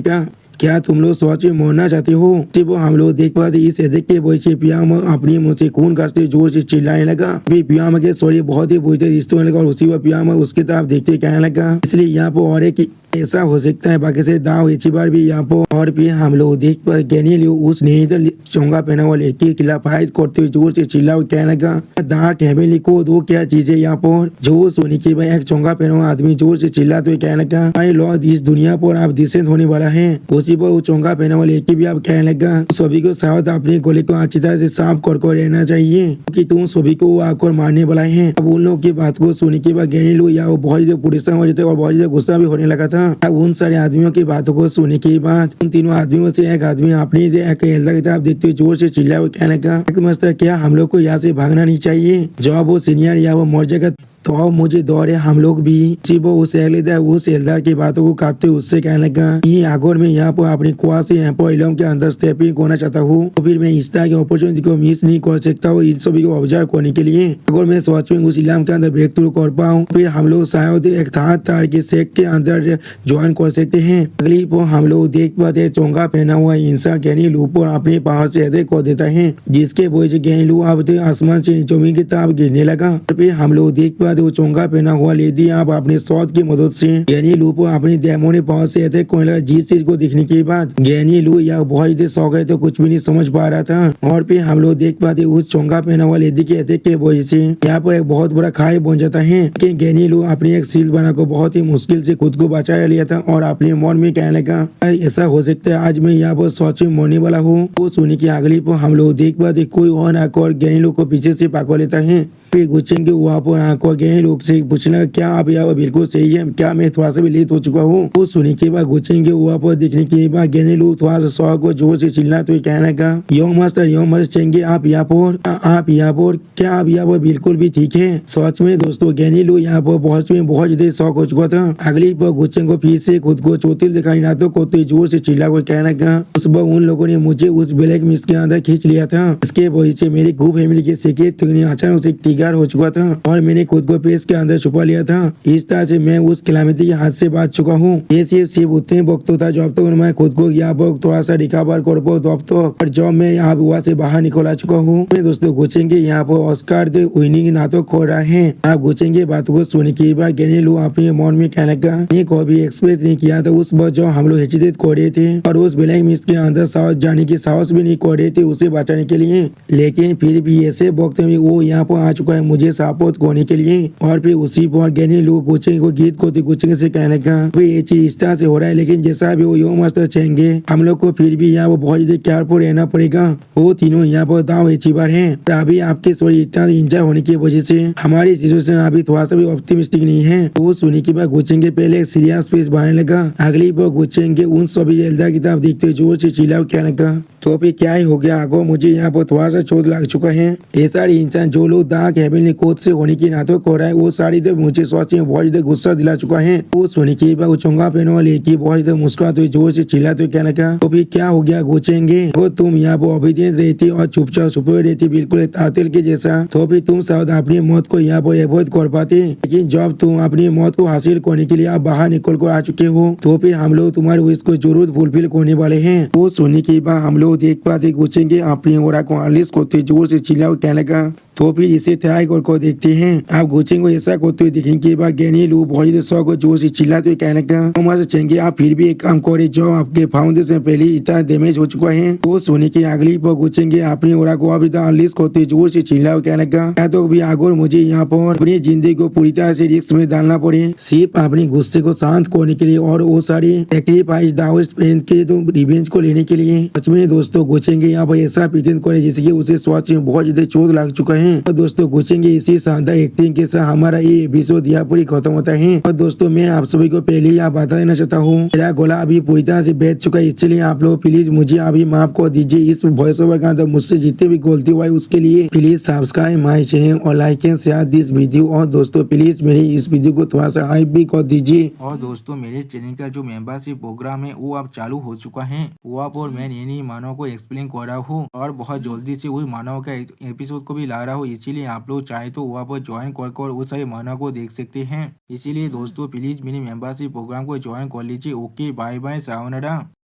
का, क्या तुम लोग सच में मरना चाहते हो? सिर्फ हम लोग देख पाते इसे देख के वैसे पियामा अपने मुंह से खून काटते जोर से चिल्लाने लगा। फिर पियामा के शरीर बहुत ही बुझते रिश्ते होने लगा और उसी वक्त पियामा उसकी तरफ देखते कहने लगा, इसलिए यहाँ पर और एक ऐसा हो सकता है बाकी से दाव इसी बार भी यहाँ पर। और फिर हम लोग देख पर गैनीलियो उस नहीं चोंगा पहना हुआ लड़की के खिलाफ फाइट करते हुए जोर से चिल्ला कहने लगा, डार्क हेवनली को दो क्या चीजें यहाँ पर। जो सुनी की भाई एक चोंगा पहना हुआ आदमी जोर से चिल्लाते हुए कहने लगा, भाई लॉर्ड इस दुनिया पर आप डिसेंट होने वाला है। उसी पर वो चोंगा पहना हुआ लड़की भी आप कहने लगा, सभी को सावध अपने गोले को अच्छी तरह से साफ कर रहना चाहिए क्योंकि तुम सभी को आकर मारने वाला है। अब उन लोगों की बात को सुनी के बाद गैनीलियो या वो बहुत ज्यादा परेशान हो जाते और बहुत ज्यादा गुस्सा भी होने लगा था। अब उन सारे आदमियों की बातों को सुनने के बाद उन तीनों आदमियों से एक आदमी अपनी एक एल्सा की तरफ देखते हुए जोर से चिल्लाया हुआ कहने लगा, मस्त क्या हम लोग को यहाँ से भागना नहीं चाहिए? जब वो सीनियर या वो मर जाएगा तो अब मुझे दौड़ है हम लोग भी। वो उस एल्दार की बातों को काटते हुए उससे कहने लगा, ये अगर मैं यहाँ पर अपनी कुआ से यहाँ पर इलम के अंदर स्टेपिंग करना चाहता हूँ तो फिर मैं इस तरह की अपॉर्चुनिटी को मिस नहीं कर सकता हूँ इन सभी को ऑब्जर्व करने के लिए। अगर मैं सच में उस इलाम के अंदर ब्रेक थ्रू कर पाऊँ फिर हम लोग शायद एक तार के सेक के अंदर ज्वाइन कर सकते हैं। अगली पर हम लोग देख पाते चोंगा पहना हुआ इंसान गैनीलियो पर अपने पहाड़ से अटैक कर देता है, जिसके वजह से गैनीलियो अब आसमान से जमीन की तरफ गिरने लगा। फिर हम लोग देख वो चोंगा पहना हुआ लेडी आप अपने शॉट की मदद से गैनीलियो को अपनी डेमोनी पावर से अटैक करने लगा। जिस चीज को देखने के बाद गैनीलियो या बहुत ही शौक है तो कुछ भी नहीं समझ पा रहा था। और फिर हम लोग देख पाते उस चोंगा पहना हुआ लेडी के अटैक के वजह से यहाँ पर एक बहुत बड़ा खाई बन जाता है कि गैनीलियो अपनी एक सील बनाकर बहुत ही मुश्किल से खुद को बचा लिया था और अपने मन में कहने लगा, ऐसा हो सकता है आज मैं यहाँ पर सच में मरने वाला हूँ। वो सुनी की अगली पर हम लोग देख पाते कोई और आकर गैनीलियो को पीछे से पकड़ लेता है। फिर गुस्सेंगे वहाँ पर आंखों गए लोग से पूछना, क्या आप यहाँ बिल्कुल सही है? क्या मैं थोड़ा सा भी लेट हो चुका हूँ? वो सुनी के बाद गुस्सेंगे वहाँ पर देखने के बाद गहने लोग थोड़ा सा शौक को जोर से चिल्ला तो कहने का, योंग मास्टर चेंगे आप यहाँ पर क्या आप यहाँ पर बिल्कुल भी ठीक है? सच में दोस्तों गहने लोग यहाँ पर बहुत ज्यादा शौक हो चुका था। अगली पर गुस्सेंग को फिर से खुद को चोटिल दिखाई ना तो को जोर से चिल्ला कर कहने का, उस बार उन लोगों ने मुझे उस ब्लैक मिस्ट के अंदर खींच लिया था। इसके वजह से मेरी खूब फैमिली के सीक्रेट अचानक से हो चुका था और मैंने खुद को पेश के अंदर छुपा लिया था। इस तरह से मैं उस कलामिती के हाथ से बच चुका हूँ। ये सिर्फ उतने वक्त था जब तक मैं खुद को यहाँ पर थोड़ा सा रिकवर कर पाऊँ और जब मैं यहाँ वहाँ से बाहर निकल आ चुका हूँ। मैं दोस्तों गुस्सेंगे यहाँ पर ऑस्कार विनिंग ना तो खो रहा है। आप गुस्सेंगे बात को सुन के बाद गैनीलियो अपने मन में कहने का कभी एक्सपेक्ट नहीं किया था उस वक्त जो हम लोग हेजिटेट कर रहे थे और उस ब्लैक मिस्ट के अंदर साहस जाने की साहस भी नहीं कर रहे थे उसे बचाने के लिए। लेकिन फिर भी ऐसे वक्त में वो यहाँ पर आ चुका है मुझे सपोर्ट करने के लिए। और फिर उसी पर गैनीलियो गुस्सेंगे को गीत को गुस्सेंगे से कहने का ये चीज इस तरह से हो रहा है, लेकिन जैसा भी वो योंग मास्टर चाहेंगे हम लोग को फिर भी यहाँ वो बहुत ज्यादा केयरफुल रहना पड़ेगा। वो तीनों यहाँ पर दाव एची बार है। अभी आपके सोच इतना इंजॉय होने की वजह से हमारी सिचुएशन अभी थोड़ा सा भी ऑप्टिमिस्टिक नहीं है। वो सुनी के बाद गुस्सेंगे पहले एक सीरियस फेस बनाने लगा। अगली बार गुस्सेंगे उन सभी एल्सा की तरफ देखते हुए जोर से चिल्लाओ कहने का, तो अभी क्या ही हो गया आगो, मुझे यहाँ पर थोड़ा सा चोट लग चुका है। ये सारे इंसान जो लोग दाग हेवनली कोर्ट से होने की नाटक कर रहा है वो सारी देर मुझे सोच में बहुत ज्यादा गुस्सा दिला चुका है। वो सुनी के बाद चोंगा पहने वाली लड़की बहुत ज्यादा मुस्कुराते हुए जोर से चिल्लाते हुए कहने का, तो फिर क्या हो गया गुस्सेंगे, वो तुम यहाँ पर ओबीडिएंट रहती और चुपचाप छुपे हुए रहती बिल्कुल तातिल के जैसा, तो फिर तुम शायद अपनी मौत को यहाँ पर अवॉइड कर पाते। लेकिन जब तुम अपनी मौत को हासिल करने के लिए आप बाहर निकल कर आ चुके हो तो फिर हम लोग तुम्हारे विश को जरूर फुलफिल करने वाले हैं। वो सुनने के बाद हम लोग देख पाते गुस्सेंगे अपनी ओरा को अनलिश करते जोर से चिल्लाओ कहने का, तो फिर इसे ट्राई कर देखते हैं। आप गुस्सेंगे को ऐसा करते हुए देखेंगे के बाद गैनीलियो बहुत ज्यादा शौक को जोर से चिल्लाते हुए कहने का, चेंगे आप फिर भी एक काम करे जो आपके फाउंडेशन पहले इतना डैमेज हो चुका है। वो सोने के अगली पर गुस्सेंगे अपनी ओरा को अभी तक अनलिश करते जोर से चिल्लाओ कहने का, क्या तो भी आगे मुझे यहाँ पर अपनी जिंदगी को पूरी तरह से रिस्क में डालना पड़े सिर्फ अपनी गुस्से को शांत करने के लिए और वो सारी सेक्रीफाइस दावस के तो रिवेंज को लेने के लिए। सच में दोस्तों गुस्सेंगे यहाँ पर ऐसा प्रेजेंट करे जिससे उसे सोच में बहुत ज्यादा चोट लग चुका है। और दोस्तों गुस्सेंगे इसी शानदार एक्टिंग के साथ हमारा ये एपिसोड यहाँ पूरी खत्म होता है। और दोस्तों मैं आप सभी को पहले ही आप बता देना चाहता हूँ मेरा गला अभी पूरी तरह से बैठ चुका है, इसलिए आप लोग प्लीज मुझे अभी माफ कर दीजिए। इस वॉइस ओवर के अंदर मुझसे जितने भी गलती हुआ है उसके लिए प्लीज सब्सक्राइब माई चैनल और like and share this video. और दोस्तों प्लीज मेरी इस वीडियो को थोड़ा सा हाइप भी कर दीजिए। और दोस्तों मेरे चैनल का जो मेंबरशिप प्रोग्राम है वो अब चालू हो चुका है। वहाँ पर मैं नई मानव को एक्सप्लेन कर रहा हूँ और बहुत जल्दी से वही मानव का एपिसोड को भी ला रहा हूँ, इसीलिए आप लोग चाहे तो वहाँ पर ज्वाइन कर उस सारे मानव को देख सकते हैं। इसीलिए दोस्तों प्लीज मेरी मेंबरशिप प्रोग्राम को ज्वाइन कर लीजिए। Okay bye bye sayonara.